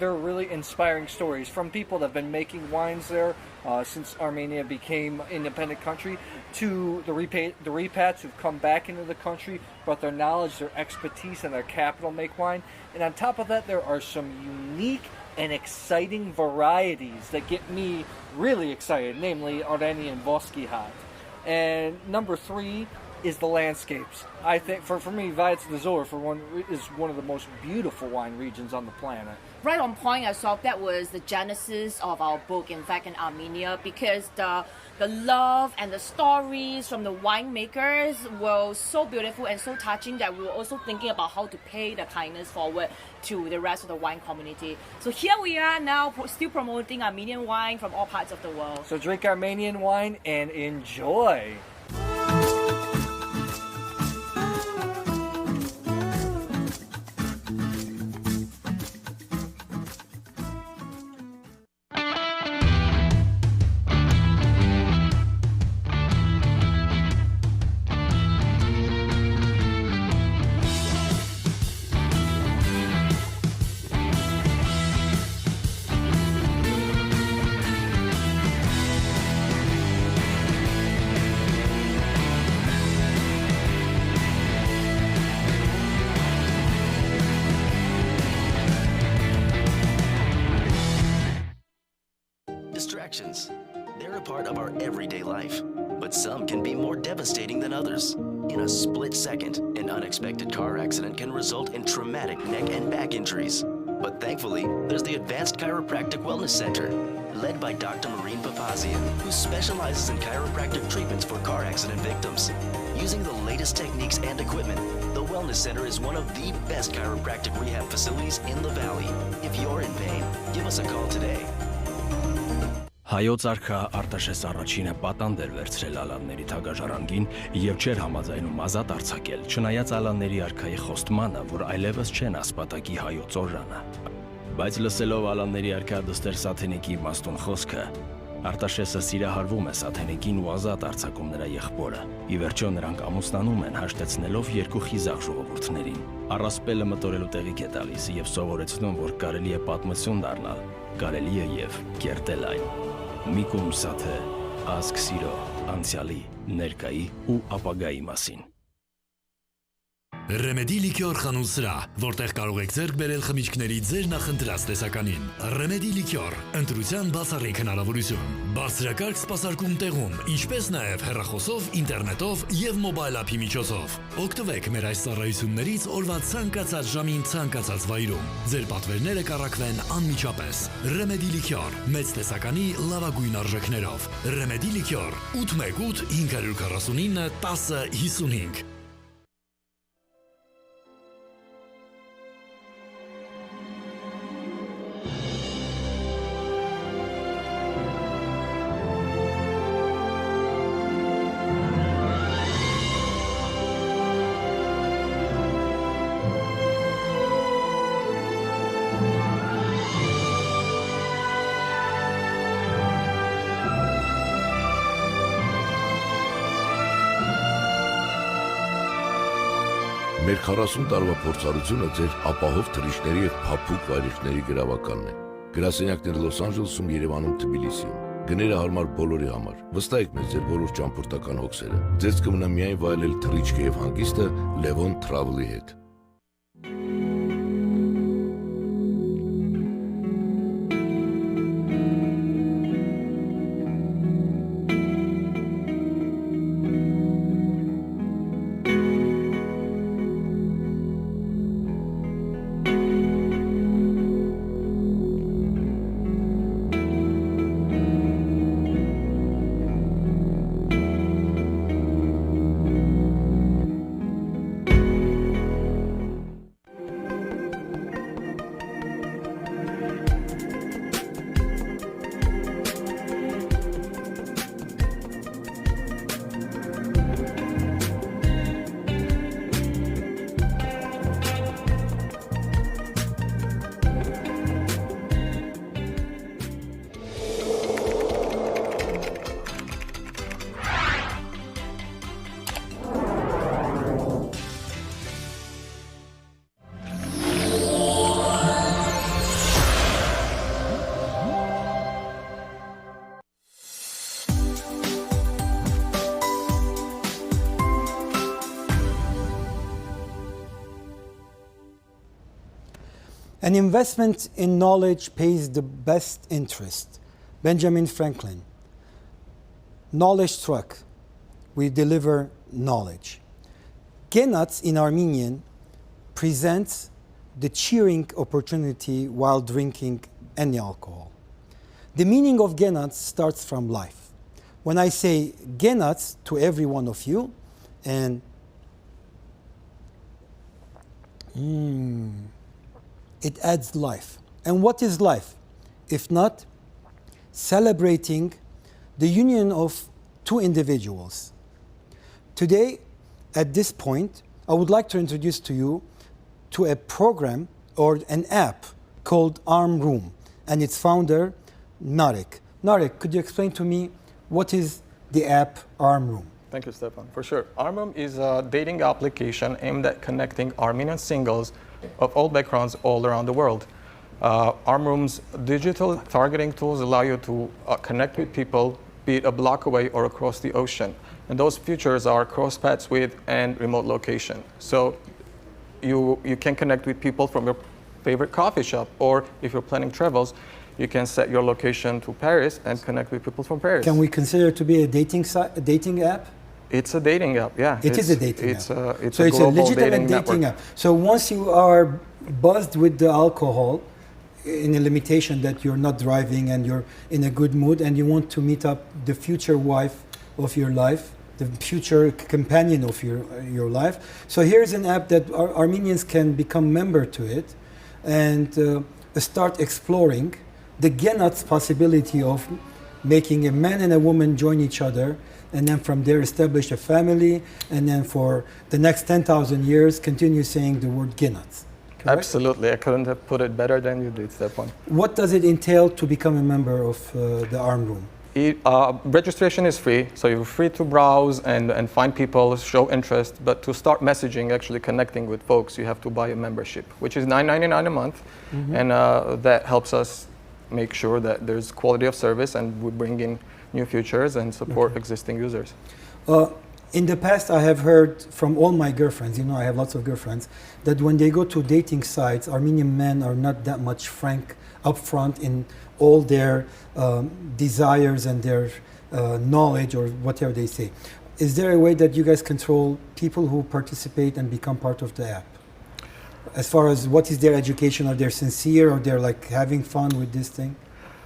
They're really inspiring stories from people that have been making wines there since Armenia became an independent country, to the repats who've come back into the country, brought their knowledge, their expertise, and their capital make wine. And on top of that, there are some unique and exciting varieties that get me really excited, namely Armenian Voskihat. And number three, is the landscapes. I think for me, Valles d'Azur is one of the most beautiful wine regions on the planet. Right on point, Asop. That was the genesis of our book, in fact, in Armenia, because the love and the stories from the winemakers were so beautiful and so touching that we were also thinking about how to pay the kindness forward to the rest of the wine community. So here we are now, still promoting Armenian wine from all parts of the world. So drink Armenian wine and enjoy. Distractions. They're a part of our everyday life, but some can be more devastating than others. In a split second, an unexpected car accident can result in traumatic neck and back injuries. But thankfully, there's the Advanced Chiropractic Wellness Center, led by Dr. Marine Papazian, who specializes in chiropractic treatments for car accident victims. Using the latest techniques and equipment, the Wellness Center is one of the best chiropractic rehab facilities in the Valley. If you're in pain, give us a call today. Հայոց արքա Արտաշես առաջինը պատանդ էր վերցրել ալանների թագաժարանգին եւ չէր համաձայնում ազատ արձակել, չնայած ալանների արքայի խոստմանը, որ այլևս չեն ասպատակի հայոց օրրանը։ Բայց լսելով ալանների արքա դստեր Սաթենիկի իմաստուն խոսքը, Արտաշեսը սիրահարվում է Սաթենիկին ու ազատ արձակում նրա եղբորը։ Ի վերջո նրանք ամուսնանում են, հաշտեցնելով երկու խիզախ ժողովուրդներին։ Առասպելը մտորելու տեղիք է տալիս եւ սովորեցնում, որ կարելի է պատմություն դառնալ, կարելի է եւ կերտել այն։ Միկում Սաթե, ազգ սիրո, անցյալի, ներկայի ու ապագայի մասին։ Remedy Liqueur խանութ սրահ, որտեղ կարող եք ձեռք բերել խմիչքների ձեր նախընտրած տեսականին։ Remedy Liqueur, ընտրության բացառիկ հնարավորություն։ Բարձրակարգ սպասարկում տեղում, ինչպես նաև հեռախոսով, ինտերնետով եւ մոբայլ ափի միջոցով։ Օգտվեք մեր այս ծառայություններից օրվա ցանկացած ժամին ցանկացած վայրում։ Ձեր պատվերները կառաքվեն անմիջապես։ Remedy Liqueur, մեծ տեսականի լավագույն արժեքներով։ Remedy Liqueur 818 549 1055։ Մեր 40 տարվա փորձառությունը ձեր ապահով թռիչքների եւ փափուկ վայրիչների գրավականն է։ Գրասենյակներ Լոս Անջելեսում, Երևանում, Թբիլիսիում։ Գները հարմար բոլորի համար։ Վստահեք մեզ ձեր բոլոր ճամփորդական հոգսերը։ Ձեզ կմնա միայն վայելել թռիչքը եւ հանգիստը Levon Travel-ի հետ։ An investment in knowledge pays the best interest. Benjamin Franklin. Knowledge struck. We deliver knowledge. Genats in Armenian presents the cheering opportunity while drinking any alcohol. The meaning of Genats starts from life. When I say Genats to every one of you, and it adds life. And what is life? If not celebrating the union of two individuals. Today, at this point, I would like to introduce to you to a program or an app called Arm Room and its founder, Narek. Narek, could you explain to me what is the app Arm Room? Thank you, Stefan. For sure. Arm Room is a dating application aimed at connecting Armenian singles of all backgrounds all around the world. Arm Room's digital targeting tools allow you to connect with people, be it a block away or across the ocean. And those features are cross paths with and remote location. So you can connect with people from your favorite coffee shop, or if you're planning travels, you can set your location to Paris and connect with people from Paris. Can we consider it to be a dating app? It's a dating app, yeah. It is a dating app. So it's a legitimate dating app. So once you are buzzed with the alcohol, in a limitation that you're not driving and you're in a good mood and you want to meet up the future wife of your life, the future companion of your life. So here's an app that Armenians can become member to it and start exploring the Genats possibility of making a man and a woman join each other and then from there establish a family and then for the next 10,000 years continue saying the word Genats. Correct? Absolutely. I couldn't have put it better than you did, Stefan. What does it entail to become a member of the Arm Room? Registration is free, so you're free to browse and find people, show interest, but to start messaging, actually connecting with folks, you have to buy a membership, which is $9.99 a month, and that helps us make sure that there's quality of service and we bring in new features and support existing users. In the past, I have heard from all my girlfriends, you know, I have lots of girlfriends, that when they go to dating sites, Armenian men are not that much frank, upfront in all their desires and their knowledge or whatever they say. Is there a way that you guys control people who participate and become part of the app? As far as what is their education, are they sincere or they're like having fun with this thing?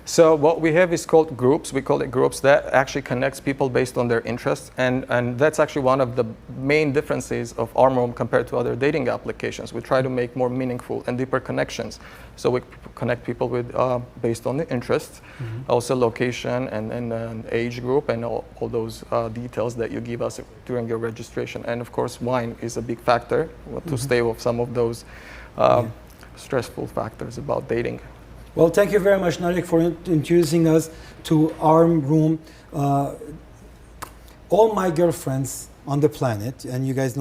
So what we have is called groups. We call it groups that actually connects people based on their interests. And that's actually one of the main differences of Arm Room compared to other dating applications. We try to make more meaningful and deeper connections. So we connect people with based on the interests, also location and age group and all those details that you give us during your registration. And of course, wine is a big factor to stay with some of those stressful factors about dating. Well, thank you very much, Narek, for introducing us to Arm Room. All my girlfriends on the planet, and you guys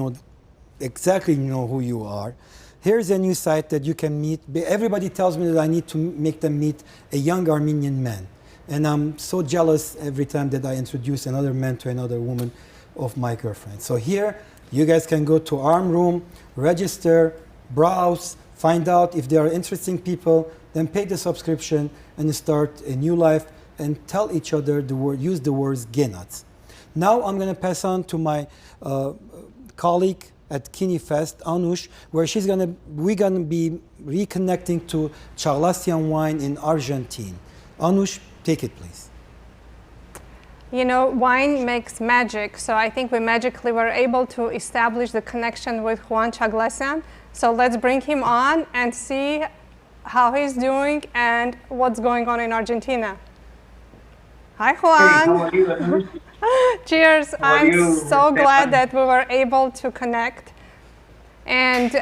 exactly know who you are. Here's a new site that you can meet. Everybody tells me that I need to make them meet a young Armenian man. And I'm so jealous every time that I introduce another man to another woman of my girlfriend. So here, you guys can go to Arm Room, register, browse, find out if there are interesting people, then pay the subscription and start a new life and tell each other use the words Genats. Now I'm going to pass on to my colleague at GiniFest, Anush, where we're going to be reconnecting to Charlassian wine in Argentina. Anush, take it, please. You know, wine makes magic, so I think we magically were able to establish the connection with Juan Chaglassian. So let's bring him on and see how he's doing and what's going on in Argentina. Hi, Juan. Hey, how are you? Cheers. I'm so glad that we were able to connect. And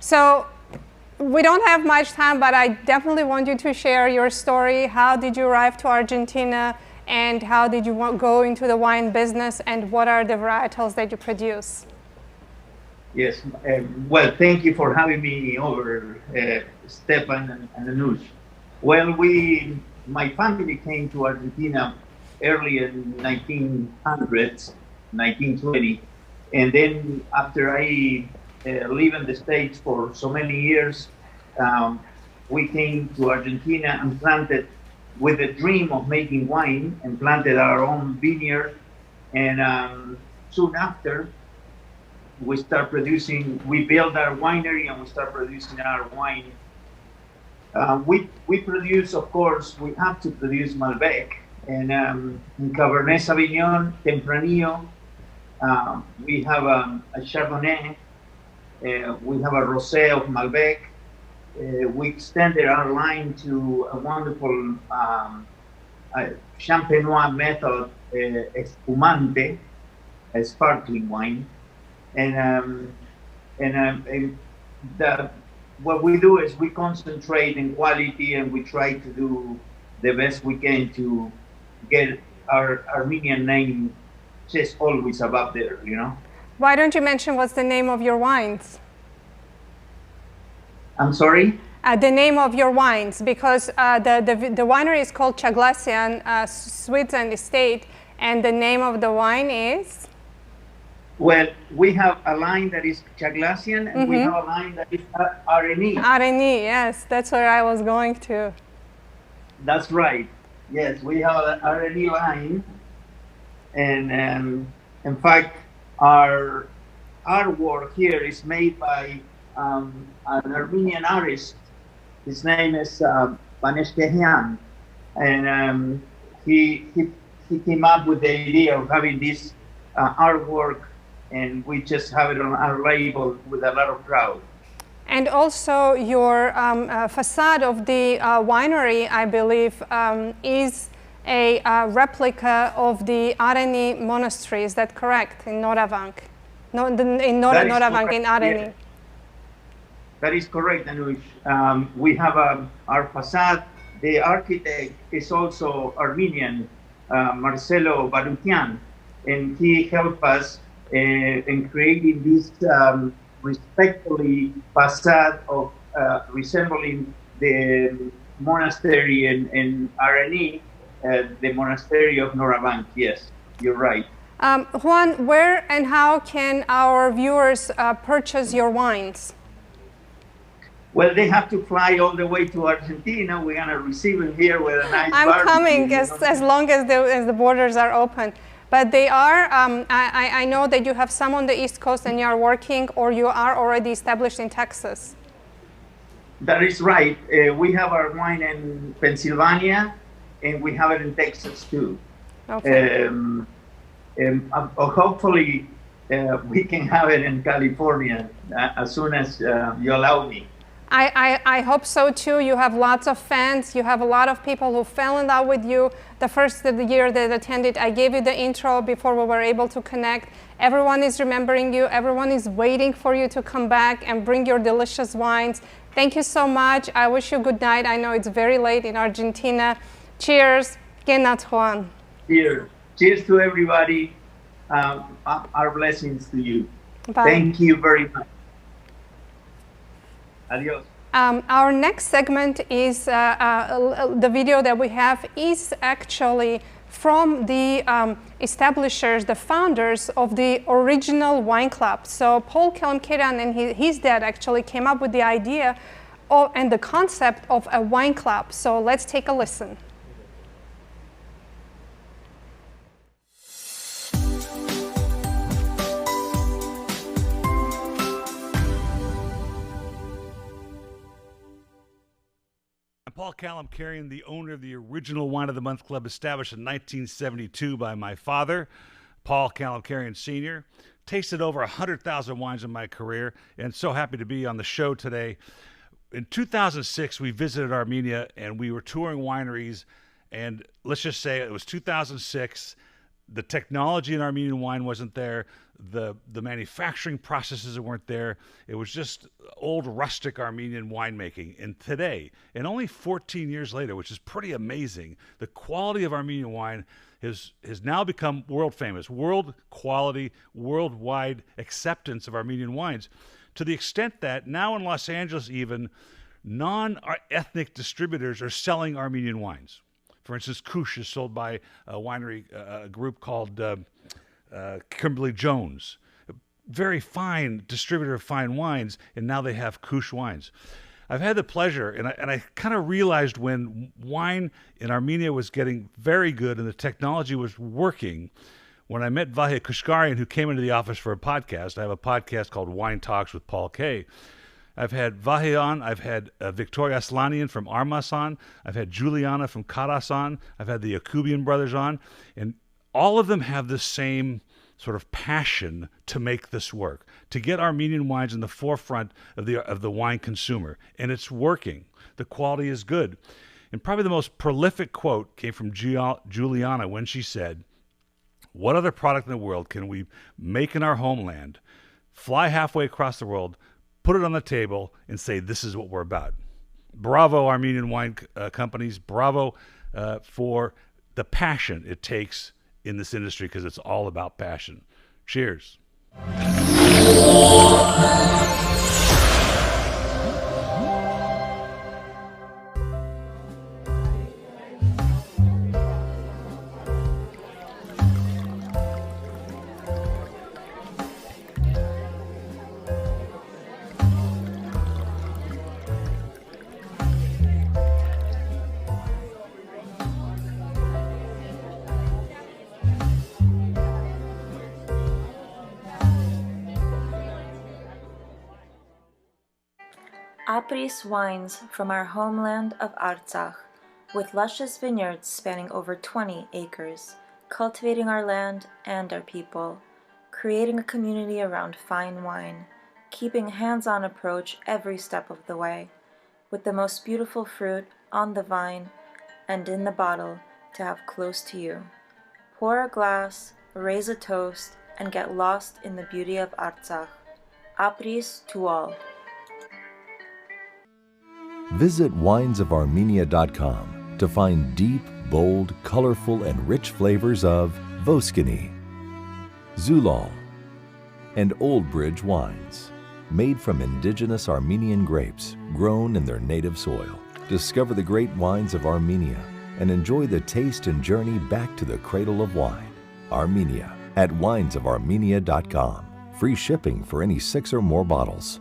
so we don't have much time, but I definitely want you to share your story. How did you arrive to Argentina? And how did you go into the wine business? And what are the varietals that you produce? Yes, well, thank you for having me over, Stefan and Anush. Well, my family came to Argentina early in 1900s, 1920, and then after I lived in the States for so many years, we came to Argentina and planted with the dream of making wine and planted our own vineyard, and soon after, we start producing. We build our winery and we start producing our wine. We produce, of course, we have to produce Malbec and in Cabernet Sauvignon, Tempranillo. We have a Chardonnay. We have a Rosé of Malbec. We extended our line to a wonderful Champenois method, Espumante, a sparkling wine. And what we do is we concentrate in quality and we try to do the best we can to get our Armenian name just always above there, you know. Why don't you mention what's the name of your wines? I'm sorry? The name of your wines, because the winery is called Chaglassian Sweets and Estate, and the name of the wine is? Well, we have a line that is Chaglassian, and we have a line that is Armenian. Armenian, yes, that's where I was going to. That's right. Yes, we have an Armenian line, and in fact, our artwork here is made by an Armenian artist. His name is Baneshkehian, and he came up with the idea of having this artwork, and we just have it on our label with a lot of pride. And also your facade of the winery, I believe, is a replica of the Areni monastery. Is that correct? In Noravank? No, in Noravank, in Areni. Yeah. That is correct, Anush. We have our facade. The architect is also Armenian, Marcelo Barutian, and he helped us in creating this respectfully facade of resembling the monastery in Areni, the monastery of Noravank. Yes, you're right. Juan, where and how can our viewers purchase your wines? Well, they have to fly all the way to Argentina. We're gonna receive them here with a nice I'm barbecue, coming as long as the borders are open. But they are, I know that you have some on the East Coast and you are working, or you are already established in Texas. That is right. We have our wine in Pennsylvania, and we have it in Texas too. Okay. Hopefully, we can have it in California as soon as you allow me. I hope so too. You have lots of fans. You have a lot of people who fell in love with you the first year that attended. I gave you the intro before we were able to connect. Everyone is remembering you. Everyone is waiting for you to come back and bring your delicious wines. Thank you so much. I wish you good night. I know it's very late in Argentina. Cheers. Genat Juan. Cheers. Cheers to everybody. Our blessings to you. Bye. Thank you very much. Adios. Our next segment is the video that we have is actually from the establishers, the founders of the original wine club. So Paul Kalamkerian and his dad actually came up with the idea and the concept of a wine club. So let's take a listen. Paul Kalamkerian, the owner of the original Wine of the Month Club, established in 1972 by my father, Paul Kalamkerian Sr. Tasted over 100,000 wines in my career, and so happy to be on the show today. In 2006, we visited Armenia, and we were touring wineries, and let's just say it was 2006. The technology in Armenian wine wasn't there. The manufacturing processes weren't there. It was just old rustic Armenian winemaking. And today, and only 14 years later, which is pretty amazing, the quality of Armenian wine has now become world famous, world quality, worldwide acceptance of Armenian wines, to the extent that now in Los Angeles even, non-ethnic distributors are selling Armenian wines. For instance, Kush is sold by a winery, a group called Kimberly Jones. Very fine distributor of fine wines, and now they have Kush wines. I've had the pleasure, and I kind of realized when wine in Armenia was getting very good and the technology was working, When I met Vahe Kashkarian, who came into the office for a podcast, I have a podcast called Wine Talks with Paul Kay. I've had Vahe on, I've had Victoria Aslanian from Armas on, I've had Juliana from Karas on, I've had the Yakubian brothers on, and all of them have the same sort of passion to make this work, to get Armenian wines in the forefront of the wine consumer, and it's working. The quality is good. And probably the most prolific quote came from Juliana when she said, "What other product in the world can we make in our homeland, fly halfway across the world, put it on the table, and say, this is what we're about?" Bravo, Armenian wine companies. Bravo for the passion it takes in this industry, because it's all about passion. Cheers. Apris wines from our homeland of Artsakh, with luscious vineyards spanning over 20 acres, cultivating our land and our people, creating a community around fine wine, keeping a hands-on approach every step of the way, with the most beautiful fruit on the vine and in the bottle to have close to you. Pour a glass, raise a toast, and get lost in the beauty of Artsakh. Apris to all. Visit winesofarmenia.com to find deep, bold, colorful, and rich flavors of Voskini, Zulal, and Old Bridge wines, made from indigenous Armenian grapes grown in their native soil. Discover the great wines of Armenia and enjoy the taste and journey back to the cradle of wine. Armenia at winesofarmenia.com. Free shipping for any 6 or more bottles.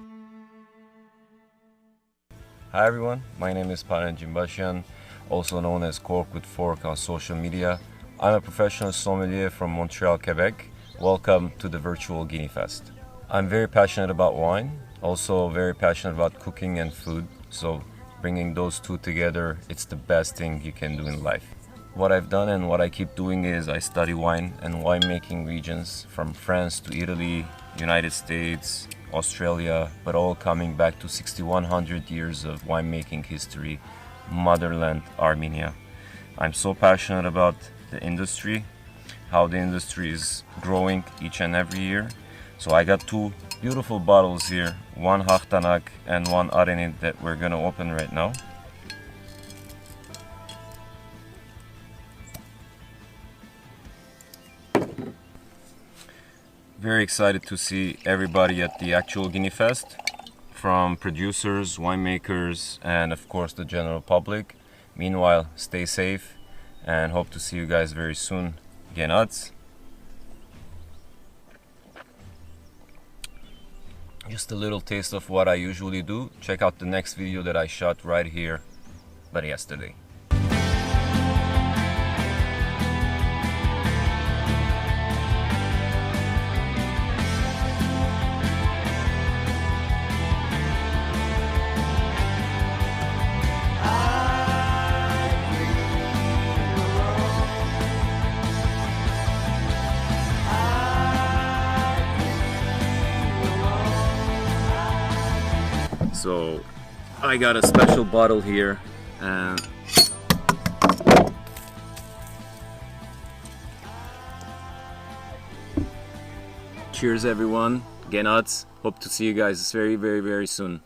Hi everyone, my name is Paran Jimbashian, also known as Cork with Fork on social media. I'm a professional sommelier from Montreal, Quebec. Welcome to the virtual GiniFest. I'm very passionate about wine, also very passionate about cooking and food, so bringing those two together, it's the best thing you can do in life. What I've done and what I keep doing is I study wine and winemaking regions from France to Italy, United States, Australia, but all coming back to 6,100 years of winemaking history, motherland Armenia. I'm so passionate about the industry, how the industry is growing each and every year. So I got 2 beautiful bottles here, one Hachtanak and one Arenit that we're gonna open right now. Very excited to see everybody at the actual GiniFest, from producers, winemakers, and of course the general public. Meanwhile, stay safe and hope to see you guys very soon. Genats. Just a little taste of what I usually do. Check out the next video that I shot right here, but yesterday. So I got a special bottle here, and cheers everyone, Genats. Hope to see you guys very, very, very soon.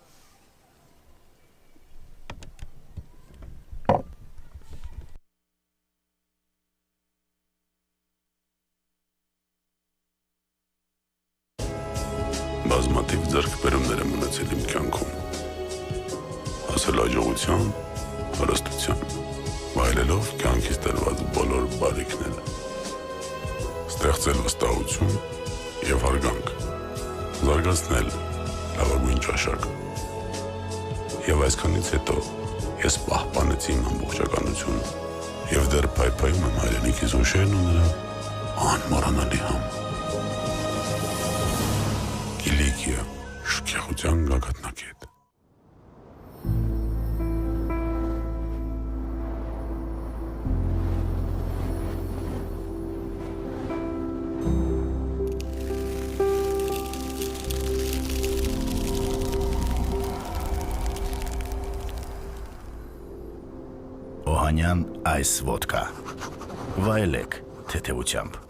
Բազմաթիվ ձեռքբերումներ եմ ունեցել իմ կյանքում, հասել աջողության, հարստության, վայելելով կյանքից տրված բոլոր բարիքները, ստեղծել վստահություն և հարգանք, զարգացնել լավագույն ճաշակ։ Եվ այսքանից հետո ես պահպանեցի իմ ամբողջականությունը և դեռ փայփայում եմ հայրենիքիս ուշերն ու նրա անմոռանալի համ։ Կիլիկիա, շքեղության գագաթնակետ։ Օհանյան այս ոդկա։ Վայելեք թեթևությամբ։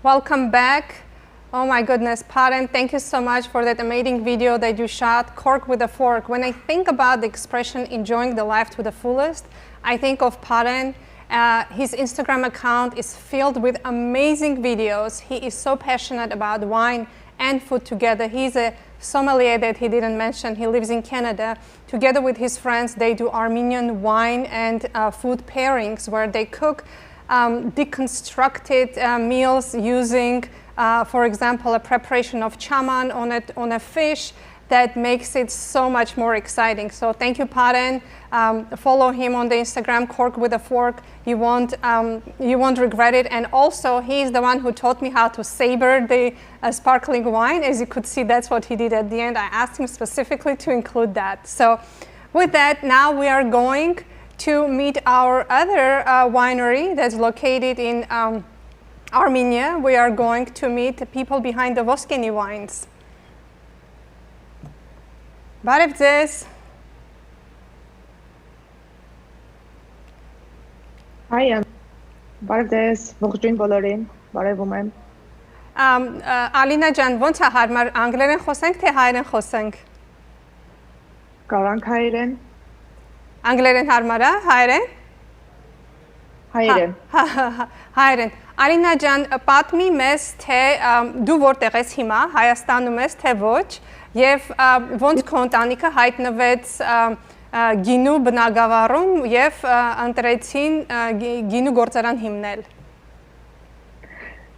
Welcome back. Oh my goodness, Paren, thank you so much for that amazing video that you shot, Cork with a Fork. When I think about the expression enjoying the life to the fullest, I think of Paren. His Instagram account is filled with amazing videos. He is so passionate about wine and food together. He's a sommelier that he didn't mention. He lives in Canada. Together with his friends, they do Armenian wine and food pairings where they cook deconstructed meals using, for example, a preparation of chaman on a fish that makes it so much more exciting. So thank you, Paren. Follow him on the Instagram, Cork with a Fork. You won't regret it. And also, he's the one who taught me how to savor the sparkling wine. As you could see, that's what he did at the end. I asked him specifically to include that. So with that, now we are going to meet our other winery that's located in Armenia. We are going to meet the people behind the Voskini wines. Բարև ձեզ։ Hi, բարև ձեզ, ողջույն բոլորին, բարևում եմ։ Ալինա ջան, ո՞նց է հարմար, անգլերեն խոսենք թե հայերեն խոսենք։ Կարանք հայերեն։ Անգլերեն հարմար է, հայերեն։ Հայերեն։ Հայերեն։ Ալինա ջան, պատմի մեզ, թե դու որտեղ ես հիմա, Հայաստանում ես, թե ոչ, եւ ոնց քո ընտանիքը հայտնվեց գինու բնագավառում եւ ընտրեցին գինու գործարան հիմնել։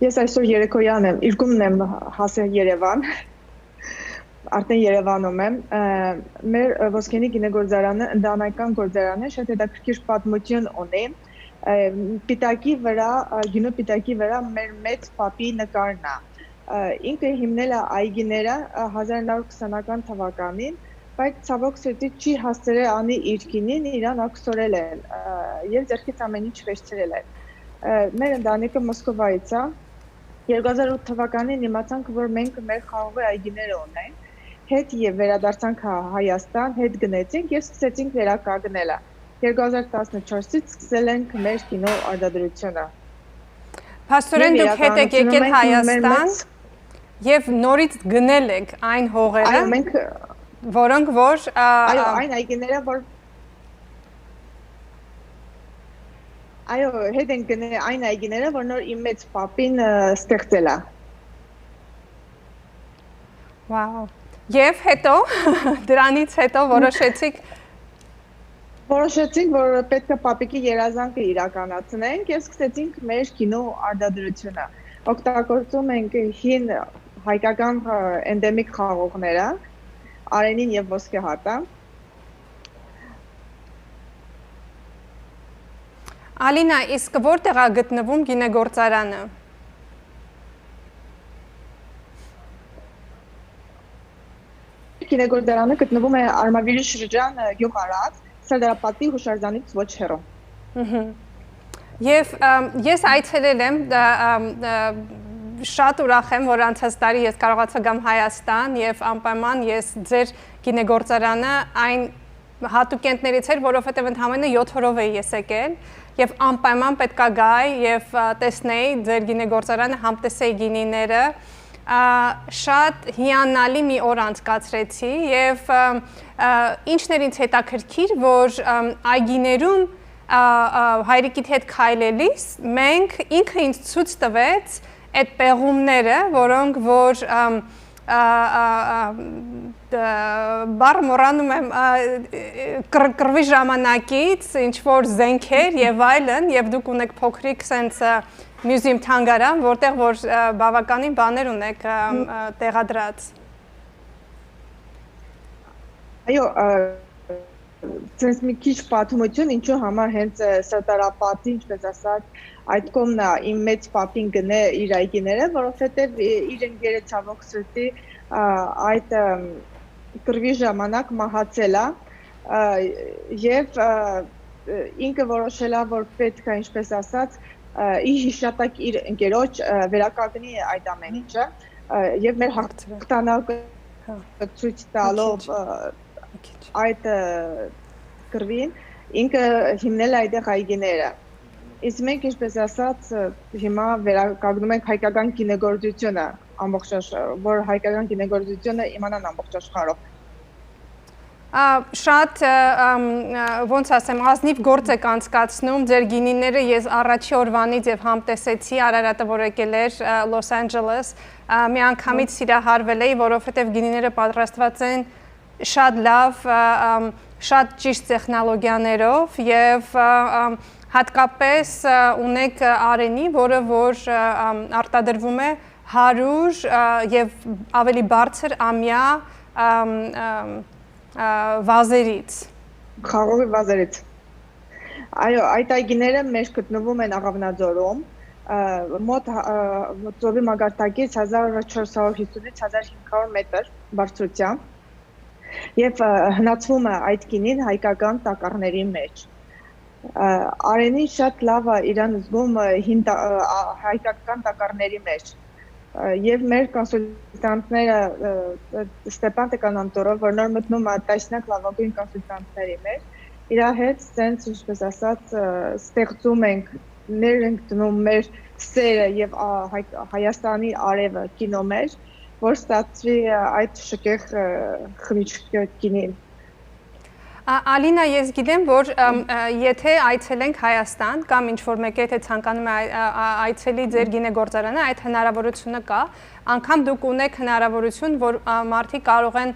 Ես այսօր երեկոյան եմ, իրկումն եմ հասել Երևան, արդեն Երևանում եմ, մեր Ոսկենի գինեգործարանը, ընտանեկան գործարանը շատ հետաքրքիր պատմություն ունի, պիտակի վրա, գինու պիտակի վրա մեր մեծ պապի նկարն է, ինքը հիմնել է այգիները 1920-ական թվականին, բայց ցավոք սրտի չի հասցրել անի իր կինին, իրան ակսորել են եւ ձեռքից ամեն ինչ վերցրել են։ Մեր ընտանիքը Մոսկվայից է, 2008 թվականին իմացանք, որ մենք մեր խաղողի այգիները ունենք, հետ եւ վերադարձանք Հայաստան, հետ գնեցինք եւ սկսեցինք վերականգնելը։ 2014-ից սկսել ենք մեր կինո արտադրությունը։ Փաստորեն դուք հետ եք եկել Հայաստան եւ նորից գնել եք այն հողերը, այո, մենք որոնք որ այո, այն այգիները, որ այո, հետ ենք գնել այն այգիները, որ նոր իմ մեծ պապին ստեղծել է։ Վաու։ Եվ հետո, դրանից հետո որոշեցիք, որ պետք է պապիկի երազանքը իրականացնենք եւ սկսեցինք մեր կինո արտադրությունը։ Օգտագործում ենք հին հայկական էնդեմիկ խաղողները, արենին եւ ոսկե հատը։ Ալինա, իսկ որտեղ է գտնվում գինեգործարանը։ Գինեգործարանը գտնվում է Արմավիրի շրջան գյուղ Արաց, Սարդարապատի հուշարձանից ոչ հեռու։ Եվ ես այցելել եմ, շատ ուրախ եմ, որ անցած տարի ես կարողացա գամ Հայաստան եւ անպայման ես ձեր գինեգործարանը այն հատուկենտներից էր, որովհետեւ ընդամենը 7 օրով էի ես եկել եւ անպայման պետքա գայի եւ տեսնեի ձեր գինեգործարանը, համտեսեի գինիները, շատ հիանալի մի օր անցկացրեցի եւ ինչն էր ինձ հետաքրքիր, որ այգիներում հայրիկիդ հետ քայլելիս մենք ինքը ինձ ցույց տվեց այդ պեղումները, որոնք որ բառ մոռանում եմ կռվի ժամանակից ինչ որ զենքեր եւ այլն եւ դուք ունեք փոքրիկ sense մյուզիում թանգարան, որտեղ որ բավականին բաներ ունեք տեղադրած։ Այո, ցենց մի քիչ պատմություն, ինչու համար հենց Սարդարապատի, ինչպես ասած, այդ կողմն է իմ մեծ պապին գնե իր այգիները, որովհետև իր ընկերը ցավոք սրտի այդ կռվի ժամանակ մահացել է եւ ինքը որոշել է, որ պետք է, ինչպես ասած, իր հիշատակ իր ընկերոջ վերականգնի այդ ամեն ինչը եւ մեր հաղթանակը ցույց տալով այդ կռվին ինքը հիմնել այդեղ այգիները։ Իսկ մենք, ինչպես ասած, հիմա վերականգնում ենք հայկական գինեգործությունը ամբողջ, որ հայկական գինեգործությունը իմանան ամբողջ աշխարհով։ Շատ ոնց ասեմ, ազնիվ գործ եք անցկացնում, ձեր գինիները ես առաջի օրվանից եւ համտեսեցի Արարատը, որ եկել էր Լոս Անջելես, մի անգամից սիրահարվել էի, որովհետեւ գինիները պատրաստված են շատ լավ, շատ ճիշտ տեխնոլոգիաներով եւ հատկապես ունեք արենի, որը որ արտադրվում է 100 եւ ավելի բարձր ամյա վազերից։ Խաղողի վազերից։ Այո, այդ այգիները մեր գտնվում են Աղավնաձորում, մոտ ծովի մագարտակից 1450-ից 1500 մետր բարձրությամբ եւ հնացվում է այդ գինին հայկական տակառների մեջ։ Արենին շատ լավ է իրան զգում հայկական տակառների մեջ։ Եվ մեր կոնսուլտանտները Ստեփան Տեկանանտորով, որ նոր մտնում է տասնյակ լավագույն կոնսուլտանտների մեջ, իր հետ sense, ինչպես ասած, ստեղծում ենք, ներ ենք դնում մեր սերը եւ Հայաստանի արևը կինո մեջ, որ ստացվի այդ շքեղ խմիչք գինին։ Ալինա, ես գիտեմ, որ եթե այցելենք Հայաստան կամ ինչ-որ մեկը եթե ցանկանում է այցելի ձեր գինեգործարանը, այդ հնարավորությունը կա, անգամ դուք ունեք հնարավորություն, որ մարդիկ կարող են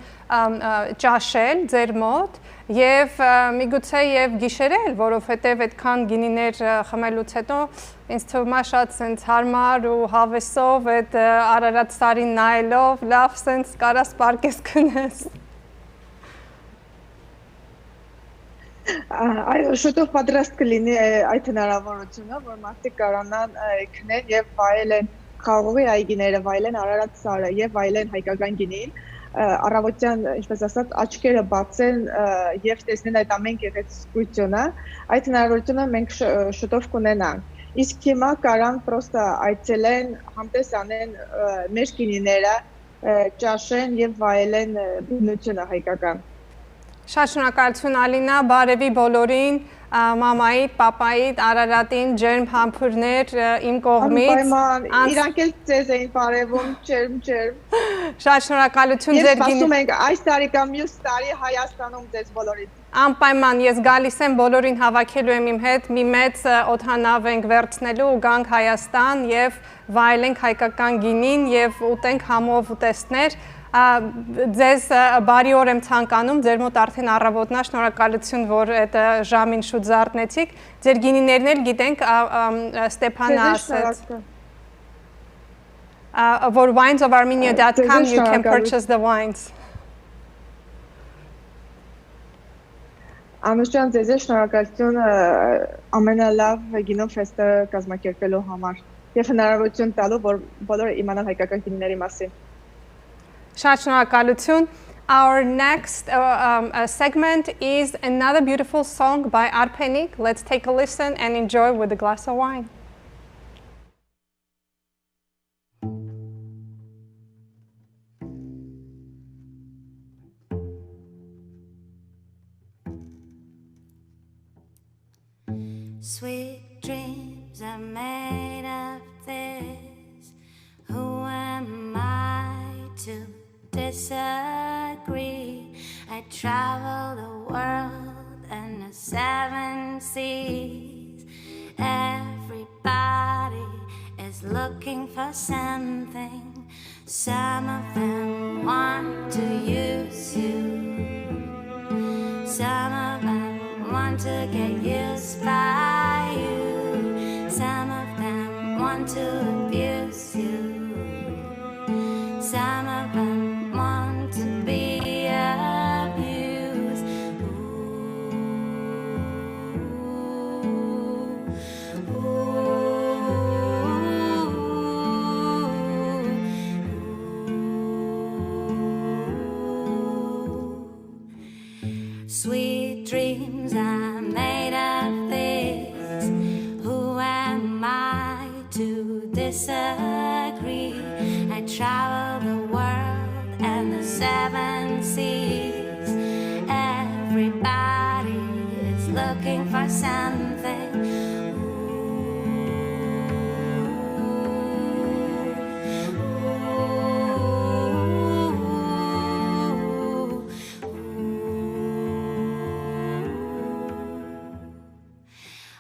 ճաշել ձեր մոտ եւ միգուցե եւ գիշերել, որովհետեւ այդքան գինիներ խմելուց հետո ինձ թվում է շատ sense հարմար ու հավեսով այդ Արարատ սարին նայելով լավ sense կարաս պարկես քնես։ Այո, շուտով պատրաստ կլինի այդ հնարավորությունը, որ մարդիկ կարողանան քնել եւ վայելեն խաղողի այգիները, վայելեն Արարատ սարը եւ վայելեն հայկական գինին։ Առավոտյան, ինչպես ասած, աչքերը բացեն եւ տեսնեն այդ ամեն գեղեցկությունը, այդ հնարավորությունը մենք շուտով կունենանք։ Իսկ հիմա կարան պրոստը այցելեն, համտես անեն մեր գինիները, ճաշեն եւ վայելեն բնությունը հայկական։ Շատ շնորհակալություն Ալինա, բարևի բոլորին, մամայիդ, պապայիդ, Արարատին, ջերմ համբուրներ իմ կողմից։ Անպայման, իրանք էլ ձեզ էին բարևում, ջերմ։ Շատ շնորհակալություն ձեր գինի։ Ես ասում ենք այս տարի կամ մյուս տարի Հայաստանում ձեզ բոլորից։ Անպայման, ես գալիս եմ, բոլորին հավաքելու եմ իմ հետ, մի մեծ օդանավ ենք վերցնելու ու գանք Հայաստան եւ վայելենք հայկական գինին եւ ուտենք համով ուտեստներ։ Ձեզ բարի օր եմ ցանկանում, ձեր մոտ արդեն առավոտն է, շնորհակալություն, որ այդ ժամին շուտ զարթնեցիք։ Ձեր գինիներն էլ գիտենք, Ստեփանը ասեց, որ winesofArmenia.com you can purchase the wines. Անուշյան, ձեզ է շնորհակալություն ամենալավ GiniFest-ը կազմակերպելու համար եւ հնարավորություն տալու, որ բոլորը իմանան հայկական գինիների մասին։ Շատ շնորհակալություն. Our next segment is another beautiful song by Arpenik. Let's take a listen and enjoy with a glass of wine. Sweet dreams are made of this. Who am I to disagree? I travel the world and the 7 seas. Everybody is looking for something. Some of them want to use you. Some of them want to get used by you. Some of them want to abuse you. Some of them want to be abused. Sweet dreams are made of this. Who am I to disagree? I travel the world and the 7 seas. Everybody is looking for something.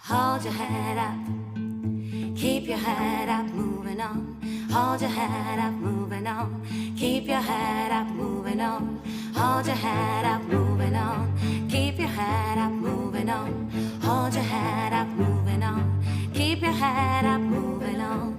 Hold your head up, keep your head up, moving on. Hold your head up, moving on. Keep your head up, moving on. Hold your head up, moving on. Keep your head up, moving on. Hold your head up, moving on. Keep your head up, moving on.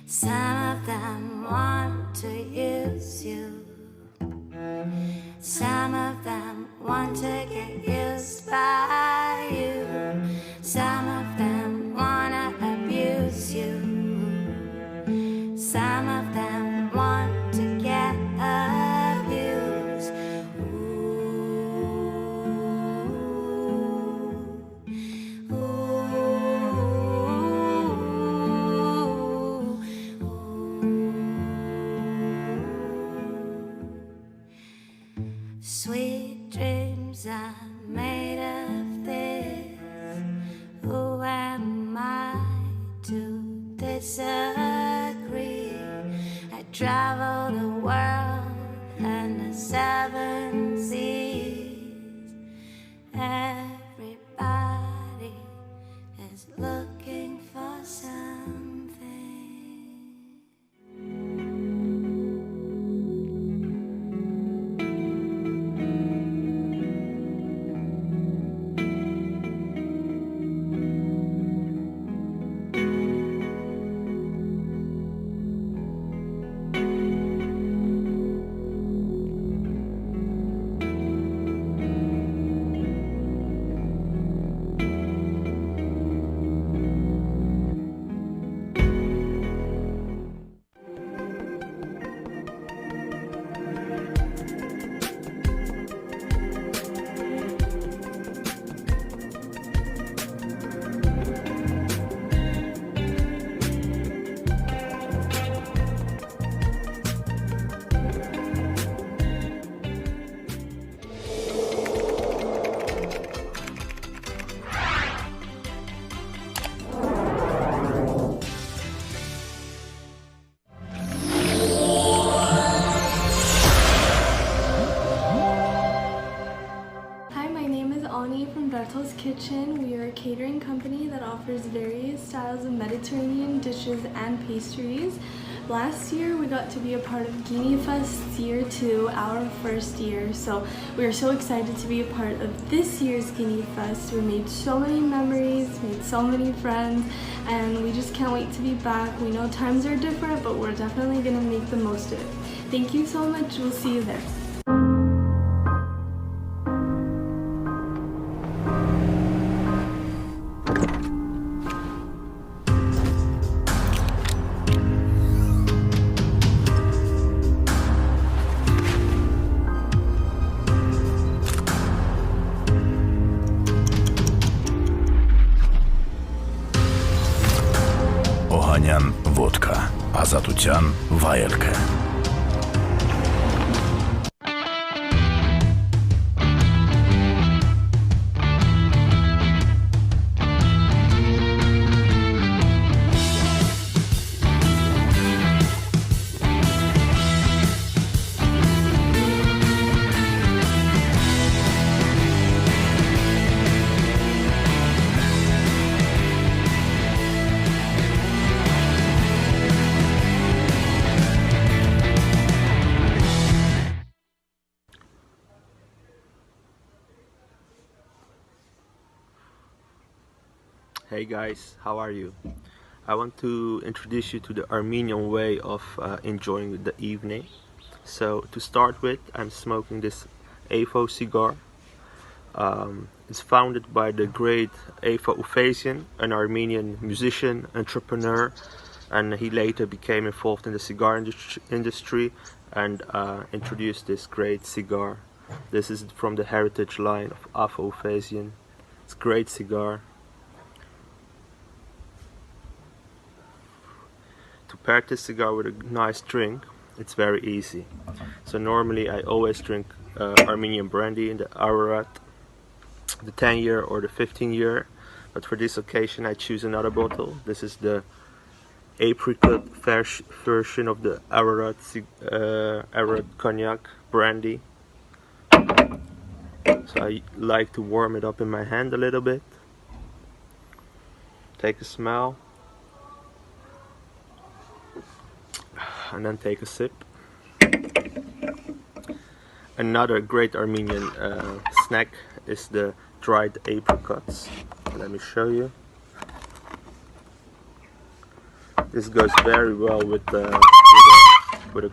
Some of them want to use you. Some of them want to get used by you. Some of them wanna abuse you. Some of them want to get abused. Sweet dreams are made of this. Who am I to disagree? I travel the world and Santos Kitchen. We are a catering company that offers various styles of Mediterranean dishes and pastries. Last year we got to be a part of GiniFest year 2, our first year, so we are so excited to be a part of this year's GiniFest. We made so many memories, made so many friends, and we just can't wait to be back. We know times are different, but we're definitely going to make the most of it. Thank you so much. We'll see you there. Օհանյան ոդկա, ազատության վայելքը։ Hey guys, how are you? I want to introduce you to the Armenian way of enjoying the evening. So to start with, I'm smoking this AFO cigar. It's founded by the great Eva Ufesian, an Armenian musician, entrepreneur, and he later became involved in the cigar industry and introduced this great cigar. This is from the heritage line of Eva Ufesian. It's a great cigar. To pair this cigar with a nice drink, it's very easy. So normally I always drink Armenian brandy in the Ararat, the 10-year or the 15-year, but for this occasion I choose another bottle. This is the apricot version of the Ararat cognac brandy. So I like to warm it up in my hand a little bit. Take a smell. And then take a sip. Another great Armenian snack is the dried apricots. Let me show you. This goes very well with a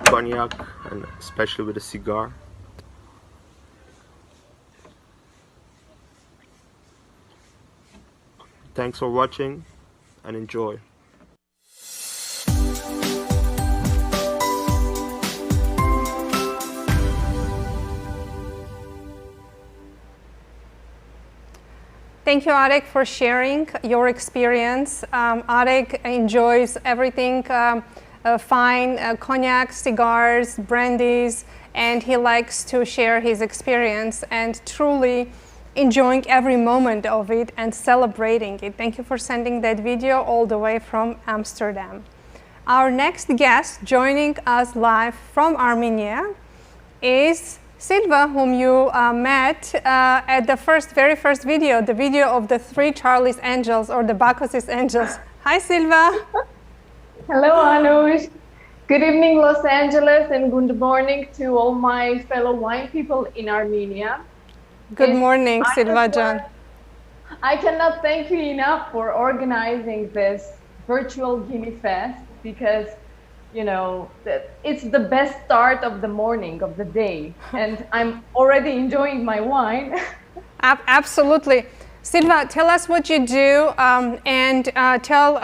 cognac and especially with a cigar. Thanks for watching and enjoy. Thank you, Arek, for sharing your experience. Arek enjoys everything fine, cognac, cigars, brandies, and he likes to share his experience and truly enjoying every moment of it and celebrating it. Thank you for sending that video all the way from Amsterdam. Our next guest joining us live from Armenia is Silva, whom you met at the very first video, the video of the 3 Charlie's Angels or the Bacchus's Angels. Hi, Silva. Hello, Anush. Good evening, Los Angeles, and good morning to all my fellow wine people in Armenia. Good morning, Silva Jan. I cannot thank you enough for organizing this virtual GiniFest because you know, it's the best start of the morning, of the day, and I'm already enjoying my wine. Absolutely. Silva, tell us what you do and tell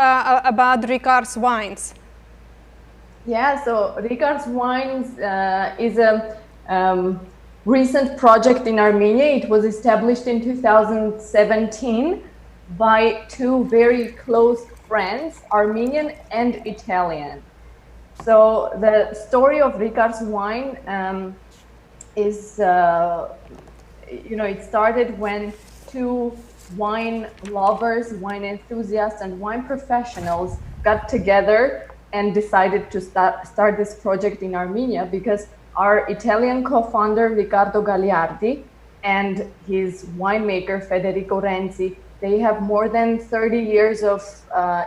about Ricard's Wines. Yeah, so Ricard's Wines is a recent project in Armenia. It was established in 2017 by 2 very close friends, Armenian and Italian. So the story of Ricard's Wine is, it started when 2 wine lovers, wine enthusiasts, and wine professionals got together and decided to start this project in Armenia because our Italian co-founder, Riccardo Gagliardi, and his winemaker, Federico Renzi. They have more than 30 years of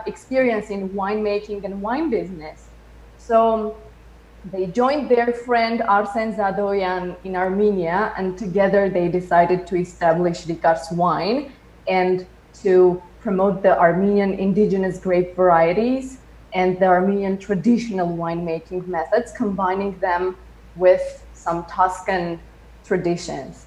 experience in winemaking and wine business. So they joined their friend Arsen Zadoyan in Armenia, and together they decided to establish Rikars Wine and to promote the Armenian indigenous grape varieties and the Armenian traditional winemaking methods, combining them with some Tuscan traditions.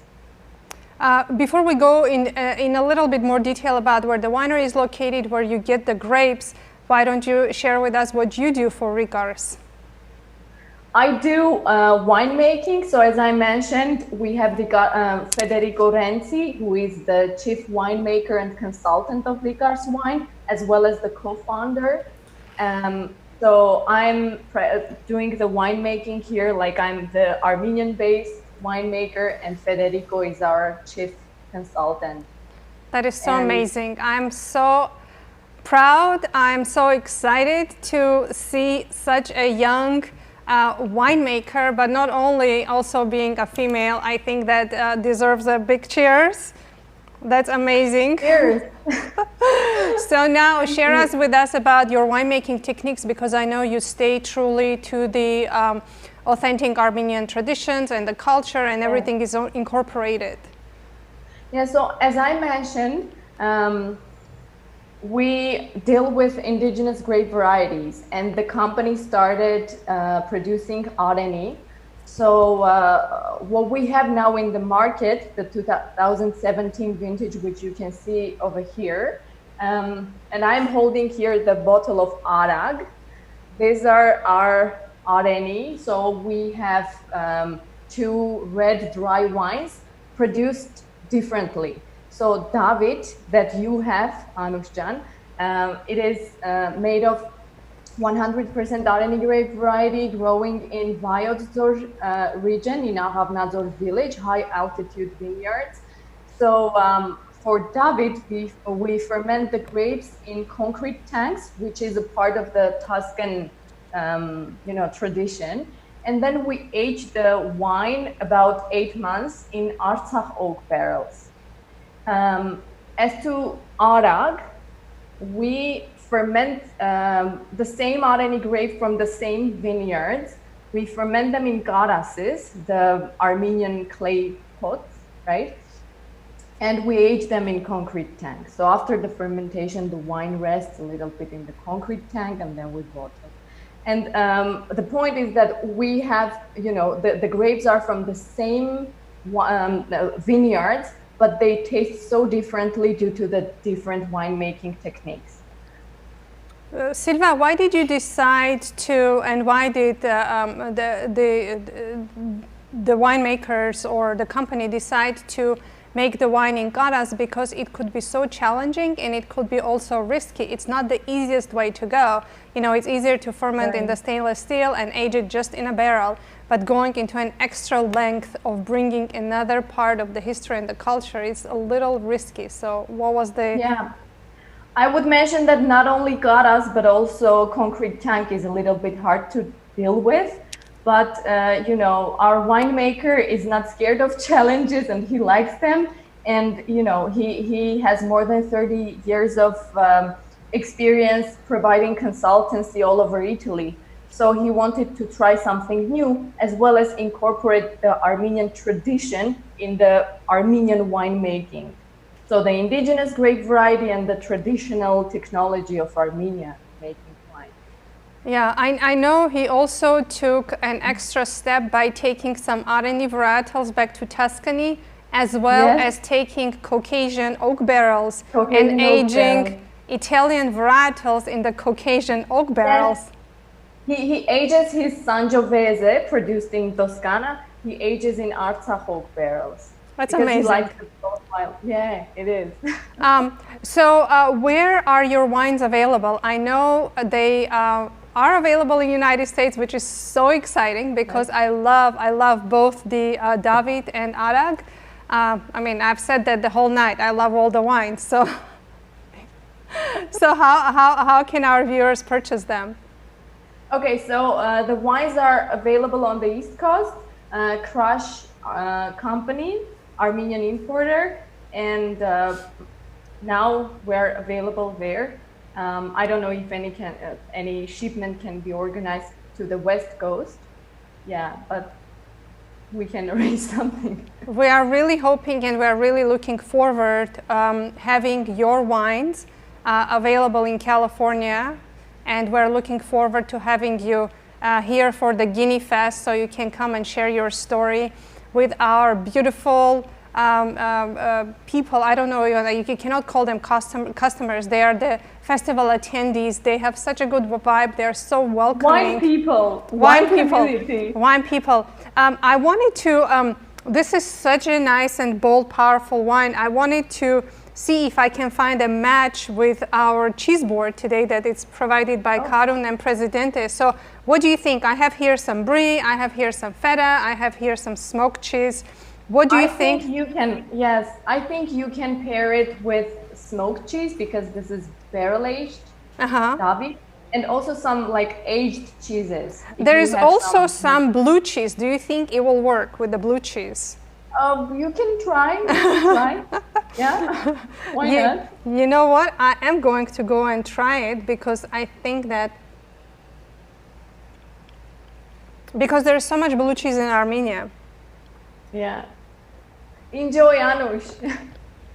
Before we go in a little bit more detail about where the winery is located, where you get the grapes, why don't you share with us what you do for Rikars? I do winemaking. So as I mentioned, we have Federico Renzi, who is the chief winemaker and consultant of Rikars Wine, as well as the co-founder. So I'm doing the winemaking here, like I'm the Armenian-based winemaker, and Federico is our chief consultant. That is so amazing. I'm so proud. I'm so excited to see such a young winemaker, but not only also being a female. I think that deserves a big cheers. That's amazing. Cheers. So now share with us about your winemaking techniques, because I know you stay truly to the authentic Armenian traditions and the culture, and everything is incorporated. Yeah, so as I mentioned, we deal with indigenous grape varieties, and the company started producing Areni. So what we have now in the market, the 2017 vintage, which you can see over here, and I'm holding here the bottle of Arag. These are our Areni. So we have 2 red dry wines produced differently. So David, that you have, Anushjan, it is made of 100% Areni grape variety growing in Vayotzor region in Ahavnadzor village, high altitude vineyards. So for David, we ferment the grapes in concrete tanks, which is a part of the Tuscan tradition. And then we age the wine about 8 months in Artsakh oak barrels. As to Arag, we ferment the same Areni grape from the same vineyards. We ferment them in garases, the Armenian clay pots, right? And we age them in concrete tanks. So after the fermentation, the wine rests a little bit in the concrete tank, and then we bottle. And the point is that we have, the grapes are from the same vineyards, but they taste so differently due to the different winemaking techniques. Silva, why did you decide to, and why did the winemakers or the company decide to make the wine in garas? Because it could be so challenging and it could be also risky. It's not the easiest way to go. It's easier to ferment in the stainless steel and age it just in a barrel, but going into an extra length of bringing another part of the history and the culture is a little risky. So what was the... Yeah, I would mention that not only garas, but also concrete tank is a little bit hard to deal with. But, our winemaker is not scared of challenges and he likes them. And, he has more than 30 years of experience providing consultancy all over Italy. So he wanted to try something new, as well as incorporate the Armenian tradition in the Armenian winemaking. So the indigenous grape variety and the traditional technology of Armenia making wine. Yeah, I know he also took an extra step by taking some Areni varietals back to Tuscany, as well as taking Caucasian oak barrels and aging Italian varietals in the Caucasian oak barrels. Yes. He ages his Sangiovese, produced in Toscana, he ages in Artsakh oak barrels. That's because amazing. He likes the profile. Yeah, it is. So where are your wines available? I know they are available in the United States, which is so exciting because I love both the David and Arag. I've said that the whole night. I love all the wines. So, how can our viewers purchase them? Okay, so the wines are available on the East Coast. Crush Company Armenian importer, and now we're available there. I don't know if any shipment can be organized to the West Coast. Yeah, but we can arrange something. We are really hoping and we are really looking forward having your wines available in California, and we're looking forward to having you here for the GiniFest so you can come and share your story with our beautiful people. I don't know, you cannot call them customers. They are the festival attendees. They have such a good vibe. They're so welcoming. Wine people. Wine people. Community. Wine people. I wanted to, this is such a nice and bold, powerful wine. I wanted to see if I can find a match with our cheese board today that it's provided by Karun and Presidente. So what do you think? I have here some brie, I have here some feta, I have here some smoked cheese. What do you think? I think you can pair it with smoked cheese because this is barrel aged, David, and also some like aged cheeses. There is also some blue cheese. Do you think it will work with the blue cheese? You can try. Yeah, why not? You know what? I am going to go and try it because I think that there is so much blue cheese in Armenia. Yeah. Enjoy, Anush.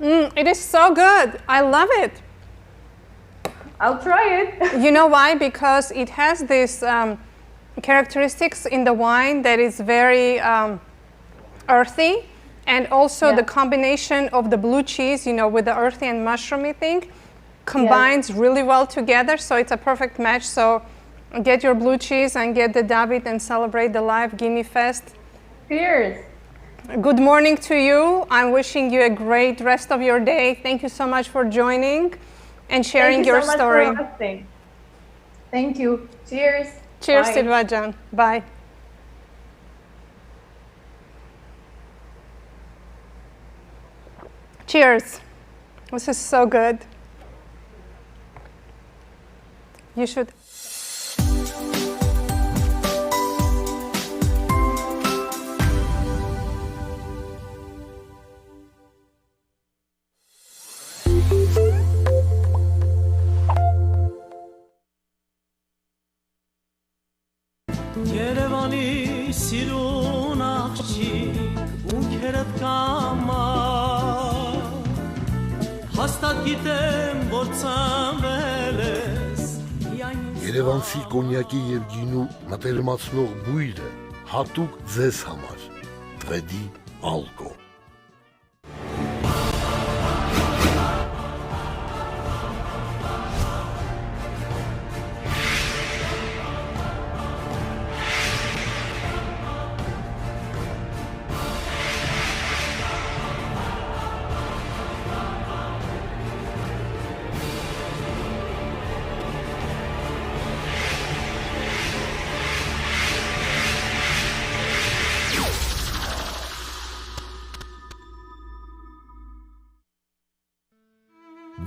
It is so good. I love it. I'll try it. You know why? Because it has this characteristics in the wine that is very earthy, and also the combination of the blue cheese, with the earthy and mushroomy thing, combines really well together. So it's a perfect match. So get your blue cheese and get the David and celebrate the live GiniFest. Cheers. Good morning to you. I'm wishing you a great rest of your day. Thank you so much for joining and sharing your story. Thank you so much for hosting. Thank you. Cheers. Cheers, Bye. Silvajan. Bye. Cheers. This is so good. You should. Երևանի սիրուն աղջիկ ու քերդ կամա հաստատ գիտեմ որ ցանվել ես Երևանցի կոնյակի եւ գինու մտերմացնող բույրը հատուկ ձեզ համար Տրեդի ալկո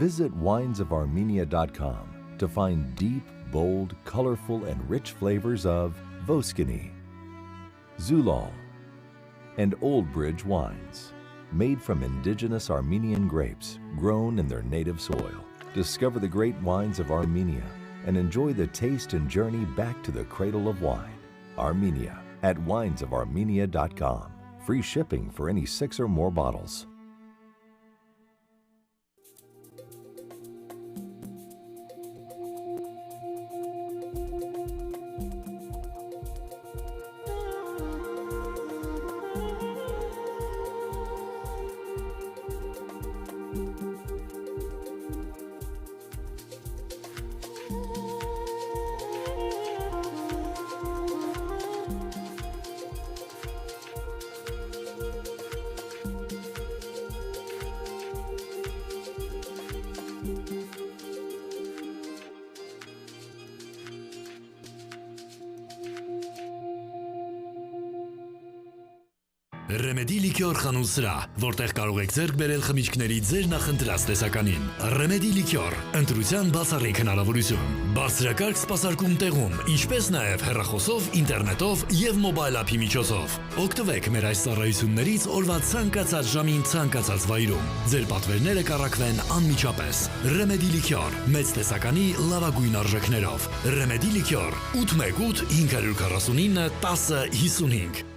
Visit winesofarmenia.com to find deep, bold, colorful, and rich flavors of Voskini, Zulal, and Old Bridge wines, made from indigenous Armenian grapes grown in their native soil. Discover the great wines of Armenia and enjoy the taste and journey back to the cradle of wine. Armenia at winesofarmenia.com. Free shipping for any 6 or more bottles. Remedy Liquor խանութ սրահ, որտեղ կարող եք ձեռք բերել խմիչքների ձեր նախընտրած տեսականին։ Remedy Liquor, ընտրության բացառիկ հնարավորություն։ Բարձրակարգ սպասարկում տեղում, ինչպես նաև հեռախոսով, ինտերնետով եւ մոբայլ ափի միջոցով։ Օգտվեք մեր այս ծառայություններից օրվա ցանկացած ժամին ցանկացած վայրում։ Ձեր պատվերները կառաքվեն անմիջապես։ Remedy Liquor, մեծ տեսականի լավագույն արժեքներով։ Remedy Liquor 818 549 1055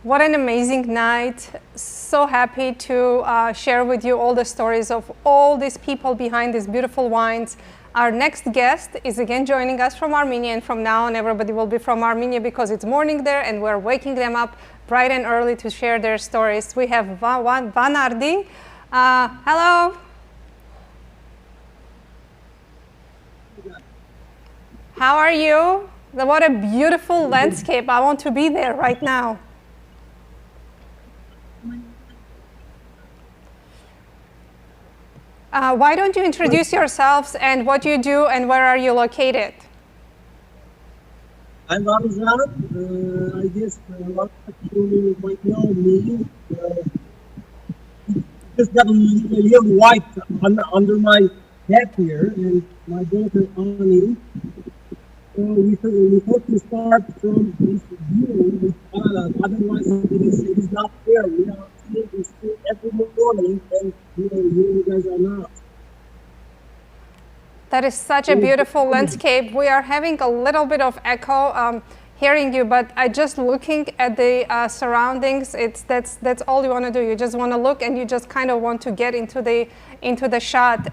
What an amazing night. So happy to share with you all the stories of all these people behind these beautiful wines. Our next guest is again joining us from Armenia, and from now on everybody will be from Armenia because it's morning there and we're waking them up bright and early to share their stories. We have Vanardi. Hello. How are you? What a beautiful landscape. I want to be there right now. Why don't you introduce yourselves and what you do and where are you located? I'm Ramzan. I guess a lot of you might know me. Just got a little white under my hat here, and my daughter Ani. So we hope to start from this view with otherwise it is not fair. We are seeing this every morning, and you guys are not. That is such a beautiful landscape. We are having a little bit of echo hearing you, but I just looking at the surroundings. That's all you want to do. You just want to look, and you just kind of want to get into the shot.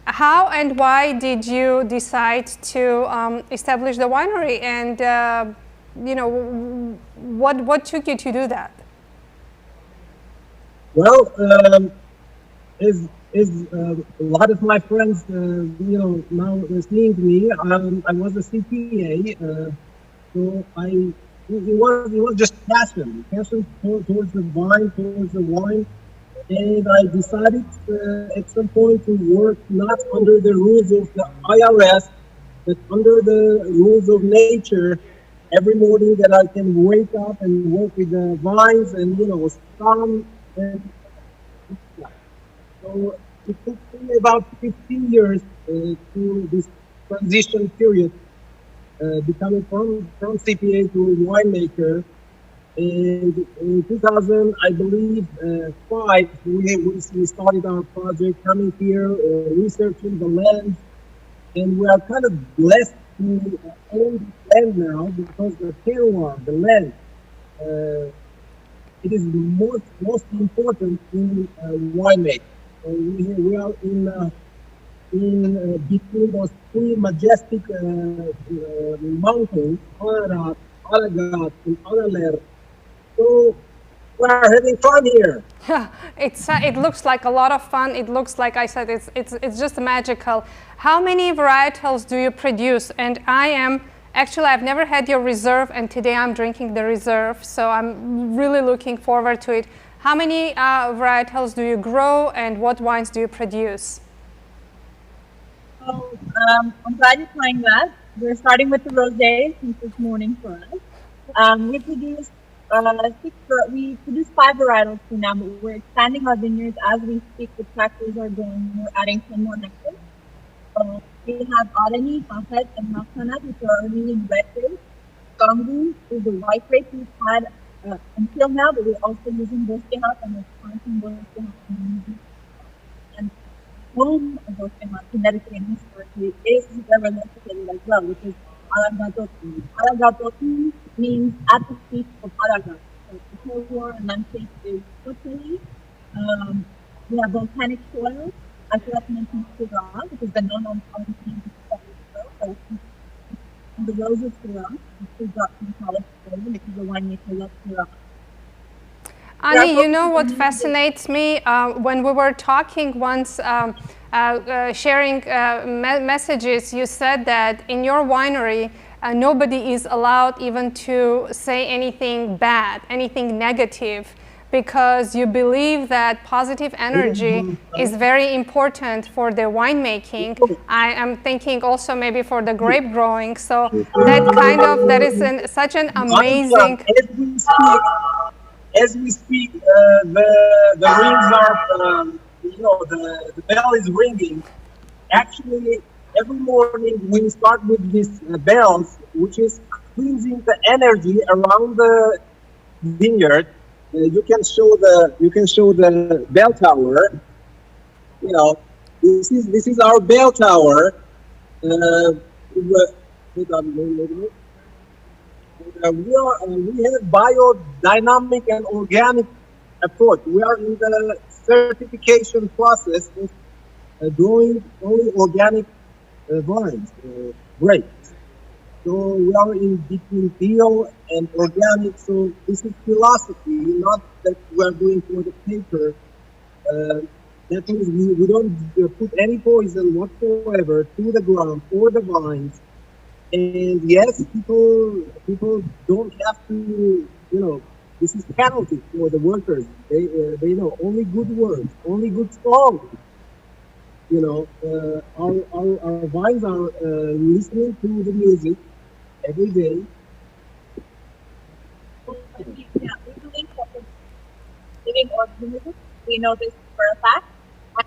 How and why did you decide to establish the winery, and what took you to do that? Well, as a lot of my friends, now seeing me, I was a CPA, so it was just passion towards the wine, and I decided at some point to work not under the rules of the IRS, but under the rules of nature. Every morning that I can wake up and work with the vines and some. So it took me about 15 years to this transition period, becoming from CPA to winemaker. And in 2000, I believe, 5, we started our project, coming here, researching the land, and we are kind of blessed to own the land now because the terroir, the land, it is the most important in winemaking. We are in between those three majestic mountains, Ararat, Aragat, and Araler. So we're having fun here. It looks like a lot of fun. It looks like I said it's just magical. How many varietals do you produce? And I've never had your reserve, and today I'm drinking the reserve, so I'm really looking forward to it. How many varietals do you grow, and what wines do you produce? So I'm glad you're playing that. We're starting with the rosés since it's morning for us. We produce 5 varietals for now, but we're expanding our vineyards as we speak. The tractors are going. We're adding 10 more hectares. We have Arani, Fahed, and Makhanat, which are Armenian red grapes. Gangu is the white grape we've had until now, but we're also using Boskehat, and we're planting Boskehat. And home of Boskehat, the Mediterranean historically, is very located as well, which is Aragatoti. Aragatoti means at the feet of Aragat. So the terroir and landscape is totally. We have volcanic soil. I forgot to mention Syrah, which is the non-alcoholic thing. And the rose of Syrah, which we got from California because the winemaker loves Syrah. Ani, you know what fascinates me? When we were talking once, sharing messages, you said that in your winery, nobody is allowed even to say anything bad, anything negative, because you believe that positive energy is very important for the winemaking. I am thinking also maybe for the grape growing. So that is such an amazing. As we speak, the rings are, the bell is ringing. Actually, every morning we start with these bells, which is cleansing the energy around the vineyard. You can show the bell tower. This is our bell tower. We have biodynamic and organic approach. We are in the certification process of growing only organic vines, grapes. So we are in between bio and organic. So this is philosophy, not that we are doing for the paper. That means we don't put any poison whatsoever to the ground or the vines. And yes, people don't have to, this is penalty for the workers. They know only good words, only good songs. Our vines are listening to the music every day. Yeah, we believe that the living organisms, we know this for a fact,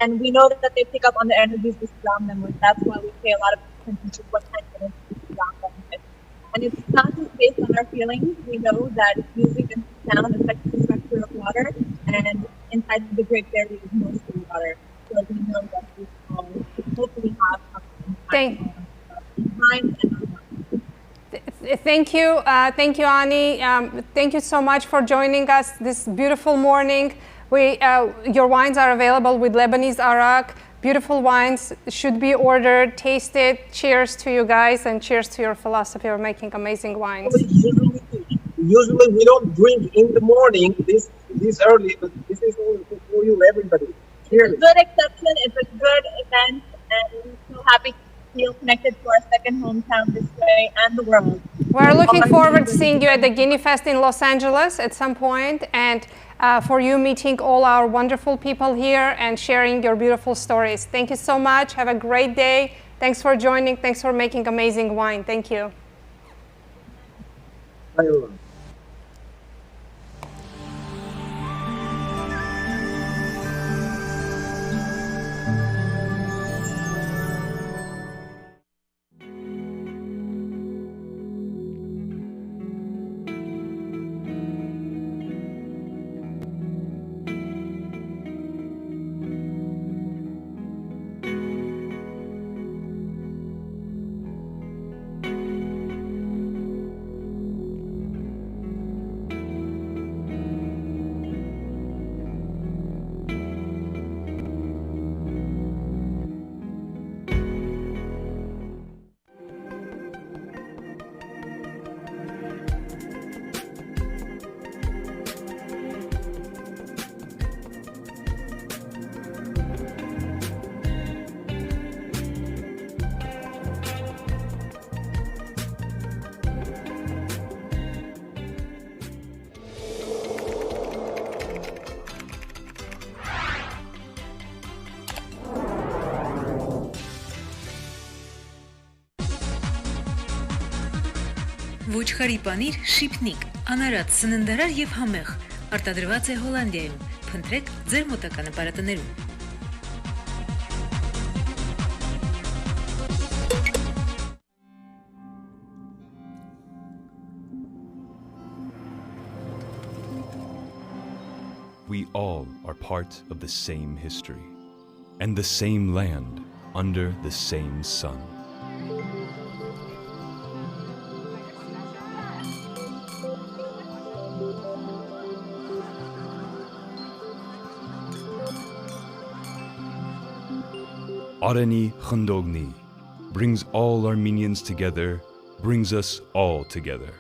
and we know that they pick up on the energies we surround them with. That's why we pay a lot of attention to what kind of energies we surround them with. And it's not just based on our feelings. We know that music and sound affects the structure of water, and inside the Great Barrier is mostly water. So we know that we all hopefully have some impact on time and on. Thank you, Ani. Thank you so much for joining us this beautiful morning. Your wines are available with Lebanese arak. Beautiful wines should be ordered, tasted. Cheers to you guys, and cheers to your philosophy of making amazing wines. Usually we don't drink in the morning this early, but this is for you, everybody. Cheers. It's a good exception. It's a good event, and we're so happy to feel connected to our second hometown this way and the world. We're looking forward to seeing you at the GiniFest in Los Angeles at some point, and for you meeting all our wonderful people here and sharing your beautiful stories. Thank you so much. Have a great day. Thanks for joining. Thanks for making amazing wine. Thank you. Bye, everyone. Ոչխարի պանիր շիփնիկ, անարատ, սննդարար եւ համեղ, արտադրված է Հոլանդիայում։ Փնտրեք ձեր մոտակա նպատակներում։ We all are part of the same history and the same land under the same sun. Areni Khandogni brings all Armenians together, brings us all together.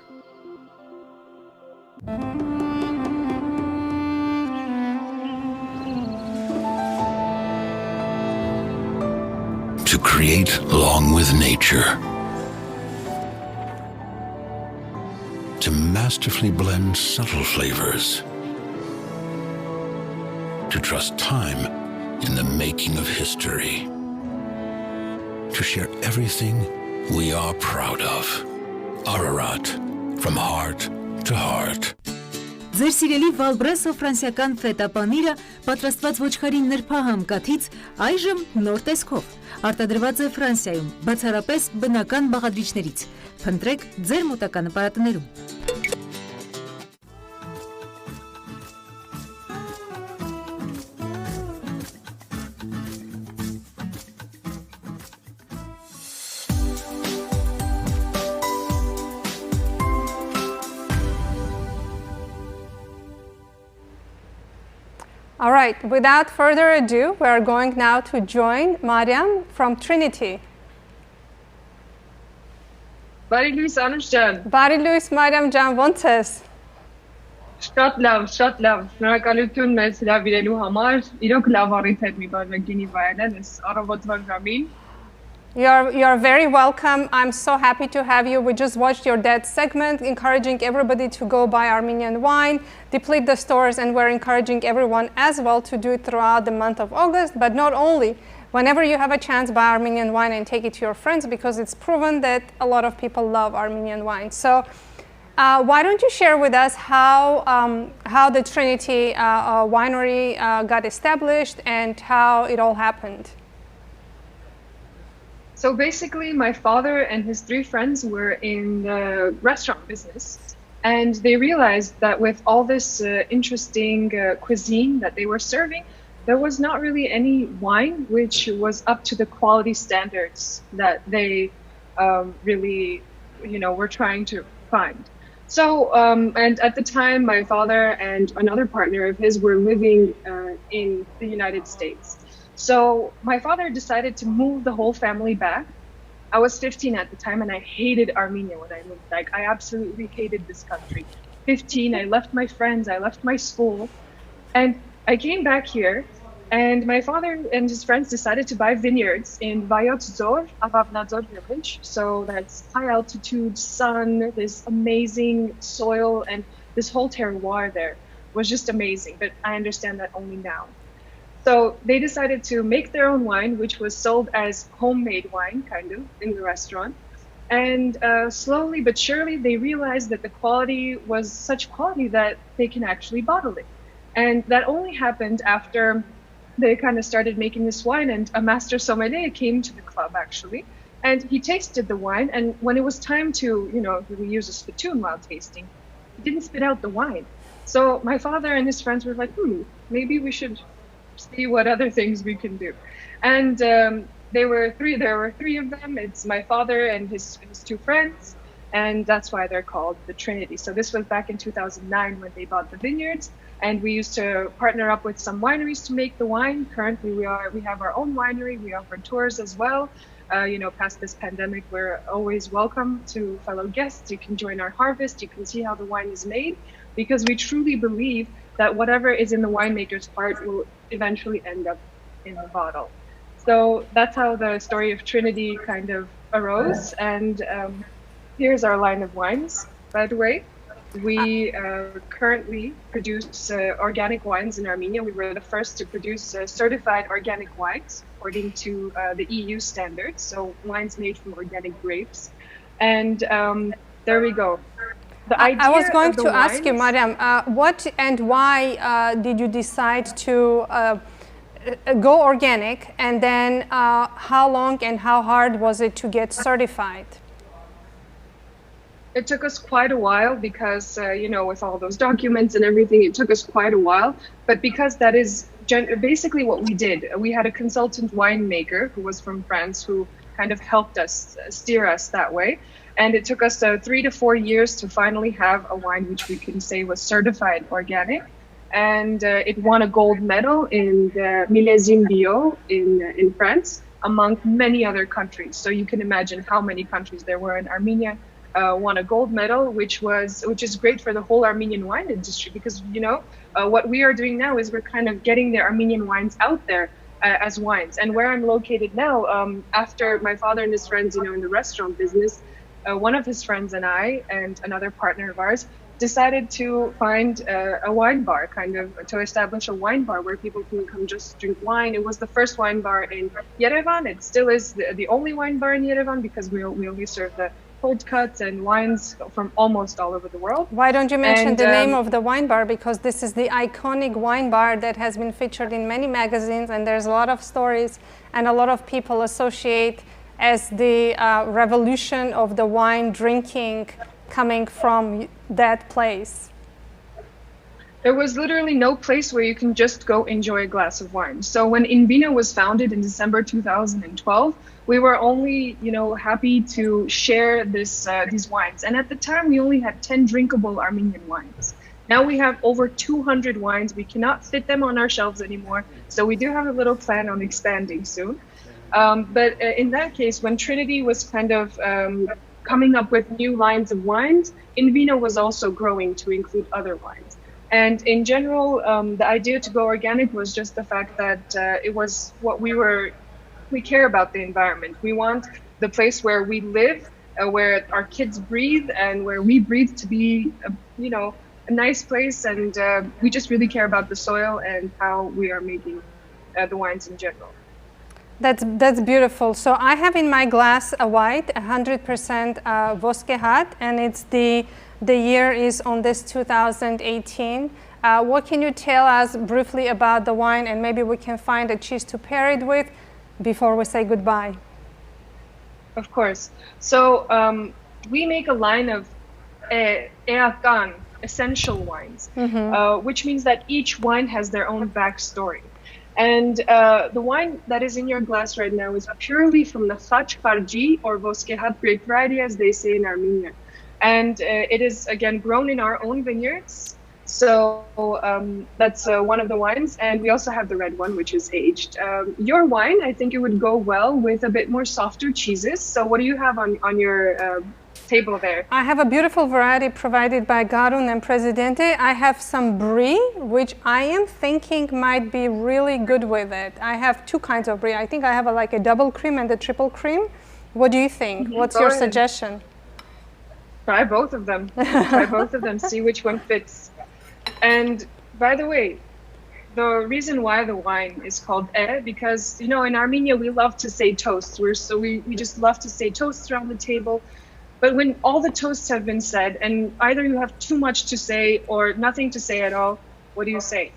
To create along with nature. To masterfully blend subtle flavors. To trust time in the making of history. To share everything we are proud of. Ararat, from heart to heart. Ձեր սիրելի Վալբրեսո ֆրանսիական ֆետա պանիրը պատրաստված ոչխարի նրբահամ կաթից այժմ նոր տեսքով արտադրված է Ֆրանսիայում, բացառապես բնական բաղադրիչներից։ Փնտրեք ձեր մոտակա նպատակներում։ All right, without further ado, we are going now to join Mariam from Trinity. Բարի լույս Անուշ ջան։ Բարի լույս Մարիամ ջան, ո՞նց ես։ Շատ լավ, շատ լավ։ Շնորհակալություն մեզ հրավիրելու համար։ Իրոք լավ առիթ էր մի բան գինի վայելել այս առավոտվա ժամին։ You're very welcome. I'm so happy to have you. We just watched your dad's segment, encouraging everybody to go buy Armenian wine, deplete the stores, and we're encouraging everyone as well to do it throughout the month of August. But not only, whenever you have a chance, buy Armenian wine and take it to your friends, because it's proven that a lot of people love Armenian wine. So why don't you share with us how the Trinity winery got established and how it all happened? So basically, my father and his 3 friends were in the restaurant business, and they realized that with all this interesting cuisine that they were serving, there was not really any wine which was up to the quality standards that they really, were trying to find. So, and at the time, my father and another partner of his were living in the United States. So my father decided to move the whole family back. I was 15 at the time, and I hated Armenia when I moved back. I absolutely hated this country. 15, I left my friends, I left my school, and I came back here, and my father and his friends decided to buy vineyards in Vayot Zor, Avavnadzor village. So that's high altitude, sun, this amazing soil, and this whole terroir there was just amazing, but I understand that only now. So they decided to make their own wine, which was sold as homemade wine, kind of, in the restaurant. And slowly but surely, they realized that the quality was such quality that they can actually bottle it. And that only happened after they kind of started making this wine, and a master sommelier came to the club, actually. And he tasted the wine, and when it was time to, really use a spittoon while tasting, he didn't spit out the wine. So my father and his friends were like, maybe we should see what other things we can do. And there were 3 of them. It's my father and his 2 friends, and that's why they're called the Trinity. So this was back in 2009 when they bought the vineyards, and we used to partner up with some wineries to make the wine. Currently we have our own winery. We offer tours as well. Past this pandemic, we're always welcome to fellow guests. You can join our harvest. You can see how the wine is made, because we truly believe that whatever is in the winemaker's heart will eventually end up in the bottle. So that's how the story of Trinity kind of arose. And here's our line of wines, by the way. We currently produce organic wines in Armenia. We were the first to produce certified organic wines according to the EU standards. So wines made from organic grapes. And there we go. I was going to ask you, Mariam, what and why did you decide to go organic, and then how long and how hard was it to get certified? It took us quite a while because, with all those documents and everything, it took us quite a while. But because that is basically what we did, we had a consultant winemaker who was from France who kind of helped us, steer us that way. And it took us 3 to 4 years to finally have a wine which we can say was certified organic. And it won a gold medal in the Millésime Bio in France, among many other countries. So you can imagine how many countries there were in Armenia won a gold medal, which is great for the whole Armenian wine industry, because what we are doing now is we're kind of getting the Armenian wines out there as wines. And where I'm located now, after my father and his friends, in the restaurant business, one of his friends and I and another partner of ours decided to find a wine bar, to establish a wine bar where people can come just drink wine. It was the first wine bar in Yerevan. It still is the only wine bar in Yerevan, because we only serve the cold cuts and wines from almost all over the world. Why don't you mention the name of the wine bar? Because this is the iconic wine bar that has been featured in many magazines, and there's a lot of stories, and a lot of people associate as the revolution of the wine drinking coming from that place. There was literally no place where you can just go enjoy a glass of wine. So when Invina was founded in December 2012, we were only, happy to share these wines. And at the time, we only had 10 drinkable Armenian wines. Now we have over 200 wines. We cannot fit them on our shelves anymore. So we do have a little plan on expanding soon. But in that case, when Trinity was kind of coming up with new lines of wines, Invino was also growing to include other wines. And in general, the idea to go organic was just the fact that it was what we care about the environment. We want the place where we live, where our kids breathe, and where we breathe to be, a nice place. And we just really care about the soil and how we are making the wines in general. That's beautiful. So I have in my glass a white, 100% Voskehat, and it's the year is on this 2018. What can you tell us briefly about the wine, and maybe we can find a cheese to pair it with before we say goodbye? Of course. So we make a line of Eakan, essential wines, which means that each wine has their own backstory. And the wine that is in your glass right now is purely from the Khach Kharji or Voskehat grape variety, as they say in Armenia. And it is, again, grown in our own vineyards. So that's one of the wines. And we also have the red one, which is aged. Your wine, I think it would go well with a bit more softer cheeses. So what do you have on your table there? I have a beautiful variety provided by Garun and Presidente. I have some brie, which I am thinking might be really good with it. I have two kinds of brie. I think I have like a double cream and a triple cream. What do you think? What's your suggestion? Try both of them. Try both of them. See which one fits. And by the way, the reason why the wine is called because, in Armenia, we love to say toast. We just love to say toasts around the table. But when all the toasts have been said, and either you have too much to say or nothing to say at all, what do you say?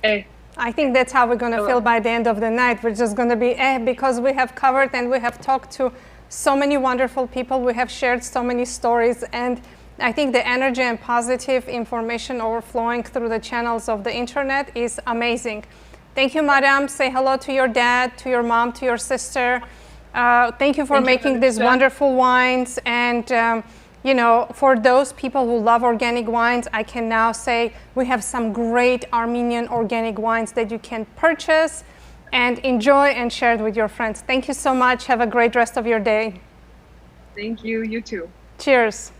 I think that's how we're going to feel by the end of the night. We're just going to be because we have covered and we have talked to so many wonderful people. We have shared so many stories, and I think the energy and positive information overflowing through the channels of the internet is amazing. Thank you, Madam. Say hello to your dad, to your mom, to your sister. Thank you for making these wonderful wines. And, for those people who love organic wines, I can now say we have some great Armenian organic wines that you can purchase and enjoy and share it with your friends. Thank you so much. Have a great rest of your day. Thank you. You too. Cheers.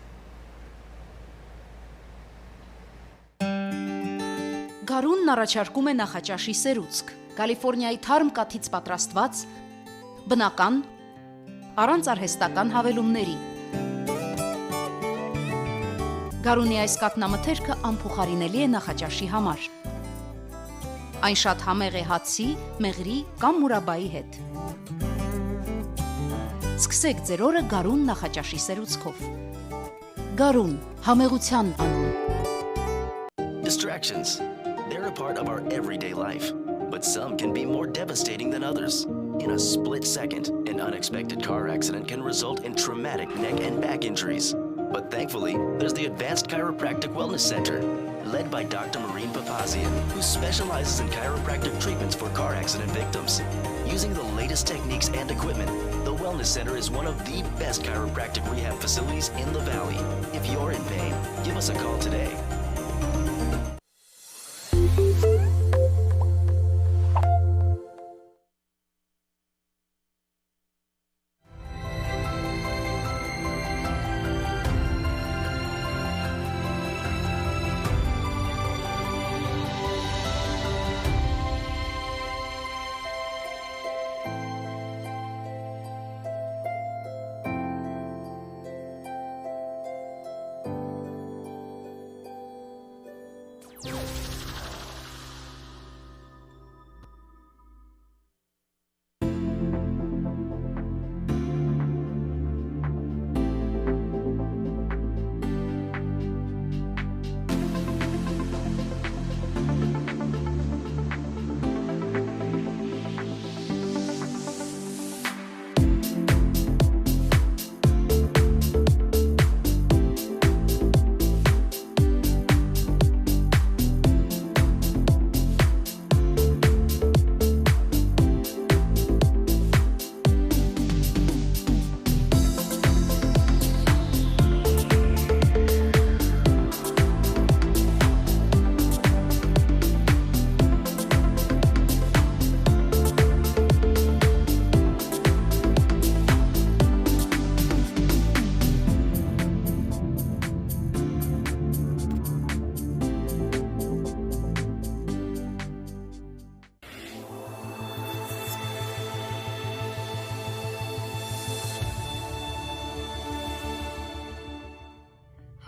Գարունն առաջարկում է նախաճաշի սերուցք, Կալիֆոռնիայի թարմ կաթից պատրաստված, բնական, առանց արհեստական հավելումների։ Գարունի այս կաթնամթերքը անփոխարինելի է նախաճաշի համար։ Այն շատ համեղ է հացի, մեղրի կամ մուրաբայի հետ։ Սկսեք ձեր օրը գարուն նախաճաշի սերուցքով։ Գարուն, համեղության անուն։ Distractions. They're a part of our everyday life, but some can be more devastating than others. In a split second, an unexpected car accident can result in traumatic neck and back injuries. But thankfully, there's the Advanced Chiropractic Wellness Center, led by Dr. Marine Papazian, who specializes in chiropractic treatments for car accident victims. Using the latest techniques and equipment, the Wellness Center is one of the best chiropractic rehab facilities in the Valley. If you're in pain, give us a call today.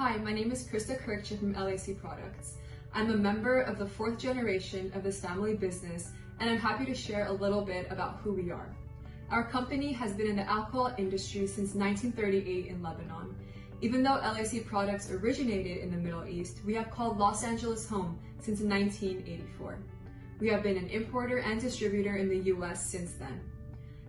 Hi, my name is Krista Kirkche from LAC Products. I'm a member of the 4th generation of this family business, and I'm happy to share a little bit about who we are. Our company has been in the alcohol industry since 1938 in Lebanon. Even though LAC Products originated in the Middle East, we have called Los Angeles home since 1984. We have been an importer and distributor in the US since then.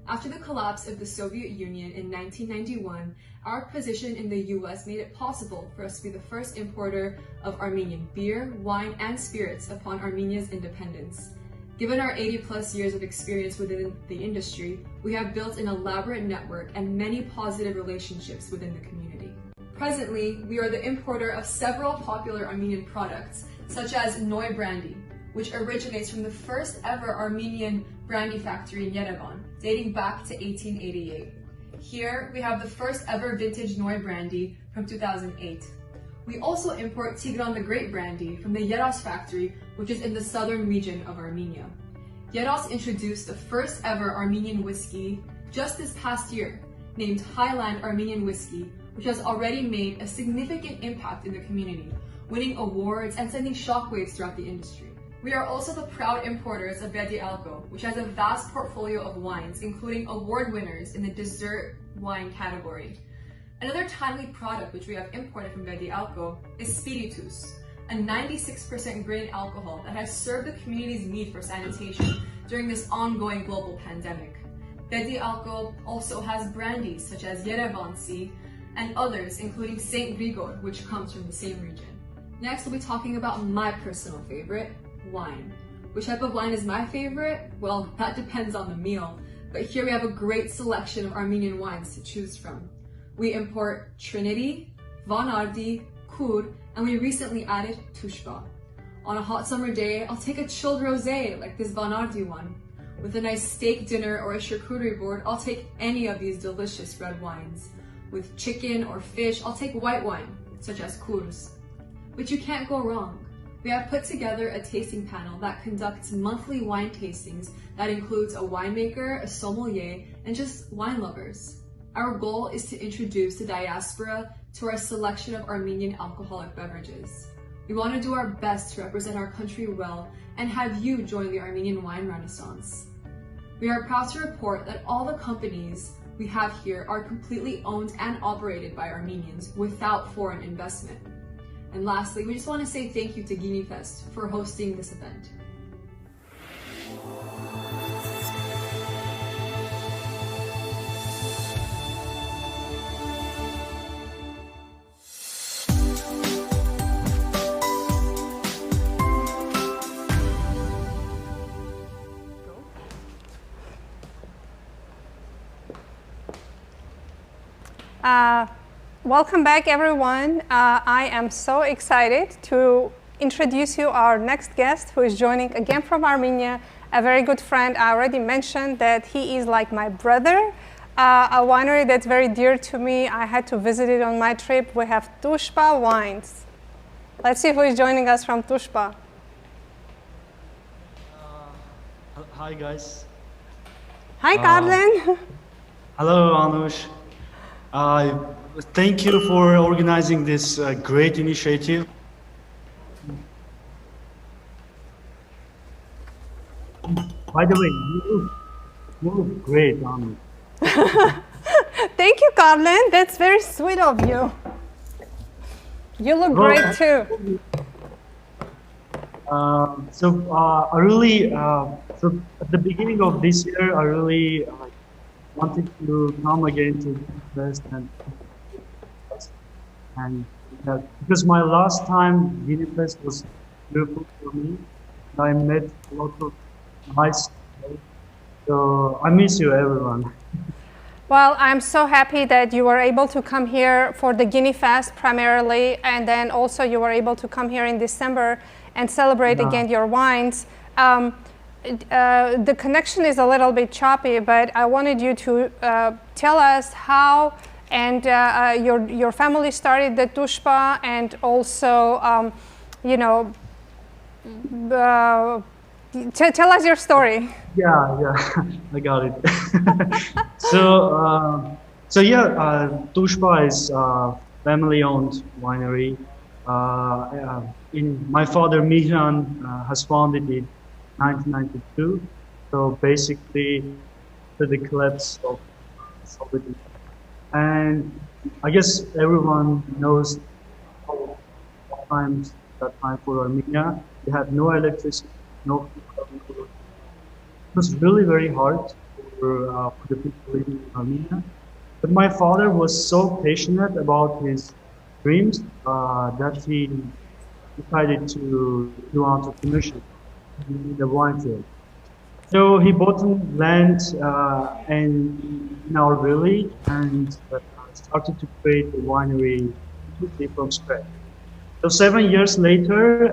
After the collapse of the Soviet Union in 1991, our position in the US made it possible for us to be the first importer of Armenian beer, wine, and spirits upon Armenia's independence. Given our 80+ years of experience within the industry, we have built an elaborate network and many positive relationships within the community. Presently, we are the importer of several popular Armenian products, such as Noi Brandy, which originates from the first ever Armenian brandy factory in Yerevan, dating back to 1888. Here, we have the first ever vintage Noi Brandy from 2008. We also import Tigran the Great brandy from the Yeros factory, which is in the southern region of Armenia. Yeros introduced the first ever Armenian whiskey just this past year, named Highland Armenian Whiskey, which has already made a significant impact in the community, winning awards and sending shockwaves throughout the industry. We are also the proud importers of Bedi Alko, which has a vast portfolio of wines, including award winners in the dessert wine category. Another timely product which we have imported from Bedi Alko is Spiritus, a 96% grain alcohol that has served the community's need for sanitation during this ongoing global pandemic. Bedi Alko also has brandies such as Yerevansi and others, including Saint Grigor, which comes from the same region. Next, we'll be talking about my personal favorite, wine. Which type of wine is my favorite? Well, that depends on the meal, but here we have a great selection of Armenian wines to choose from. We import Trinity, Von Ardi, Kur, and we recently added Tushba. On a hot summer day, I'll take a chilled rosé like this Von Ardi one. With a nice steak dinner or a charcuterie board, I'll take any of these delicious red wines. With chicken or fish, I'll take white wine, such as Kurs. But you can't go wrong. We have put together a tasting panel that conducts monthly wine tastings that includes a winemaker, a sommelier, and just wine lovers. Our goal is to introduce the diaspora to our selection of Armenian alcoholic beverages. We want to do our best to represent our country well and have you join the Armenian wine renaissance. We are proud to report that all the companies we have here are completely owned and operated by Armenians without foreign investment. And lastly, we just want to say thank you to GiniFest for hosting this event. Welcome back, everyone. I am so excited to introduce you our next guest, who is joining again from Armenia, a very good friend. I already mentioned that he is like my brother, a winery that's very dear to me. I had to visit it on my trip. We have Tushba Wines. Let's see who is joining us from Tushba. Hi, guys. Hi, Karlen. Hello, Anush. Thank you for organizing this great initiative. By the way, you look great, Anush. Thank you, Karlen. That's very sweet of you. You look great too. So at the beginning of this year, I really wanted to come again to GiniFest and because my last time GiniFest was beautiful for me. I met a lot of nice people. So I miss you, everyone. Well, I'm so happy that you were able to come here for the GiniFest primarily, and then also you were able to come here in December and celebrate again your wines. The connection is a little bit choppy, but I wanted you to tell us how and your family started the Tushba, and also, tell us your story. Yeah, I got it. Tushba is family-owned winery. My father Mihran has founded it in 1992. So basically, the collapse of Soviet Union. And I guess everyone knows how times that time for Armenia. We had no electricity, no food. It was really very hard for the people living in Armenia. But my father was so passionate about his dreams that he decided to do entrepreneurship in the wine field. So he bought land in our village and started to create a winery completely from scratch. So 7 years later,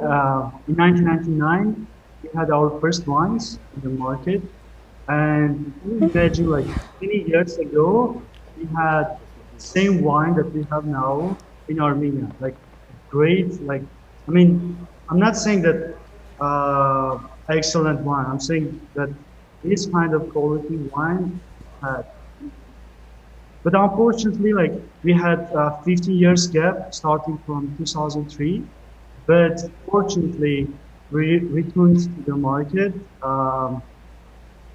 in 1999, we had our first wines in the market. And can you imagine, like 20 years ago, we had the same wine that we have now in Armenia. Like great, like, I mean, I'm not saying that excellent wine. I'm saying that this kind of quality wine had. But unfortunately, like we had 50 years gap starting from 2003. But fortunately, we returned to the market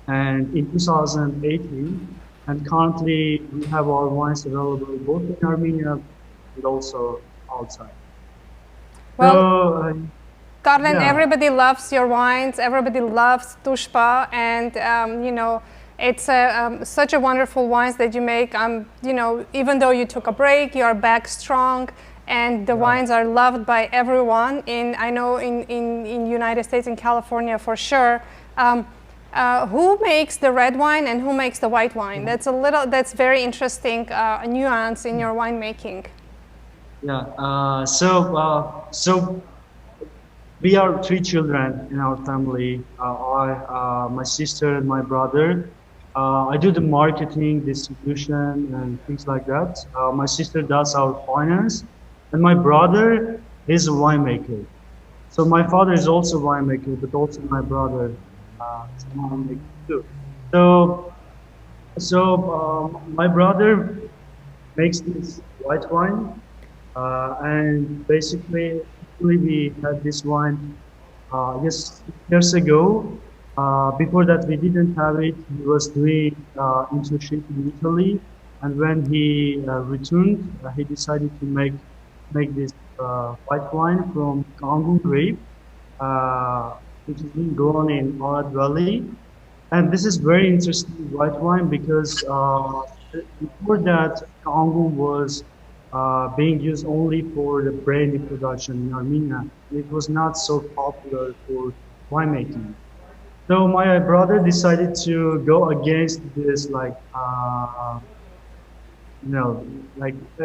and in 2018. And currently, we have our wines available both in Armenia and also outside. Well, so, Karlen, yeah. everybody loves your wines. Everybody loves Tushpa, and you know, it's such a wonderful wines that you make. You know, even though you took a break, you are back strong, and the wines are loved by everyone. I know in United States, in California for sure. Who makes the red wine and who makes the white wine? That's very interesting nuance in your winemaking. Yeah. So we are 3 children in our family. My sister and my brother. I do the marketing, distribution, and things like that. My sister does our finance, and my brother is a winemaker. So my father is also a winemaker, but also my brother is a winemaker too. So my brother makes this white wine, and basically we had this wine, I guess 6 years ago. Before that, we didn't have it. He was doing internship in Italy, and when he returned, he decided to make this white wine from Kangun grape, which is being grown in Arad Valley. And this is very interesting white wine because before that, Kangun was being used only for the brandy production in Armenia. It was not so popular for winemaking. So my brother decided to go against this,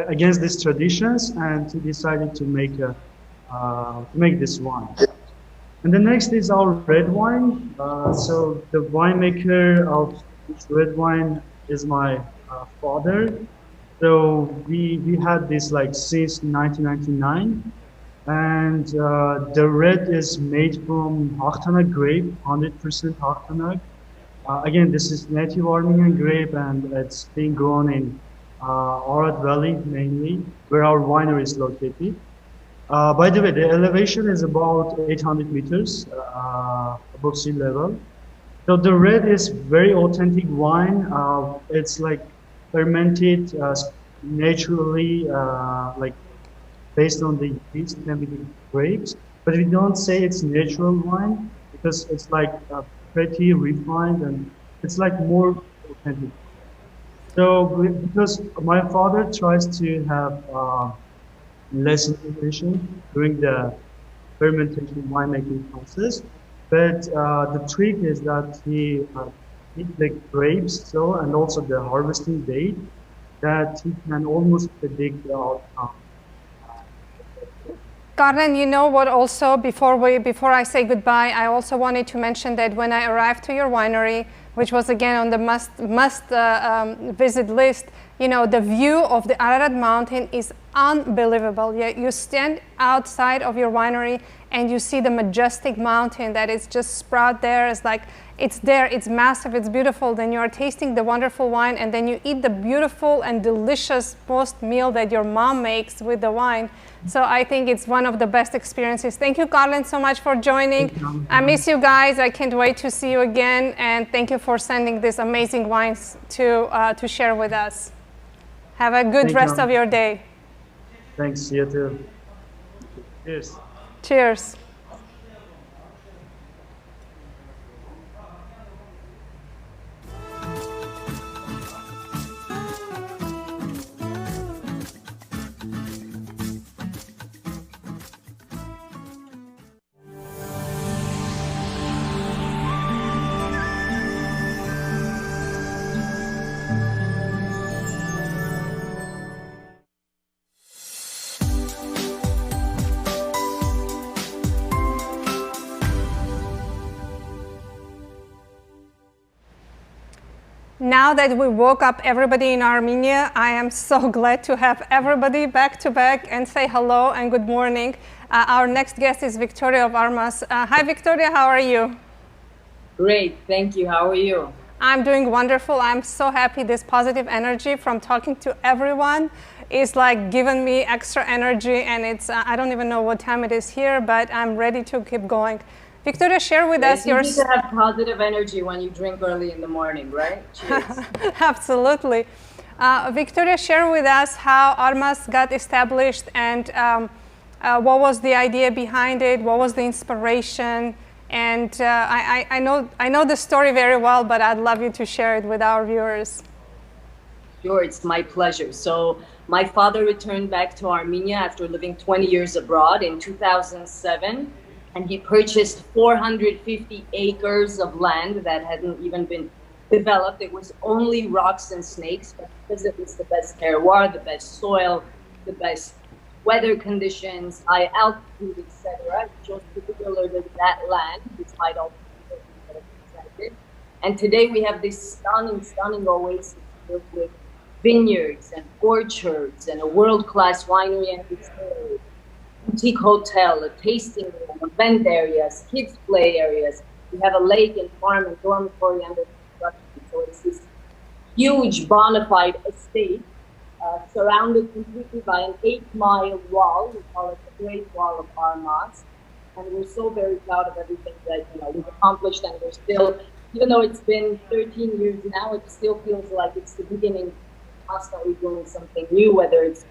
against these traditions, and he decided to make this wine. And the next is our red wine. So the winemaker of this red wine is my father. So we had this since 1999. And the red is made from Hakhtanak grape, 100% Hakhtanak. Again, this is native Armenian grape, and it's being grown in Arad Valley mainly, where our winery is located. By the way, the elevation is about 800 meters above sea level. So the red is very authentic wine. It's fermented naturally, based on the yeast and the grapes, but we don't say it's natural wine because it's pretty refined and it's more authentic. So because my father tries to have less information during the fermentation winemaking process, but the trick is that he eats the grapes and also the harvesting date, that he can almost predict the outcome. Karlen, you know what, also before I say goodbye, I also wanted to mention that when I arrived to your winery, which was again on the must visit list, you know, the view of the Ararat mountain is unbelievable. You stand outside of your winery and you see the majestic mountain that is just sprout there. It's like, it's there, it's massive, it's beautiful. Then you are tasting the wonderful wine, and then you eat the beautiful and delicious post meal that your mom makes with the wine. So I think it's one of the best experiences. Thank you, Carlin, so much for joining. I miss you guys. I can't wait to see you again. And thank you for sending these amazing wines to share with us. Have a good rest of your day. Thanks, you too. Cheers. Cheers. Now that we woke up everybody in Armenia, I am so glad to have everybody back to back and say hello and good morning. Our next guest is Victoria of Armas. Hi, Victoria, how are you? Great, thank you. How are you? I'm doing wonderful. I'm so happy. This positive energy from talking to everyone is like giving me extra energy, and it's, I don't even know what time it is here, but I'm ready to keep going. Victoria, share with us your... You need to have positive energy when you drink early in the morning, right? Cheers. Absolutely. Victoria, share with us how Armas got established and what was the idea behind it, what was the inspiration, and I know the story very well, but I'd love you to share it with our viewers. Sure, it's my pleasure. So my father returned back to Armenia after living 20 years abroad in 2007. And he purchased 450 acres of land that hadn't even been developed. It was only rocks and snakes, but because it was the best terroir, the best soil, the best weather conditions, high altitude, etc., he chose particularly that land, despite all the people that have presented. And today we have this stunning oasis filled with vineyards and orchards and a world-class winery and distillery, boutique hotel, a tasting room, event areas, kids play areas. We have a lake and farm and dormitory under construction. So it's this huge bona fide estate surrounded completely by an 8-mile wall. We call it the Great Wall of Armas. And we're so very proud of everything that we've accomplished, and we're still, even though it's been 13 years now, it still feels like it's the beginning, constantly doing something new, whether it's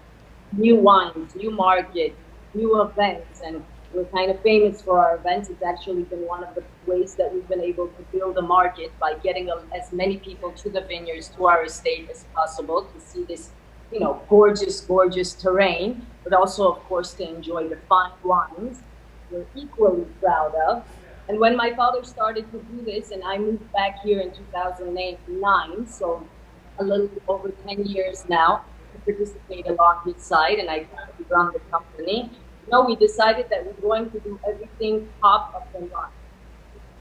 new wines, new market, new events, and we're kind of famous for our events. It's actually been one of the ways that we've been able to build a market by getting as many people to the vineyards, to our estate as possible to see this, gorgeous terrain, but also, of course, to enjoy the fine wines we're equally proud of. And when my father started to do this, and I moved back here in 2009, so a little over 10 years now, to participate along his side, and I run the company. We decided that we're going to do everything top of the line,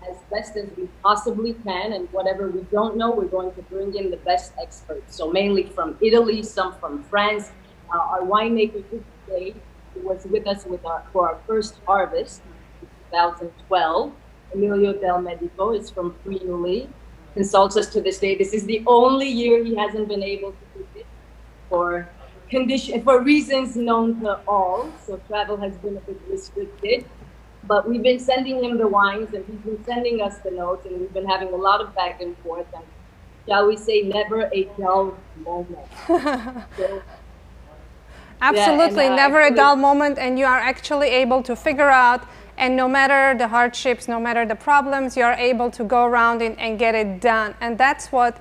as best as we possibly can, and whatever we don't know, we're going to bring in the best experts. So mainly from Italy, some from France. Our winemaker today was with us for our first harvest in 2012. Emilio Del Medico is from Friuli, consults us to this day. This is the only year he hasn't been able to do this for reasons known to all, so travel has been a bit restricted. But we've been sending him the wines, and he's been sending us the notes, and we've been having a lot of back and forth, and shall we say, never a dull moment. Absolutely, never a dull moment, and you are actually able to figure out, and no matter the hardships, no matter the problems, you are able to go around and get it done. And that's what,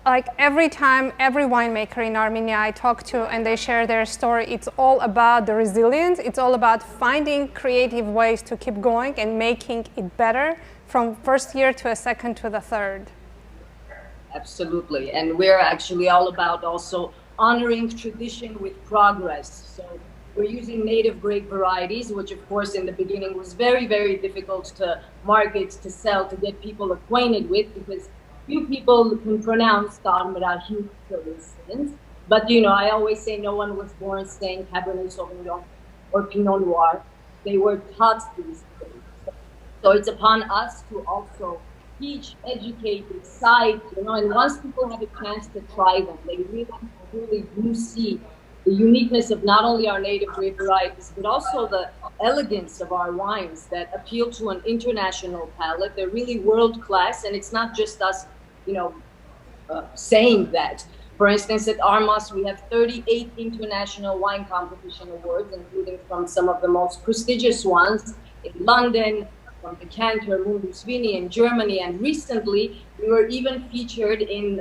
like every time, every winemaker in Armenia I talk to and they share their story, it's all about the resilience. It's all about finding creative ways to keep going and making it better from first year to a second to the third. Absolutely. And we're actually all about also honoring tradition with progress. So we're using native grape varieties, which of course in the beginning was very, very difficult to market, to sell, to get people acquainted with, because few people can pronounce Tarmarahi, for instance. But I always say no one was born saying Cabernet Sauvignon or Pinot Noir. they were taught these things. So it's upon us to also teach, educate, excite, and once people have a chance to try them, they really do see the uniqueness of not only our native grape varieties, but also the elegance of our wines that appeal to an international palate. They're really world-class, and it's not just us, saying that. For instance, at Armas, we have 38 international wine competition awards, including from some of the most prestigious ones in London, from the Cantor Mundus Vini in Germany, and recently we were even featured in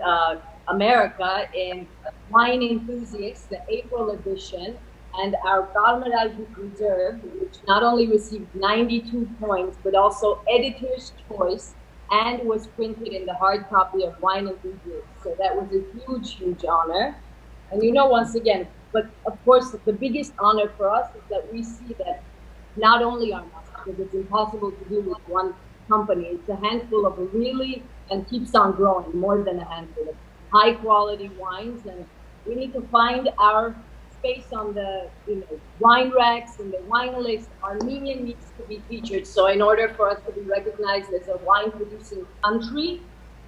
America in Wine Enthusiast, the April edition, and our Balmoral Reserve, which not only received 92 points, but also Editor's Choice, and was printed in the hard copy of Wine Enthusiast. So that was a huge, huge honor. And once again, but of course, the biggest honor for us is that we see that not only our because it's impossible to do with one company. It's a handful of really, and keeps on growing, more than a handful of high quality wines. And we need to find our space on the wine racks and the wine list. Armenian needs to be featured. So in order for us to be recognized as a wine producing country,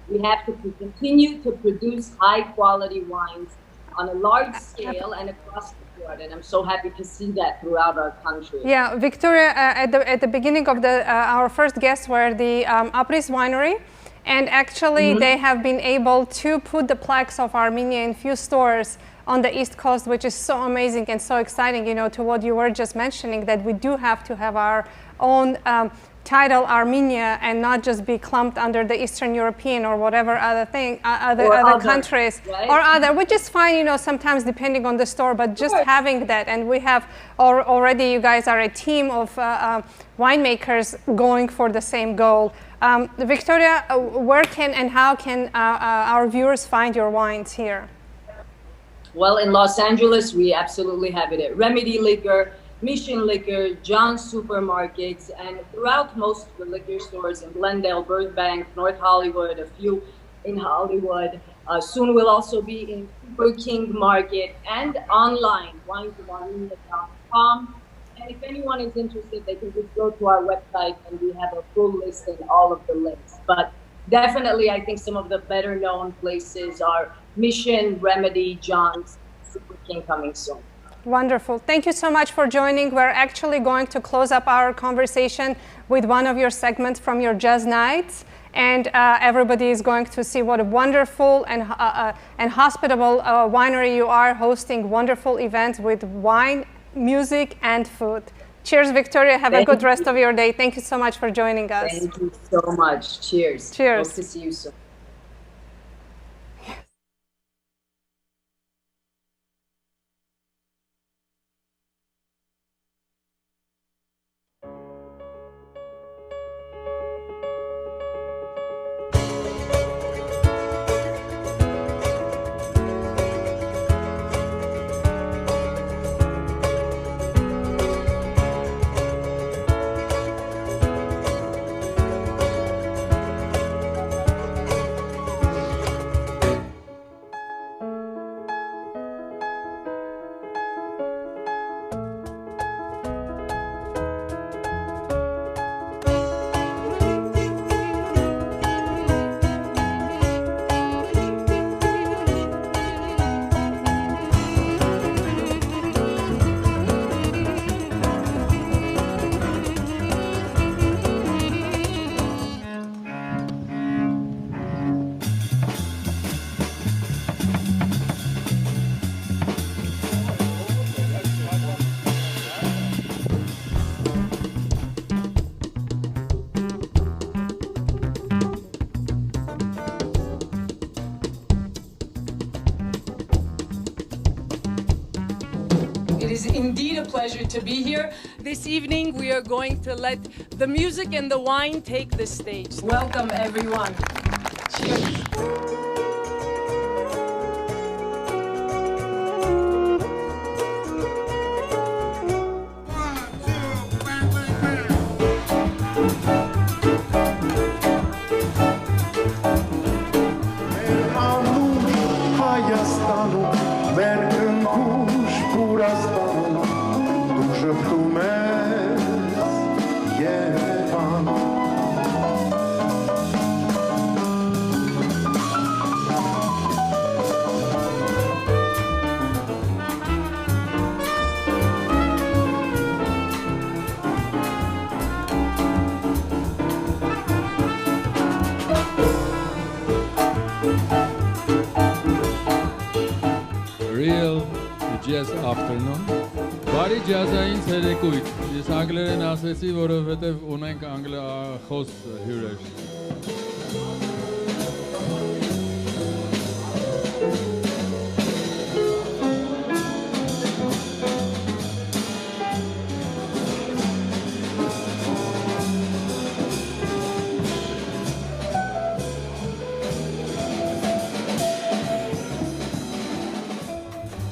we have to continue to produce high quality wines on a large scale and across the board, and I'm so happy to see that throughout our country. Yeah, Victoria, at the beginning of our first guests were the Apris Winery, and actually they have been able to put the plaques of Armenia in few stores on the East Coast, which is so amazing and so exciting, to what you were just mentioning, that we do have to have our own title Armenia and not just be clumped under the Eastern European or whatever other thing, other countries, right? Or other, which is fine, sometimes depending on the store, but just having that. And we have already, you guys are a team of winemakers going for the same goal. Victoria, where can and how can our viewers find your wines here? Well, in Los Angeles, we absolutely have it at Remedy Liquor, Mission Liquor, John's Supermarkets, and throughout most of the liquor stores in Glendale, Burbank, North Hollywood, a few in Hollywood. Soon we'll also be in Super King Market and online, winesofarmenia.com. And if anyone is interested, they can just go to our website and we have a full list and all of the links. But definitely, I think some of the better known places are Mission, Remedy, John's, Super King coming soon. Wonderful. Thank you so much for joining. We're actually going to close up our conversation with one of your segments from your jazz nights. And everybody is going to see what a wonderful and hospitable winery you are, hosting wonderful events with wine, music, and food. Cheers, Victoria. Have a good rest of your day. Thank you so much for joining us. Thank you so much. Cheers. Cheers. Hope to see you soon. It is indeed a pleasure to be here. This evening, we are going to let the music and the wine take the stage. Welcome, everyone. Cheers. Մեր ընկուշ Պուրաստանում դու շփթում ես jazz afternoon. Բարի ջազային ցերեկույթ։ Ես անգլերեն ասեցի, որովհետև ունենք անգլախոս հյուրեր։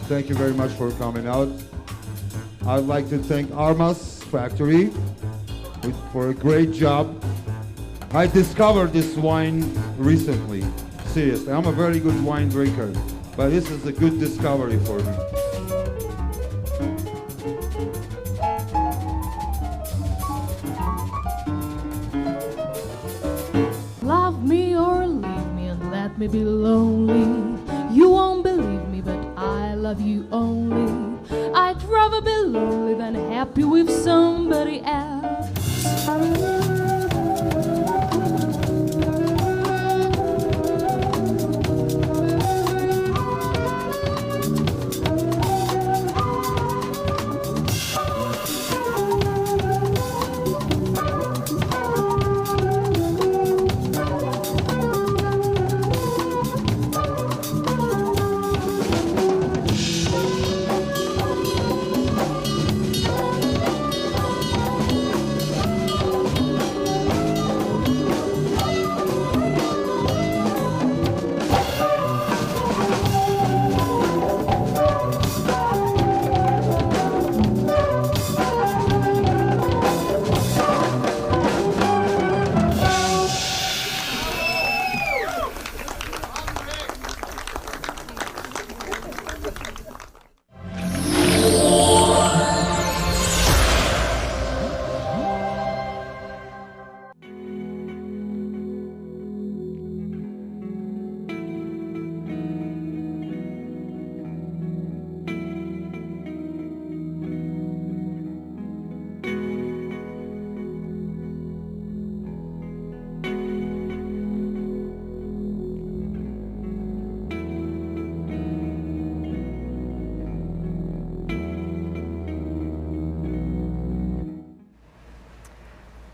Thank you very much for coming out. I'd like to thank Armas Factory for a great job. I discovered this wine recently. Seriously, I'm a very good wine drinker, but this is a good discovery for me. Love me or leave me and let me be lonely. You won't believe me, but I love you only. I'd rather be lonely than happy with somebody else.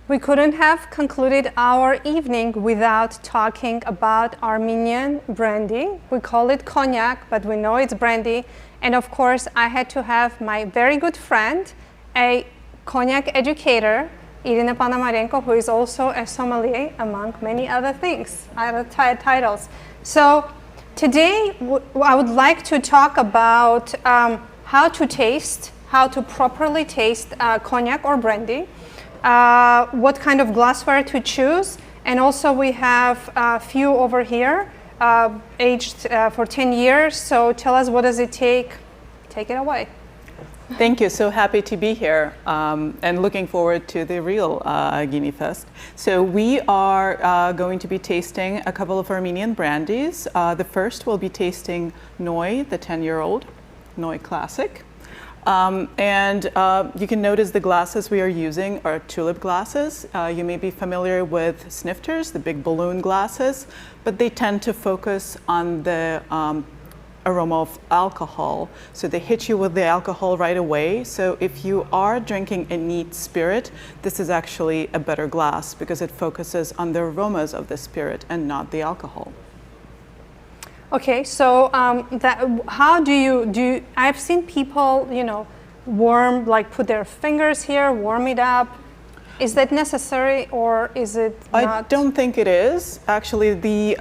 We couldn't have concluded our evening without talking about Armenian brandy. We call it cognac, but we know it's brandy. And of course, I had to have my very good friend, a cognac educator, Irina Panamarenko, who is also a sommelier, among many other things, other titles. So today, I would like to talk about how to properly taste cognac or brandy. What kind of glassware to choose, and also we have a few over here aged for 10 years, so tell us, what does it take? Take it away. Thank you, so happy to be here and looking forward to the real GiniFest. So we are going to be tasting a couple of Armenian brandies. The first will be tasting Noi, the 10-year-old Noi Classic. You can notice the glasses we are using are tulip glasses. You may be familiar with snifters, the big balloon glasses, but they tend to focus on the aroma of alcohol. So they hit you with the alcohol right away. So if you are drinking a neat spirit, this is actually a better glass because it focuses on the aromas of the spirit and not the alcohol. Okay, so how do you, I've seen people, warm, like put their fingers here, warm it up. Is that necessary, or is it not? I don't think it is. Actually, the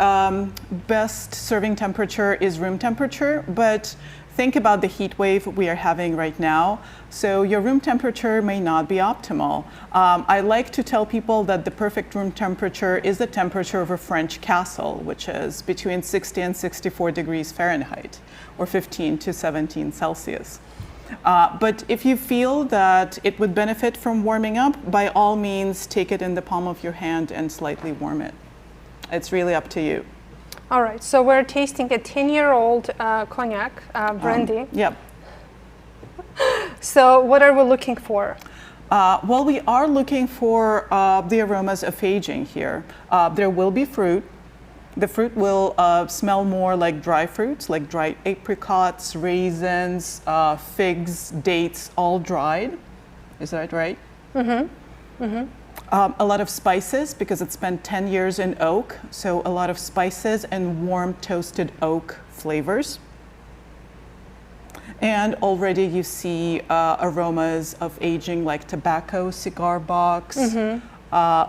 best serving temperature is room temperature, but think about the heat wave we are having right now. So your room temperature may not be optimal. I like to tell people that the perfect room temperature is the temperature of a French castle, which is between 60 and 64 degrees Fahrenheit, or 15 to 17 Celsius. But if you feel that it would benefit from warming up, by all means, take it in the palm of your hand and slightly warm it. It's really up to you. All right, so we're tasting a 10-year-old cognac brandy. Yep. So what are we looking for? Well, we are looking for the aromas of aging here. There will be fruit, The fruit will smell more like dry fruits, like dried apricots, raisins, figs, dates, all dried. Is that right? Mm-hmm. Mm-hmm. A lot of spices because it spent 10 years in oak, so a lot of spices and warm toasted oak flavors. And already you see aromas of aging like tobacco, cigar box,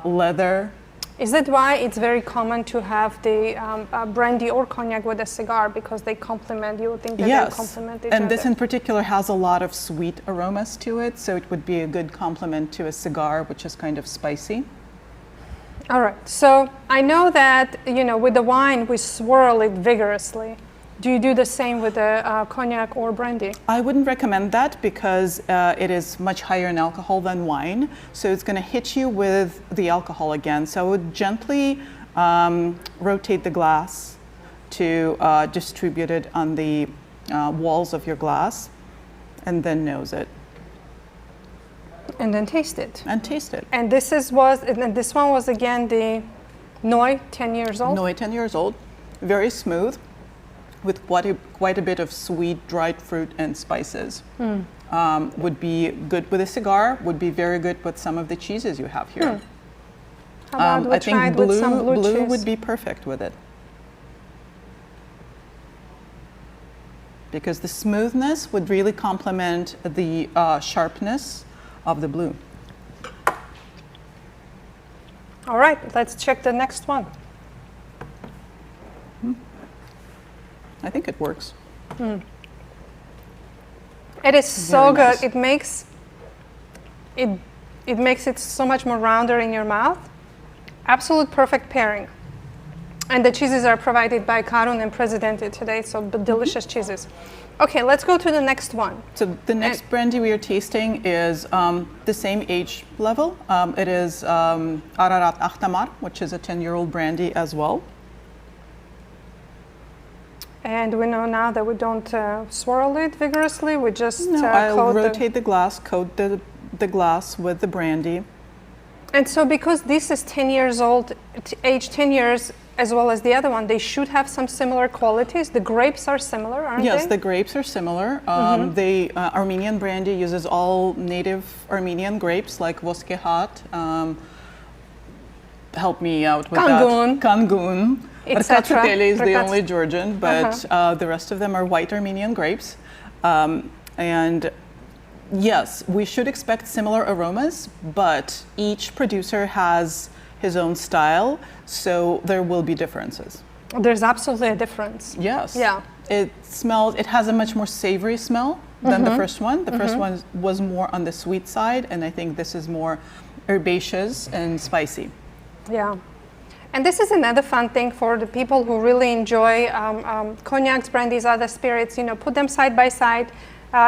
leather. Is that why it's very common to have the brandy or cognac with a cigar, because they complement, you would think that they complement each other? And this in particular has a lot of sweet aromas to it, so it would be a good complement to a cigar, which is kind of spicy. All right, so I know that, you know, with the wine, we swirl it vigorously. Do you do the same with the cognac or brandy? I wouldn't recommend that because it is much higher in alcohol than wine. So it's going to hit you with the alcohol again. So I would gently rotate the glass to distribute it on the walls of your glass and then nose it. And then taste it. And taste it. And this one was again the Noi, 10 years old? Noi, 10 years old. Very smooth, with quite a bit of sweet dried fruit and spices. Would be good with a cigar, would be very good with some of the cheeses you have here. How about we I think with some blue cheese? would be perfect with it. Because the smoothness would really complement the sharpness of the blue. All right, let's check the next one. I think it works. It is so Very good. nice. It makes it so much more rounder in your mouth. Absolute perfect pairing. And the cheeses are provided by Karun and Presidente today, so delicious cheeses. Okay, let's go to the next one. So the next brandy we are tasting is the same age level. It is Ararat Ahtamar, which is a 10-year-old brandy as well. And we know now that we don't swirl it vigorously, we just I'll coat rotate the glass, coat the glass with the brandy. And so because this is 10 years old, age 10 years, as well as the other one, they should have some similar qualities. The grapes are similar, aren't they? Yes, the grapes are similar. The Armenian brandy uses all native Armenian grapes like Voskehat. Help me out with Kangun. that. Kangun. Etc. Rkatsiteli is the only Georgian, but the rest of them are white Armenian grapes. And yes, we should expect similar aromas, but each producer has his own style, so there will be differences. There's absolutely a difference. Yes. Yeah. It has a much more savory smell than the first one. The first one was more on the sweet side, and I think this is more herbaceous and spicy. Yeah. And this is another fun thing for the people who really enjoy cognacs, brandies, other spirits. You know, put them side by side,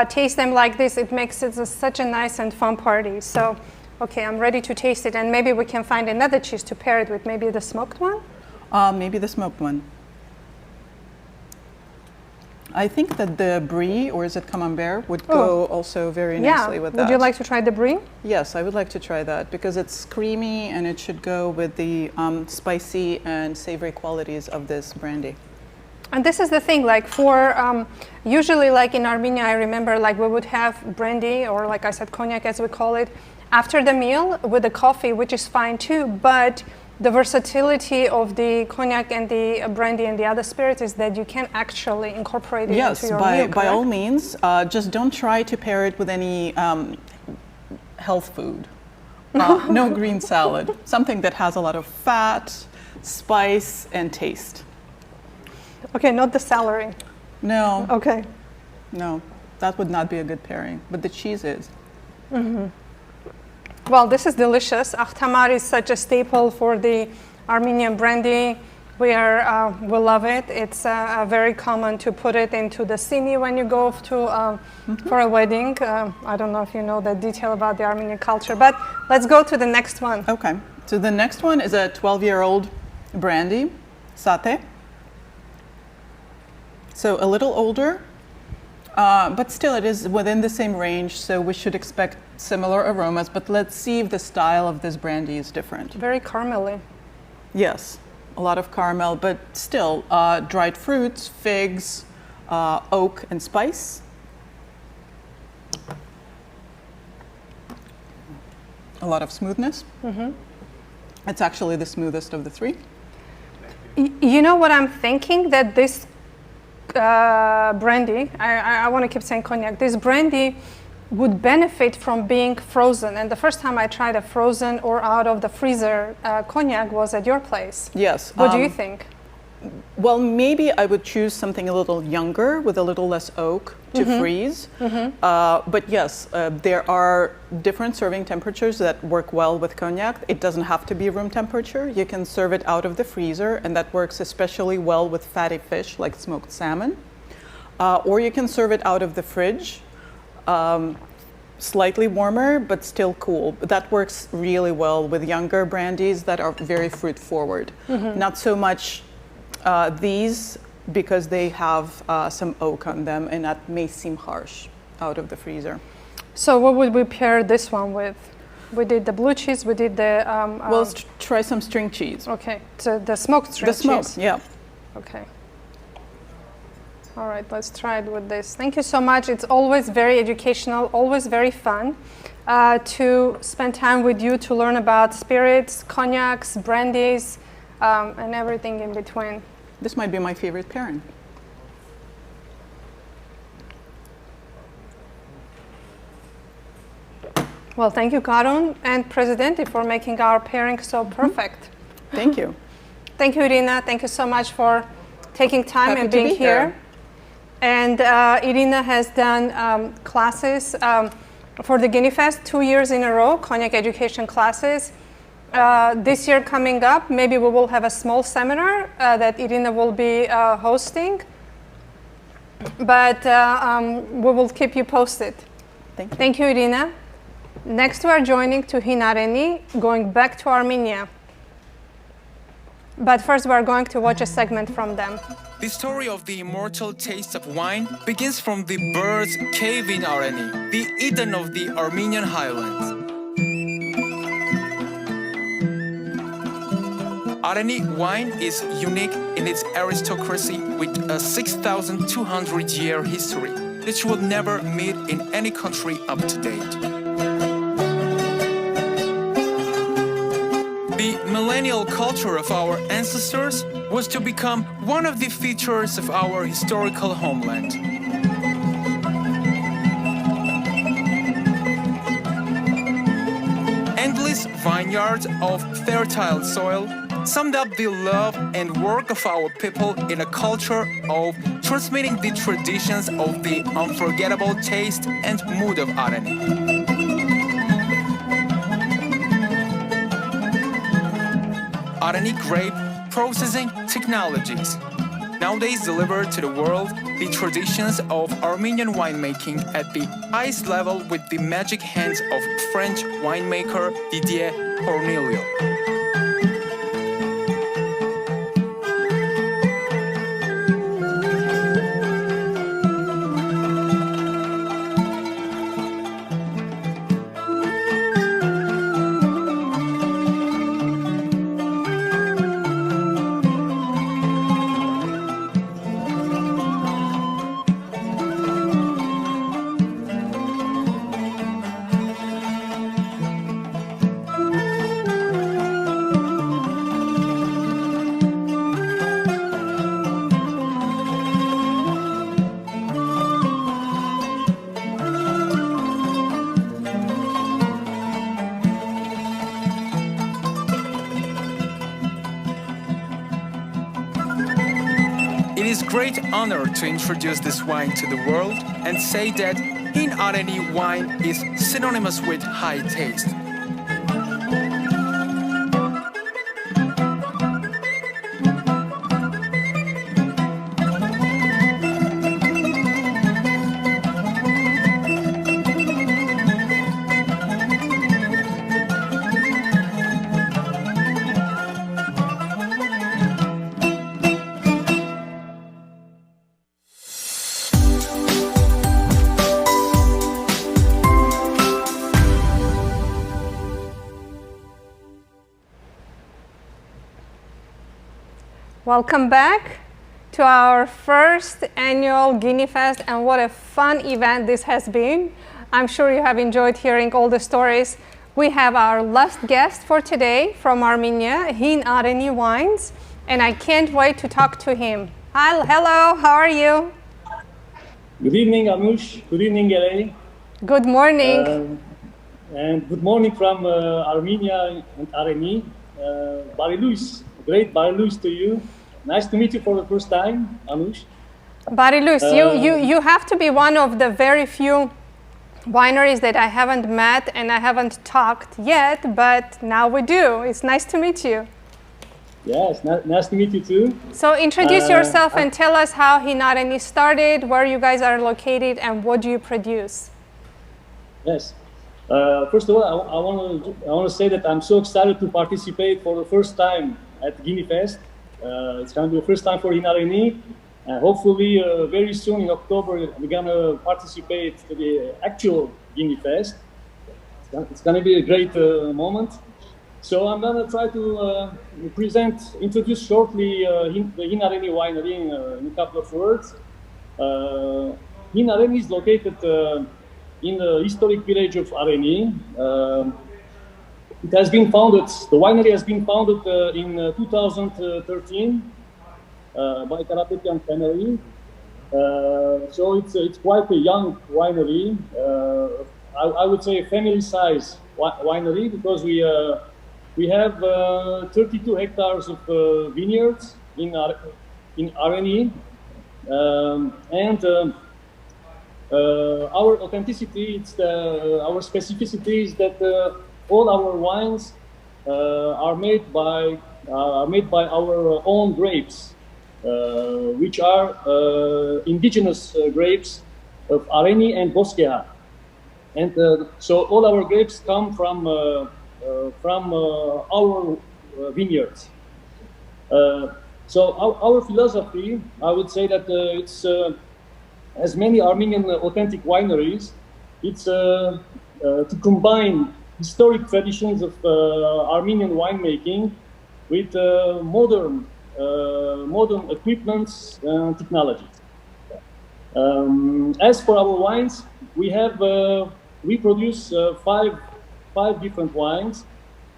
taste them like this. It makes it such a nice and fun party. So, okay, I'm ready to taste it, and maybe we can find another cheese to pair it with. Maybe the smoked one. Maybe the smoked one. I think that the brie, or is it camembert, would go also very nicely with that. Would you like to try the brie? Yes, I would like to try that because it's creamy and it should go with the spicy and savory qualities of this brandy. And this is the thing, like for, usually like in Armenia, I remember like we would have brandy, or like I said, cognac as we call it, after the meal with the coffee, which is fine too, but the versatility of the cognac and the brandy and the other spirits is that you can actually incorporate it into your meal. Yes, by all means. Just don't try to pair it with any health food. No green salad. Something that has a lot of fat, spice, and taste. Okay, not the celery. No. Okay. No, that would not be a good pairing, but the cheese is. Well, this is delicious. Ahtamar is such a staple for the Armenian brandy. We love it. It's very common to put it into the sini when you go to for a wedding. I don't know if you know the detail about the Armenian culture, but let's go to the next one. Okay, so the next one is a 12-year-old brandy, Sate. So a little older, but still it is within the same range, so we should expect similar aromas, but let's see if the style of this brandy is different. Very caramely. Yes. a lot of caramel, but still dried fruits, figs, oak, and spice. A lot of smoothness. It's actually the smoothest of the three. You know what I'm thinking? That this brandy, I want to keep saying cognac, this brandy would benefit from being frozen. And the first time I tried a frozen or out of the freezer cognac was at your place. Yes. What do you think? Well, maybe I would choose something a little younger with a little less oak to freeze. But yes, there are different serving temperatures that work well with cognac. It doesn't have to be room temperature. You can serve it out of the freezer, and that works especially well with fatty fish like smoked salmon. Or you can serve it out of the fridge, slightly warmer, but still cool. That works really well with younger brandies that are very fruit forward. Not so much these, because they have some oak on them, and that may seem harsh out of the freezer. So what would we pair this one with? We did the blue cheese, we did the... well, let's try some string cheese. Okay, so the smoked string cheese. The smoked, yeah. Okay. All right, let's try it with this. Thank you so much. It's always very educational, always very fun to spend time with you to learn about spirits, cognacs, brandies, and everything in between. This might be my favorite pairing. Well, thank you, Karun and Presidente, for making our pairing so perfect. Thank you. Thank you, Irina. Thank you so much for taking time and being here. And Irina has done classes for the GiniFest 2 years in a row, cognac education classes. This year coming up, maybe we will have a small seminar that Irina will be hosting. But we will keep you posted. Thank you. Thank you, Irina. Next, we are joining to Hinareni, going back to Armenia. But first, we are going to watch a segment from them. The story of the immortal taste of wine begins from the bird's cave in Areni, the Eden of the Armenian highlands. Areni wine is unique in its aristocracy with a 6,200-year history that you will never meet in any country up to date. The millennial culture of our ancestors was to become one of the features of our historical homeland. Endless vineyards of fertile soil summed up the love and work of our people in a culture of transmitting the traditions of the unforgettable taste and mood of Areni. Areni grape processing technologies nowadays deliver to the world the traditions of Armenian winemaking at the highest level with the magic hands of French winemaker Didier Cornelio. It is great honor to introduce this wine to the world and say that Hinareni wine is synonymous with high taste. Welcome back to our first annual GiniFest, and what a fun event this has been. I'm sure you have enjoyed hearing all the stories. We have our last guest for today from Armenia, Hin Areni Wines, and I can't wait to talk to him. Hi, hello, how are you? Good evening, Anush. Good evening, LA. Good morning. And good morning from Armenia and Areni. Barilus, great Barilus to you. Nice to meet you for the first time, Anush. Barilus, you have to be one of the very few wineries that I haven't met and I haven't talked yet, but now we do. It's nice to meet you. Yes, nice to meet you too. So introduce yourself and tell us how Hin Areni started, where you guys are located, and what do you produce? Yes. First of all, I want to say that I'm so excited to participate for the first time at GiniFest. It's going to be the first time for Hin Areni. Hopefully, very soon in October, we're going to participate to the actual GiniFest. It's going to be a great moment. So I'm going to try to introduce shortly the Hin Areni winery in a couple of words. Hin Areni is located in the historic village of Areni. It has been founded, the winery has been founded in 2013 by Karapetyan family. So it's quite a young winery. I would say a family-size winery, because we have 32 hectares of vineyards in Areni, and our authenticity, our specificity is that all our wines are made by our own grapes, which are indigenous grapes of Areni and Bosqueha. And so all our grapes come from our vineyards. So our philosophy, I would say that it's as many Armenian authentic wineries, it's to combine historic traditions of Armenian winemaking with modern equipments and technologies. As for our wines, we produce five different wines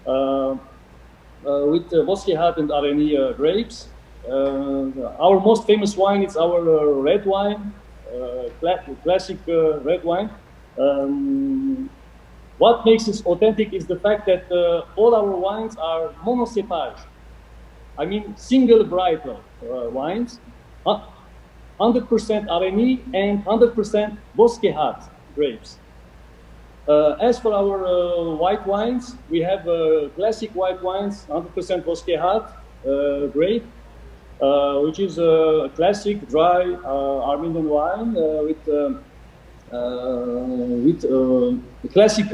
with Bosqueha and Areni grapes. Our most famous wine is our red wine, classic red wine. What makes it authentic is the fact that all our wines are monocepage. I mean, single varietal wines, 100% Areni and 100% Bosqueha grapes. As for our white wines, we have classic white wines, 100% Bosqueha grape, which is a classic dry Armenian wine with a classic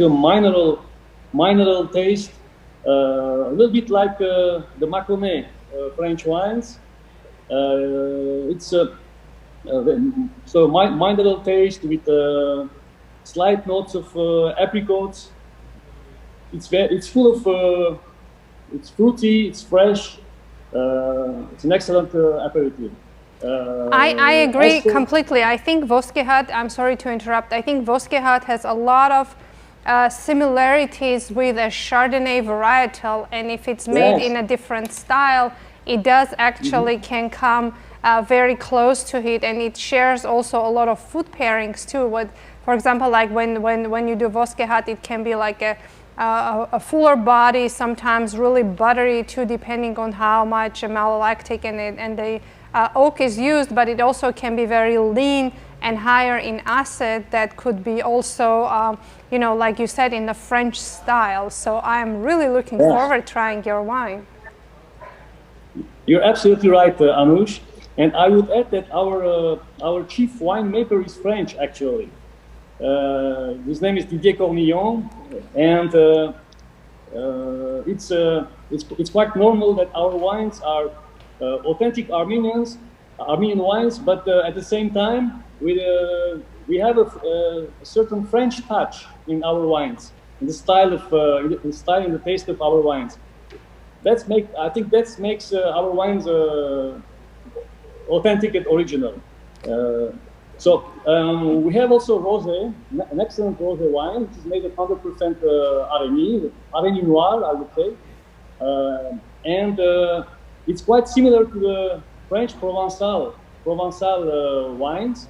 mineral taste, a little bit like the Maconnais French wines. It's so mineral taste with slight notes of apricots. It's full of it's fruity, it's fresh. It's an excellent aperitif. I agree completely. I think Bosqueha, I'm sorry to interrupt, I think Bosqueha has a lot of similarities with a Chardonnay varietal, and if it's made in a different style, it does actually can come very close to it, and it shares also a lot of food pairings too. For example, like when you do Bosqueha, it can be like a fuller body, sometimes really buttery too, depending on how much malolactic and the oak is used, but it also can be very lean and higher in acid. That could be also, you know, like you said, in the French style. So I'm really looking forward to trying your wine. You're absolutely right, Anush. And I would add that our chief winemaker is French, actually. His name is Didier Cornillon, and it's quite normal that our wines are authentic Armenian wines, but at the same time we have a certain French touch in our wines, in the style and the taste of our wines. I think that makes our wines authentic and original. We have also rosé, an excellent rosé wine, which is made of 100% Armenian noir, I would say, and it's quite similar to the French Provençal wines,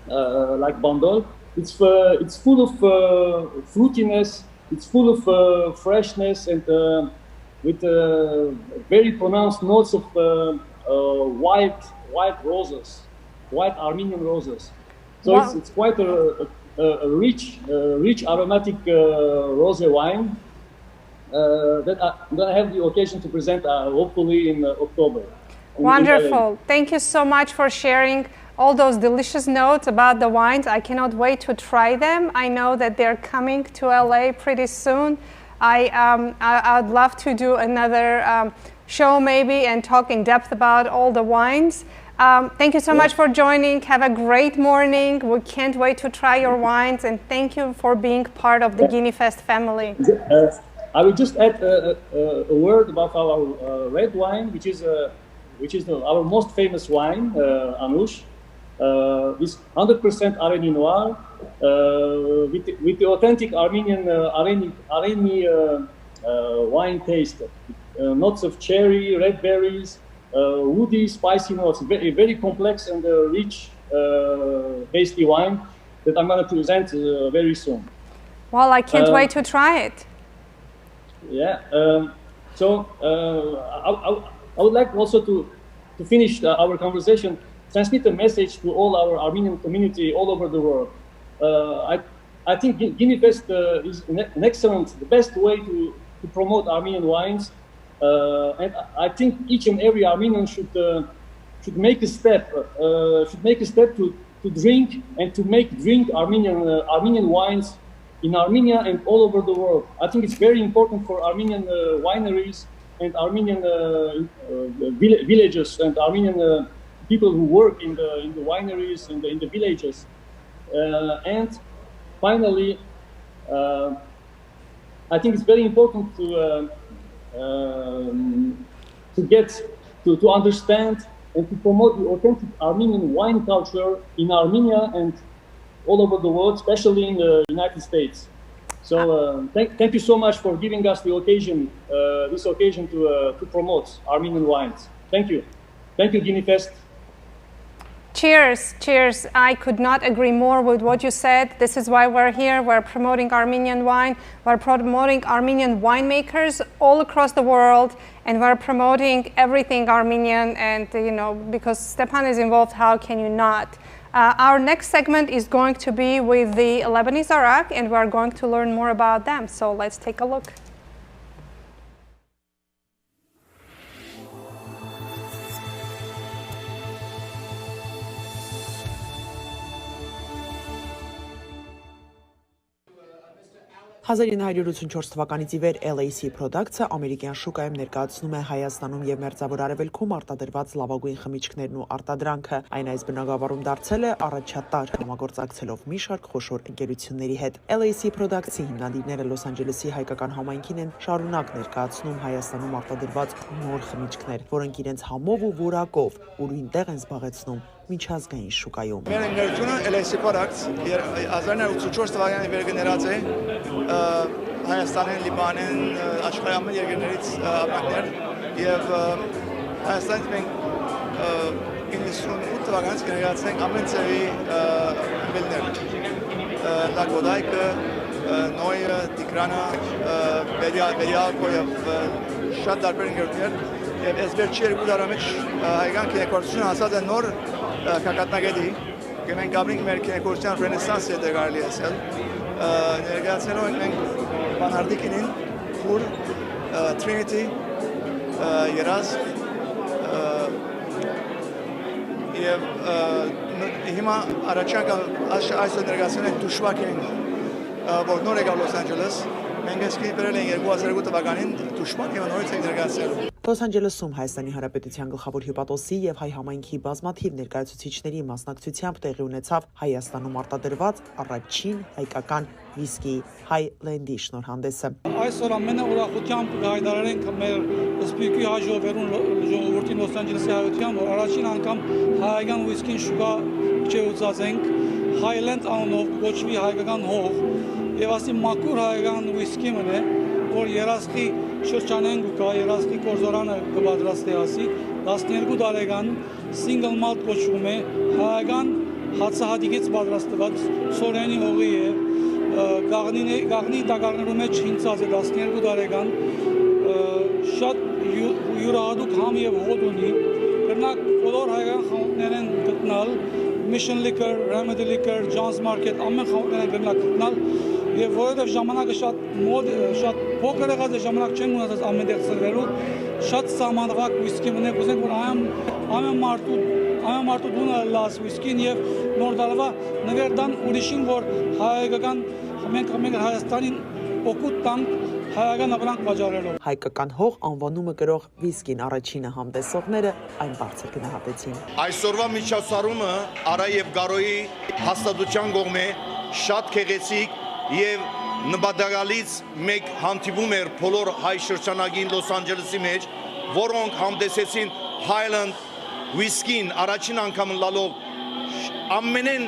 like Bandol. It's full of fruitiness. It's full of freshness and with very pronounced notes of white Armenian roses. So Wow. it's quite a rich aromatic rosé wine that I have the occasion to present hopefully in October. Wonderful. Thank you so much for sharing all those delicious notes about the wines. I cannot wait to try them. I know that they're coming to LA pretty soon. I'd love to do another show maybe and talk in depth about all the wines. Thank you so much for joining. Have a great morning. We can't wait to try your wines, and thank you for being part of the GiniFest family. I will just add a word about our red wine, which is our most famous wine, Anush. It's 100% Armenian noir with the authentic Armenian wine taste. Notes of cherry, red berries, woody, spicy notes. Very, very complex and rich, tasty wine that I'm going to present very soon. Well, I can't wait to try it. Yeah. I would like also to finish our conversation, transmit a message to all our Armenian community all over the world. I think GiniFest is an excellent, the best way to promote Armenian wines. And I think each and every Armenian should make a step to drink and to drink Armenian wines in Armenia and all over the world. I think it's very important for Armenian wineries and Armenian villages and Armenian people who work in the wineries and in the villages. And finally, I think it's very important to understand and to promote the authentic Armenian wine culture in Armenia and all over the world, especially in the United States. So thank you so much for giving us the occasion, this occasion to promote Armenian wines. Thank you. Thank you, GiniFest. Cheers, cheers. I could not agree more with what you said. This is why we're here. We're promoting Armenian wine. We're promoting Armenian winemakers all across the world. And we're promoting everything Armenian. And, you know, because Stepan is involved, how can you not? Our next segment is going to be with the Lebanese Arak, and we're going to learn more about them. So let's take a look. «1984 թվականից ի վեր LAC Products-ը ամերիկյան շուկայում ներկայացնում է Հայաստանում եւ Մերձավոր Արևելքում արտադրված լավագույն խմիչքներն ու արտադրանքը։ Այն այս բնագավառում դարձել է առաջատար, համագործակցելով մի շարք խոշոր ընկերությունների հետ։ LAC Products-ի հիմնադիրները Լոս Անջելեսի հայկական համայնքին են շարունակ ներկայացնում Հայաստանում արտադրված նոր խմիչքներ, որոնք իրենց համով ու որակով ուրույն տեղ են զբաղեցնում միջազգային շուկայում։ Մեր ընկերությունը LAC Products 1984 թվականին վերգներած է Հայաստանին, Լիբանան, աշխարհի ամեն երկրներից ապրանքներ եւ Հայաստանից մենք 98 թվականից կներկայացնենք ամեն ծավի ըմբելներ։ Լագոդայկը, նոյը, տիկրանը, բերիալկո եւ շատ տարբեր ընկերություններ եւ այս վերջի երկու տարի մեջ հայկական կինեկորցությունը հասած է նոր կակատնագետի, մենք ապրենք մեր կինեկորցության ռենեսանսը դե կարելի ասել։ Ներկայացնելով ենք Բանարդիկինին, Խուր, Trinity, Երազ եւ հիմա առաջանք այսօր ներկայացնել ենք Դուշվակին, որ նոր եկավ Լոս Անջելես։ Մենք այսքան բերել ենք 2002 թվականին Դուշվակ եւ նորից ենք ներկայացրել։ Լոս Անջելեսում Հայաստանի Հանրապետության գլխավոր հյուպատոսի եւ հայ համայնքի բազմաթիվ ներկայացուցիչների մասնակցությամբ տեղի ունեցավ Հայաստանում արտադրված առաջին հայկական վիսկի Highland-ի շնորհանդեսը։ Այսօր ամենը ուրախությամբ կհայտարարենք մեր սպիկի հաջողվերուն ժողովրդին Լոս Անջելեսի հայության, որ առաջին անգամ հայկական վիսկին շուկա չեուցածենք Highland անունով կոչվի հայկական հող եւ ասի մաքուր հայկական վիսկի մնե, որ երասխի շրջանեն գուկա, երասխի կորզորանը կպատրաստի ասի 12 տարեկան single malt կոչվում է հայկական հացահատիկից պատրաստված սորենի հողի է գաղնի տակառներու մեջ հինցած է 12 տարեկան շատ յուրահատուկ համ եւ հոտ ունի կրնակ բոլոր հայկական խանութներեն գտնալ Mission Liquor, Remedy Liquor, John's Market ամեն խանութներեն կրնակ գտնալ եւ որովհետեւ ժամանակը շատ փոքր եղած է ժամանակ չեն ունեցած ամենտեղ ծրվելու շատ սահմանված վիսկի մնեք ուզենք որ ամեն մարդու դունը լաս վիսկին եւ նոր դարվա նվերդան ուրիշին որ հայկական մենք Հայաստանին օգուտ տանք հայկական ապրանք վաճառելով հայկական հող անվանումը կրող վիսկին առաջինը համտեսողները այն բարձր գնահատեցին Այսօրվա միջոցառումը Արա եւ Գարոյի հաստատության կողմէ շատ քեղեցիկ եւ նպատակալից մեկ հանդիպում էր բոլոր հայ շրջանագին Լոս Անջելեսի մեջ, որոնք համտեսեցին Highland վիսկին առաջին անգամ լալով ամենեն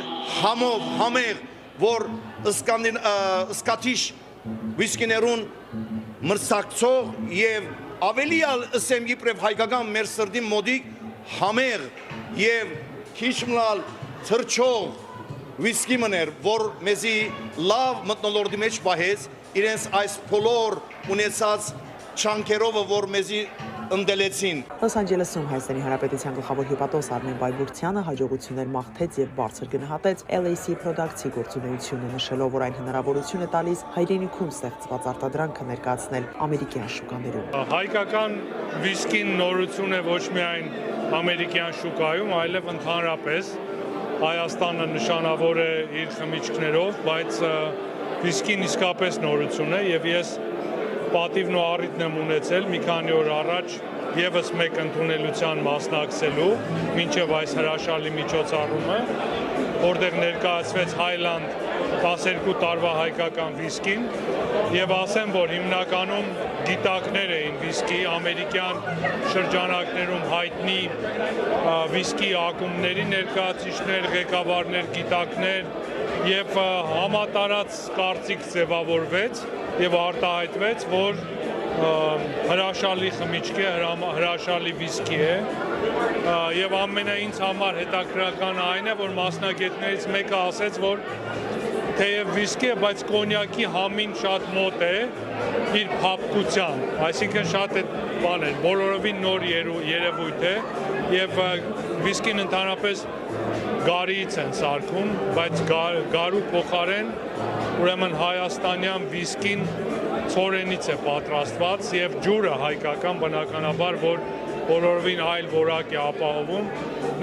համեղ, որ սկաթիշ վիսկիներուն մրցակցող եւ ավելի ըսեմ իբրև հայկական մեր սրտի մոդիկ համեղ եւ քիչ մլալ թրջող վիսկի մներ, որ մեզի լավ մտնոլորդի մեջ պահեց իրենց այս բոլոր ունեցած չանքերովը, որ մեզի ընդելեցին։ Լոս Անջելեսում Հայաստանի Հանրապետության գլխավոր հյուպատոս Արմեն Բայբուրցյանը հաջողություններ մաղթեց եւ բարձր գնահատեց LAC Products-ի գործունեությունը, նշելով, որ այն հնարավորություն է տալիս հայրենիքում ստեղծված արտադրանքը ներկայացնել ամերիկյան շուկաներում։ Հայկական վիսկին նորություն է ոչ միայն ամերիկյան շուկայում, այլև ընդհանրապես Հայաստանը նշանավոր է իր խմիչքներով, բայց վիսկին իսկապես նորություն է եւ ես պատիվն ու առիթն եմ ունեցել մի քանի օր առաջ եւս մեկ ընդունելության մասնակցելու մինչեւ այս հրաշալի միջոցառումը, որտեղ ներկայացվեց Highland 12 տարվա հայկական վիսկին եւ ասեմ, որ հիմնականում գիտակներ էին վիսկի ամերիկյան շրջանակներում հայտնի վիսկի ակումբների ներկայացուցիչներ, ղեկավարներ, գիտակներ եւ համատարած կարծիք ձևավորվեց եւ արտահայտվեց, որ հրաշալի խմիչք է, հրաշալի վիսկի է եւ ամենայն համար հետաքրքրական այն է, որ մասնագետներից մեկը ասեց, որ թեև վիսկի է, բայց կոնյակի համին շատ մոտ է իր փափկությամբ, այսինքն շատ է բան է, բոլորովին նոր երևույթ է եւ վիսկին ընդհանրապես գարիից են սարքում, բայց գարու փոխարեն ուրեմն հայաստանյան վիսկին ցորենից է պատրաստված եւ ջուրը հայկական բնականաբար, որ բոլորովին այլ որակ է ապահովում,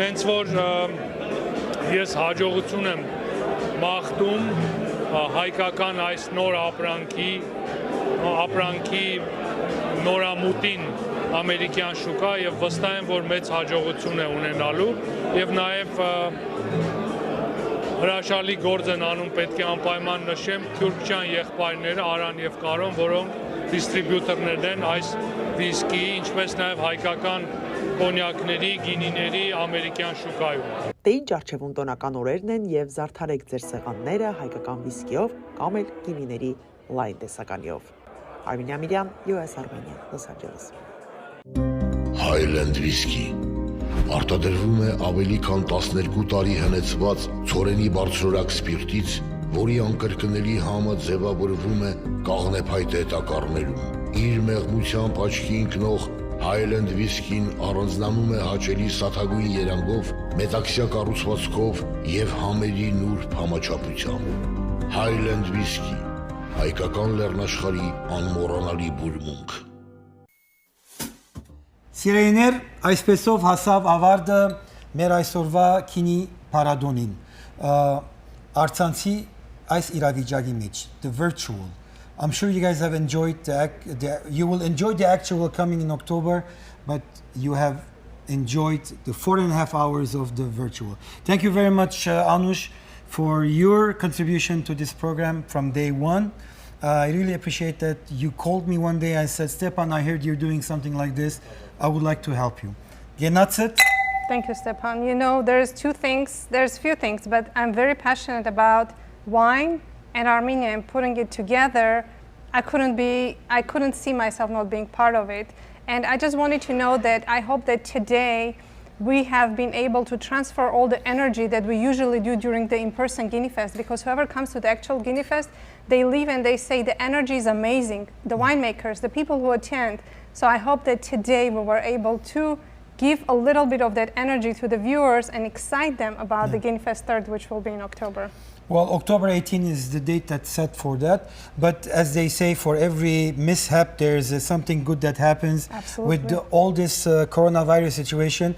նենց որ ես հաջողություն եմ մաղթում հայկական այս նոր ապրանքի նորամուտին ամերիկյան շուկա եւ վստահ եմ, որ մեծ հաջողություն է ունենալու եւ նաեւ հրաշալի գործ են անում, պետք է անպայման նշեմ թուրքչյան եղբայրները Արան եւ Կարոն, որոնք դիստրիբյուտորներն են այս վիսկիի, ինչպես նաեւ հայկական կոնյակների, գինիների ամերիկյան շուկայում։ Դե ինչ արժևուն տոնական օրերն են եւ զարդարեք ձեր սեղանները հայկական վիսկիով կամ էլ գինիների լայն տեսականիով։ Armenian, US Armenian, Los Angeles։ Highland Whiskey արտադրվում է ավելի քան 12 տարի հնեցված ցորենի բարձրորակ սպիրտից, որի անկրկնելի համը ձևավորվում է կաղնեփայտե տակառներում։ Իր մեղմությամբ աչքի ընկնող Highland Whiskey-ն առանձնանում է հաճելի սաթագույն երանգով, մետաքսյա կառուցվածքով եւ համերի նուրբ համաչափությամբ։ Highland Whiskey, հայկական լեռնաշխարհի անմոռանալի բուրմունք։ Սիրելիներ, այսպեսով հասավ ավարտը մեր այսօրվա քինի փառատոնին։ Արցանցի այս իրավիճակի մեջ, the virtual I'm sure you guys have enjoyed you will enjoy the actual coming in October, but you have enjoyed the 4.5 hours of the virtual. Thank you very much, Anush, for your contribution to this program from day one. I really appreciate that you called me one day and said, Stepan, I heard you're doing something like this. I would like to help you. Genatset. Thank you, Stepan. You know, there's few things, but I'm very passionate about wine and Armenia and putting it together. I couldn't see myself not being part of it. And I just wanted to know that I hope that today we have been able to transfer all the energy that we usually do during the in-person GiniFest, because whoever comes to the actual GiniFest, they leave and they say the energy is amazing, the winemakers, the people who attend. So I hope that today we were able to give a little bit of that energy to the viewers and excite them about the GiniFest 3rd, which will be in October. Well, October 18 is the date that's set for that. But as they say, for every mishap, there's something good that happens. Absolutely. With all this coronavirus situation.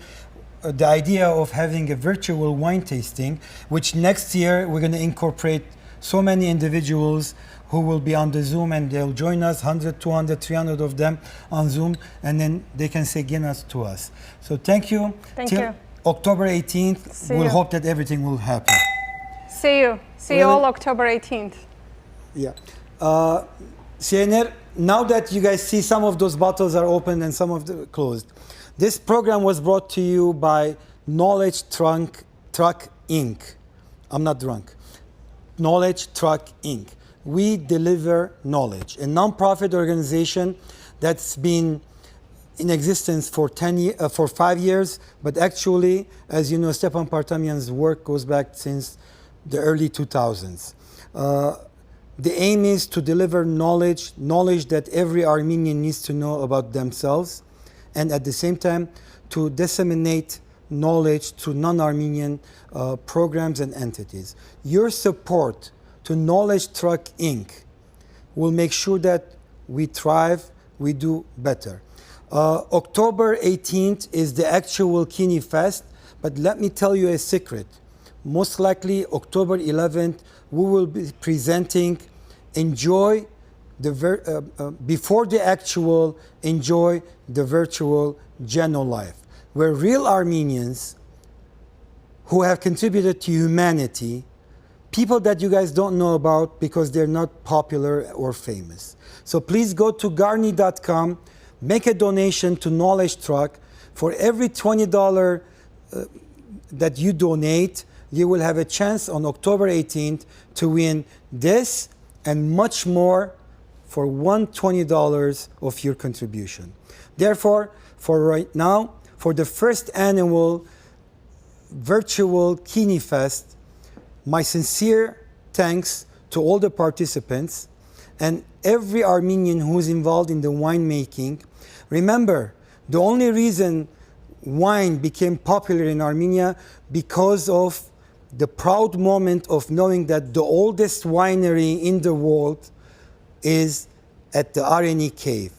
The idea of having a virtual wine tasting, which next year we're going to incorporate so many individuals who will be on the Zoom, and they'll join us, 100, 200, 300 of them on Zoom, and then they can say Guinness to us. So thank you. Thank Till you. October 18th, See we'll you. hope that everything will happen. See you. See you all October 18th. Yeah. Siener, now that you guys see some of those bottles are open and some of them closed, this program was brought to you by Knowledge Truck Inc. I'm not drunk. Knowledge Truck Inc. We deliver knowledge, a non-profit organization that's been in existence for 5 years, but actually, as you know, Stepan Partamian's work goes back since the early 2000s. The aim is to deliver knowledge that every Armenian needs to know about themselves, and at the same time to disseminate knowledge to non-Armenian programs and entities. Your support to Knowledge Truck Inc. will make sure that we thrive, we do better. October 18th is the actual GiniFest, but let me tell you a secret. Most likely October 11th, we will be presenting Enjoy the before the actual, enjoy the virtual Geno life, where real Armenians who have contributed to humanity, people that you guys don't know about because they're not popular or famous. So please go to garni.com, make a donation to Knowledge Truck. For every $20 that you donate, you will have a chance on October 18th to win this and much more for $120 of your contribution. Therefore, for right now, for the first annual virtual GiniFest, my sincere thanks to all the participants and every Armenian who is involved in the winemaking. Remember, the only reason wine became popular in Armenia because of the proud moment of knowing that the oldest winery in the world is at the Areni cave.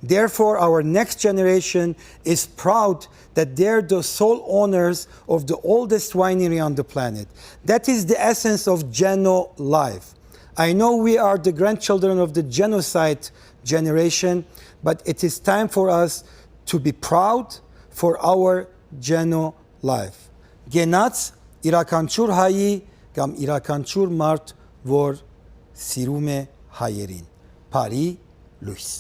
Therefore, our next generation is proud that they're the sole owners of the oldest winery on the planet. That is the essence of Geno life. I know we are the grandchildren of the genocide generation, but it is time for us to be proud for our Geno life. Genats irakanչուր հայի կամ irakanչուր մարդ, որ սիրում է հայերին. Փարի լույս.